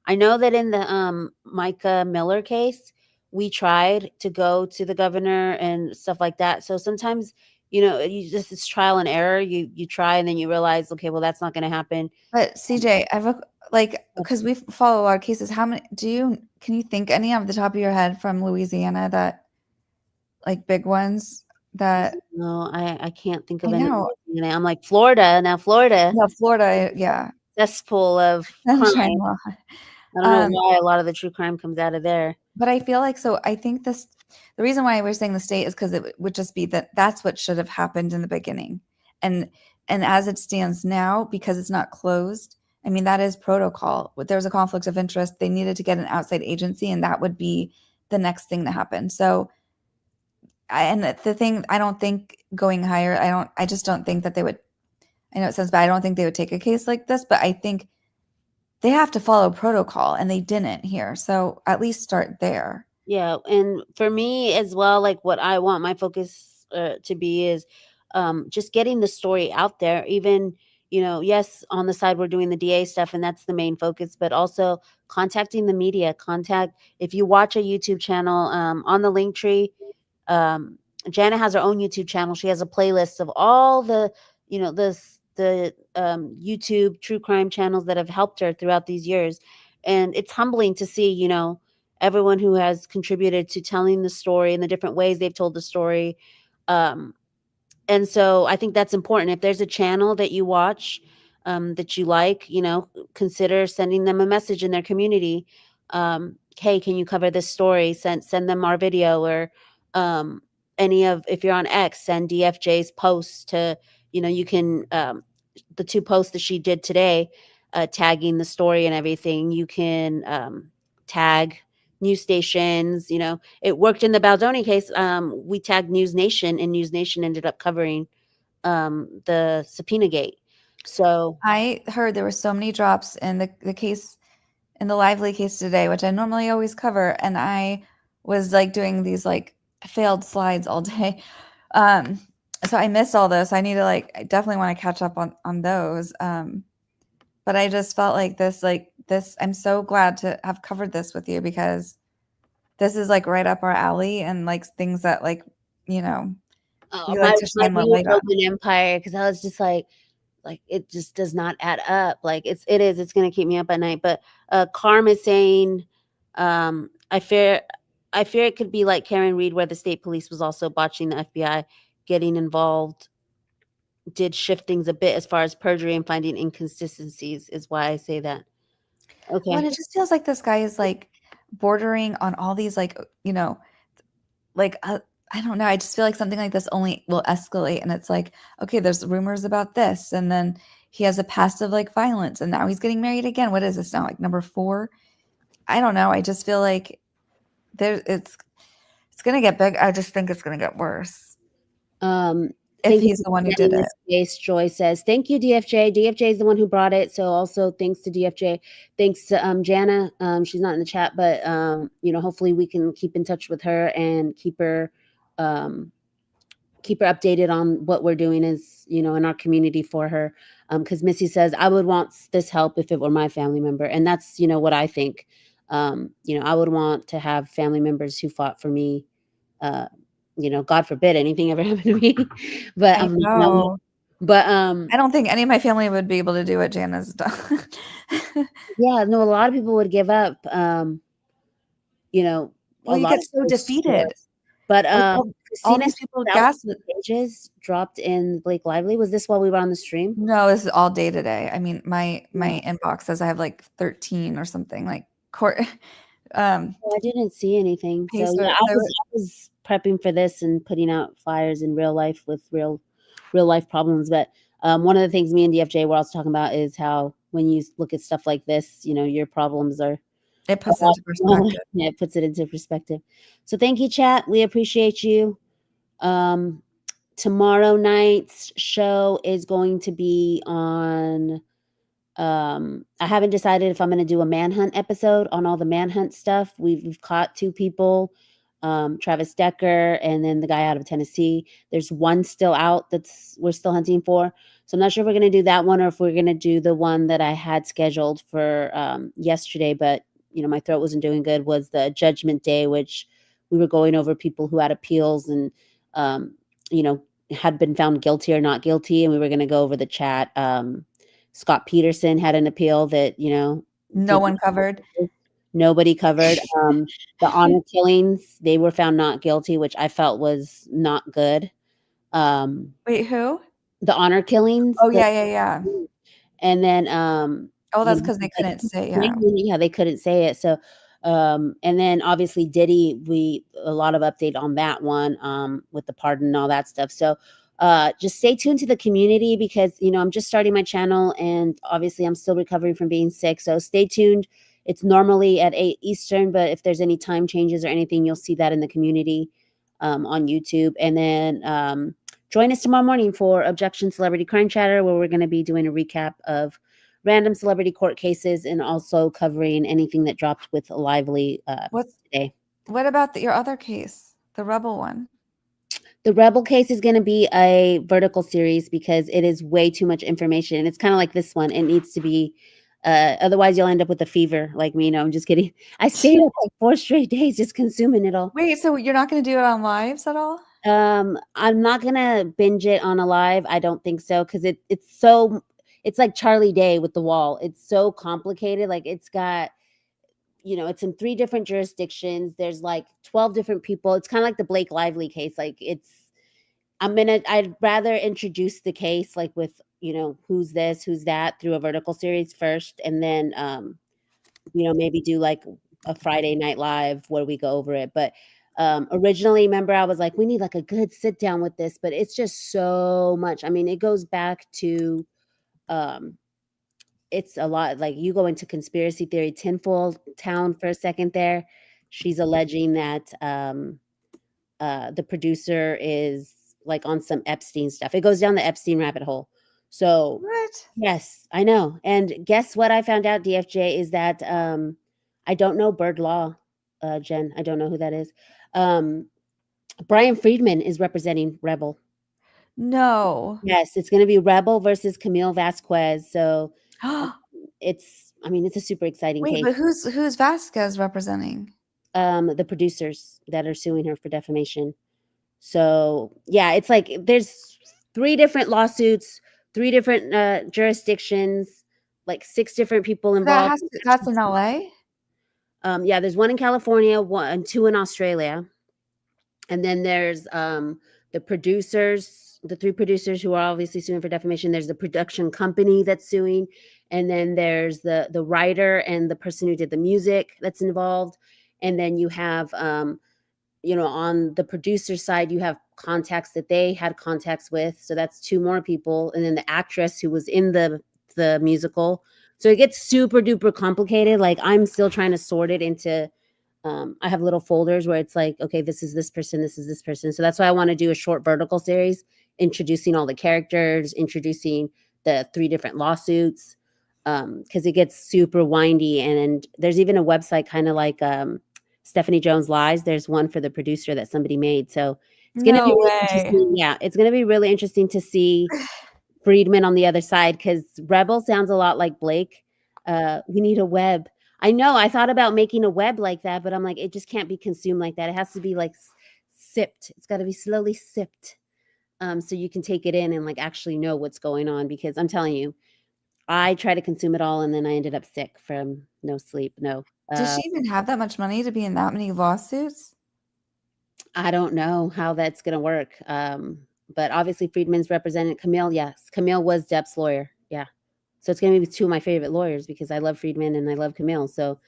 I know that in the Micah Miller case, we tried to go to the governor and stuff like that. So sometimes, it's trial and error. You try, and then you realize, okay, well, that's not going to happen. But CJ, because we follow a lot of cases. How many can you think any off the top of your head from Louisiana that, like, big ones that? No, I can't think of any. I'm like Florida now. Florida, yeah, cesspool of crime. I don't know why a lot of the true crime comes out of there. But I feel like, so I think the reason why we're saying the state is because it would just be that's what should have happened in the beginning. And as it stands now, because it's not closed, I mean, that is protocol. There's a conflict of interest. They needed to get an outside agency, and that would be the next thing to happen. So, and the thing, I don't think going higher, I just don't think that they would, I know it sounds bad, I don't think they would take a case like this, but I think they have to follow protocol, and they didn't here. So at least start there. Yeah. And for me as well, like what I want my focus to be is just getting the story out there. Even, yes, on the side, we're doing the DA stuff, and that's the main focus, but also contacting the media. If you watch a YouTube channel on the link tree, Jana has her own YouTube channel. She has a playlist of all the, the YouTube true crime channels that have helped her throughout these years. And it's humbling to see, everyone who has contributed to telling the story and the different ways they've told the story. And so I think that's important. If there's a channel that you watch that you like, consider sending them a message in their community. Hey, can you cover this story? Send them our video, or if you're on X, send DFJ's posts to, you can, the 2 posts that she did today, tagging the story and everything. You can tag news stations. It worked in the Baldoni case. We tagged News Nation, and News Nation ended up covering the subpoena gate. So I heard there were so many drops in the case, in the Lively case today, which I normally always cover, and I was like doing these like failed slides all day. So I missed all those. I need to I definitely want to catch up on those. But I just felt like this, I'm so glad to have covered this with you, because this is like right up our alley, and like things that we like to shine more light on. Roman Empire, because I was just like it just does not add up. It's going to keep me up at night. But Carm is saying, I fear it could be like Karen Reed, where the state police was also botching the FBI getting involved, did shift things a bit as far as perjury and finding inconsistencies, is why I say that. Okay. Well, it just feels like this guy is bordering on all these I don't know. I just feel like something like this only will escalate. And it's okay, there's rumors about this. And then he has a past of violence. And now he's getting married again. What is this now? Number 4? I don't know. I just feel like it's going to get big. I just think it's going to get worse. If he's the one who did it. Case, Joy says, thank you, DFJ. DFJ is the one who brought it. So also thanks to DFJ. Thanks to Jana. She's not in the chat, but hopefully we can keep in touch with her and keep her updated on what we're doing in our community for her. Because Missy says, I would want this help if it were my family member. And that's, what I think. I would want to have family members who fought for me. God forbid anything ever happened to me. But I know. But I don't think any of my family would be able to do what Jana's done. Yeah, no, a lot of people would give up. Well, you get so defeated. But all these people gaslit pages dropped in Blake Lively. Was this while we were on the stream? No, this is all day today. I mean, my inbox says I have 13 or something I didn't see anything. So yeah, I was prepping for this and putting out fires in real life with real life problems. But one of the things me and DFJ were also talking about is how when you look at stuff like this, your problems are. It puts it into perspective. Yeah, it puts it into perspective. So thank you, chat. We appreciate you. Tomorrow night's show is going to be on. I haven't decided if I'm going to do a manhunt episode on all the manhunt stuff. We've caught 2 people, Travis Decker and then the guy out of Tennessee. There's one still out we're still hunting for. So I'm not sure if we're going to do that one or if we're going to do the one that I had scheduled for yesterday, but my throat wasn't doing good, was the Judgment Day, which we were going over people who had appeals and, had been found guilty or not guilty. And we were going to go over the chat. Scott Peterson had an appeal that, no one covered. Nobody covered. The honor killings, they were found not guilty, which I felt was not good. Wait, who? The honor killings. Oh, yeah. And then that's because they couldn't say it. Yeah, they couldn't say it. So and then obviously Diddy, a lot of update on that one with the pardon and all that stuff. So just stay tuned to the community because I'm just starting my channel and obviously I'm still recovering from being sick. So stay tuned. It's normally at 8 Eastern, but if there's any time changes or anything, you'll see that in the community on YouTube. And then join us tomorrow morning for Objection Celebrity Crime Chatter, where we're going to be doing a recap of random celebrity court cases and also covering anything that dropped with Lively today. What about your other case, the Rebel one? The Rebel case is going to be a vertical series because it is way too much information. And it's kind of like this one. It needs to be, otherwise you'll end up with a fever like me. No, I'm just kidding. I stayed up 4 straight days just consuming it all. Wait, so you're not going to do it on lives at all? I'm not going to binge it on a live. I don't think so. Cause it's like Charlie Day with The Wall. It's so complicated. Like it's got it's in 3 different jurisdictions. There's like 12 different people. It's kind of like the Blake Lively case. Like I'd rather introduce the case like with, who's this, who's that through a vertical series first. And then, maybe do like a Friday Night Live where we go over it. But originally, remember, I was like, we need like a good sit down with this, but it's just so much. I mean, it goes back to, it's a lot. Like you go into conspiracy theory, tinfoil town for a second there. She's alleging that the producer is like on some Epstein stuff. It goes down the Epstein rabbit hole. So What? yes, I know. And guess what I found out, DFJ, is that I don't know Bird Law, Jen. I don't know who that is. Brian Friedman is representing Rebel. No. Yes, it's going to be Rebel versus Camille Vasquez. So it's a super exciting Wait, case. but who's Vasquez representing? The producers that are suing her for defamation. So yeah, it's like there's 3 different lawsuits, 3 different jurisdictions, like 6 different people involved. That's in LA? Yeah, there's 1 in California, 2 in Australia. And then there's the producers, the 3 producers who are obviously suing for defamation. There's the production company that's suing. And then there's the writer and the person who did the music that's involved. And then you have, on the producer side, you have contacts that they had contacts with. So that's 2 more people. And then the actress who was in the musical. So it gets super duper complicated. Like I'm still trying to sort it into, I have little folders where it's like, okay, this is this person, this is this person. So that's why I want to do a short vertical series, introducing all the characters, introducing the 3 different lawsuits, because it gets super windy. And there's even a website kind of like Stephanie Jones Lies. There's one for the producer that somebody made. So it's going to be really interesting. Yeah, it's going to be really interesting to see Friedman on the other side, because Rebel sounds a lot like Blake. We need a web. I know I thought about making a web like that, but I'm like, it just can't be consumed like that. It has to be like sipped. It's got to be slowly sipped. So you can take it in and like actually know what's going on, because I'm telling you, I try to consume it all and then I ended up sick from no sleep. No. Does she even have that much money to be in that many lawsuits? I don't know how that's going to work. But obviously Friedman's represented Camille. Yes. Camille was Depp's lawyer. Yeah. So it's going to be 2 of my favorite lawyers, because I love Friedman and I love Camille. So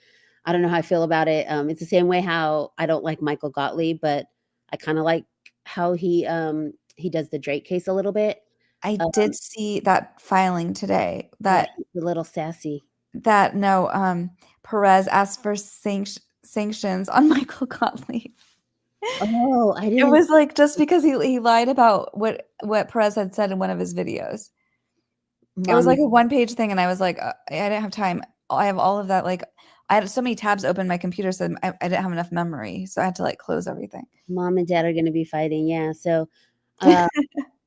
I don't know how I feel about it. It's the same way how I don't like Michael Gottlieb, but I kind of like how he does the Drake case a little bit. I did see that filing today. That a little sassy. That Perez asked for sanctions on Michael Gottlieb. Oh, I didn't. It was like just because he lied about what Perez had said in one of his videos. It was like a 1-page thing, and I was like, I didn't have time. I have all of that. Like, I had so many tabs open my computer, so I didn't have enough memory, so I had to like close everything. Mom and Dad are going to be fighting, yeah. So I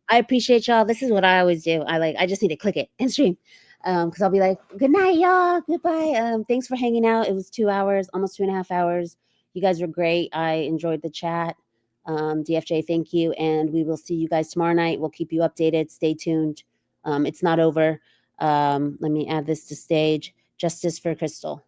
appreciate y'all. This is what I always do. I just need to click it and stream, because I'll be like, good night, y'all. Goodbye. Thanks for hanging out. It was 2 hours, almost 2.5 hours. You guys were great. I enjoyed the chat. DFJ, thank you, and we will see you guys tomorrow night. We'll keep you updated. Stay tuned. It's not over. Let me add this to stage. Justice for Crystal.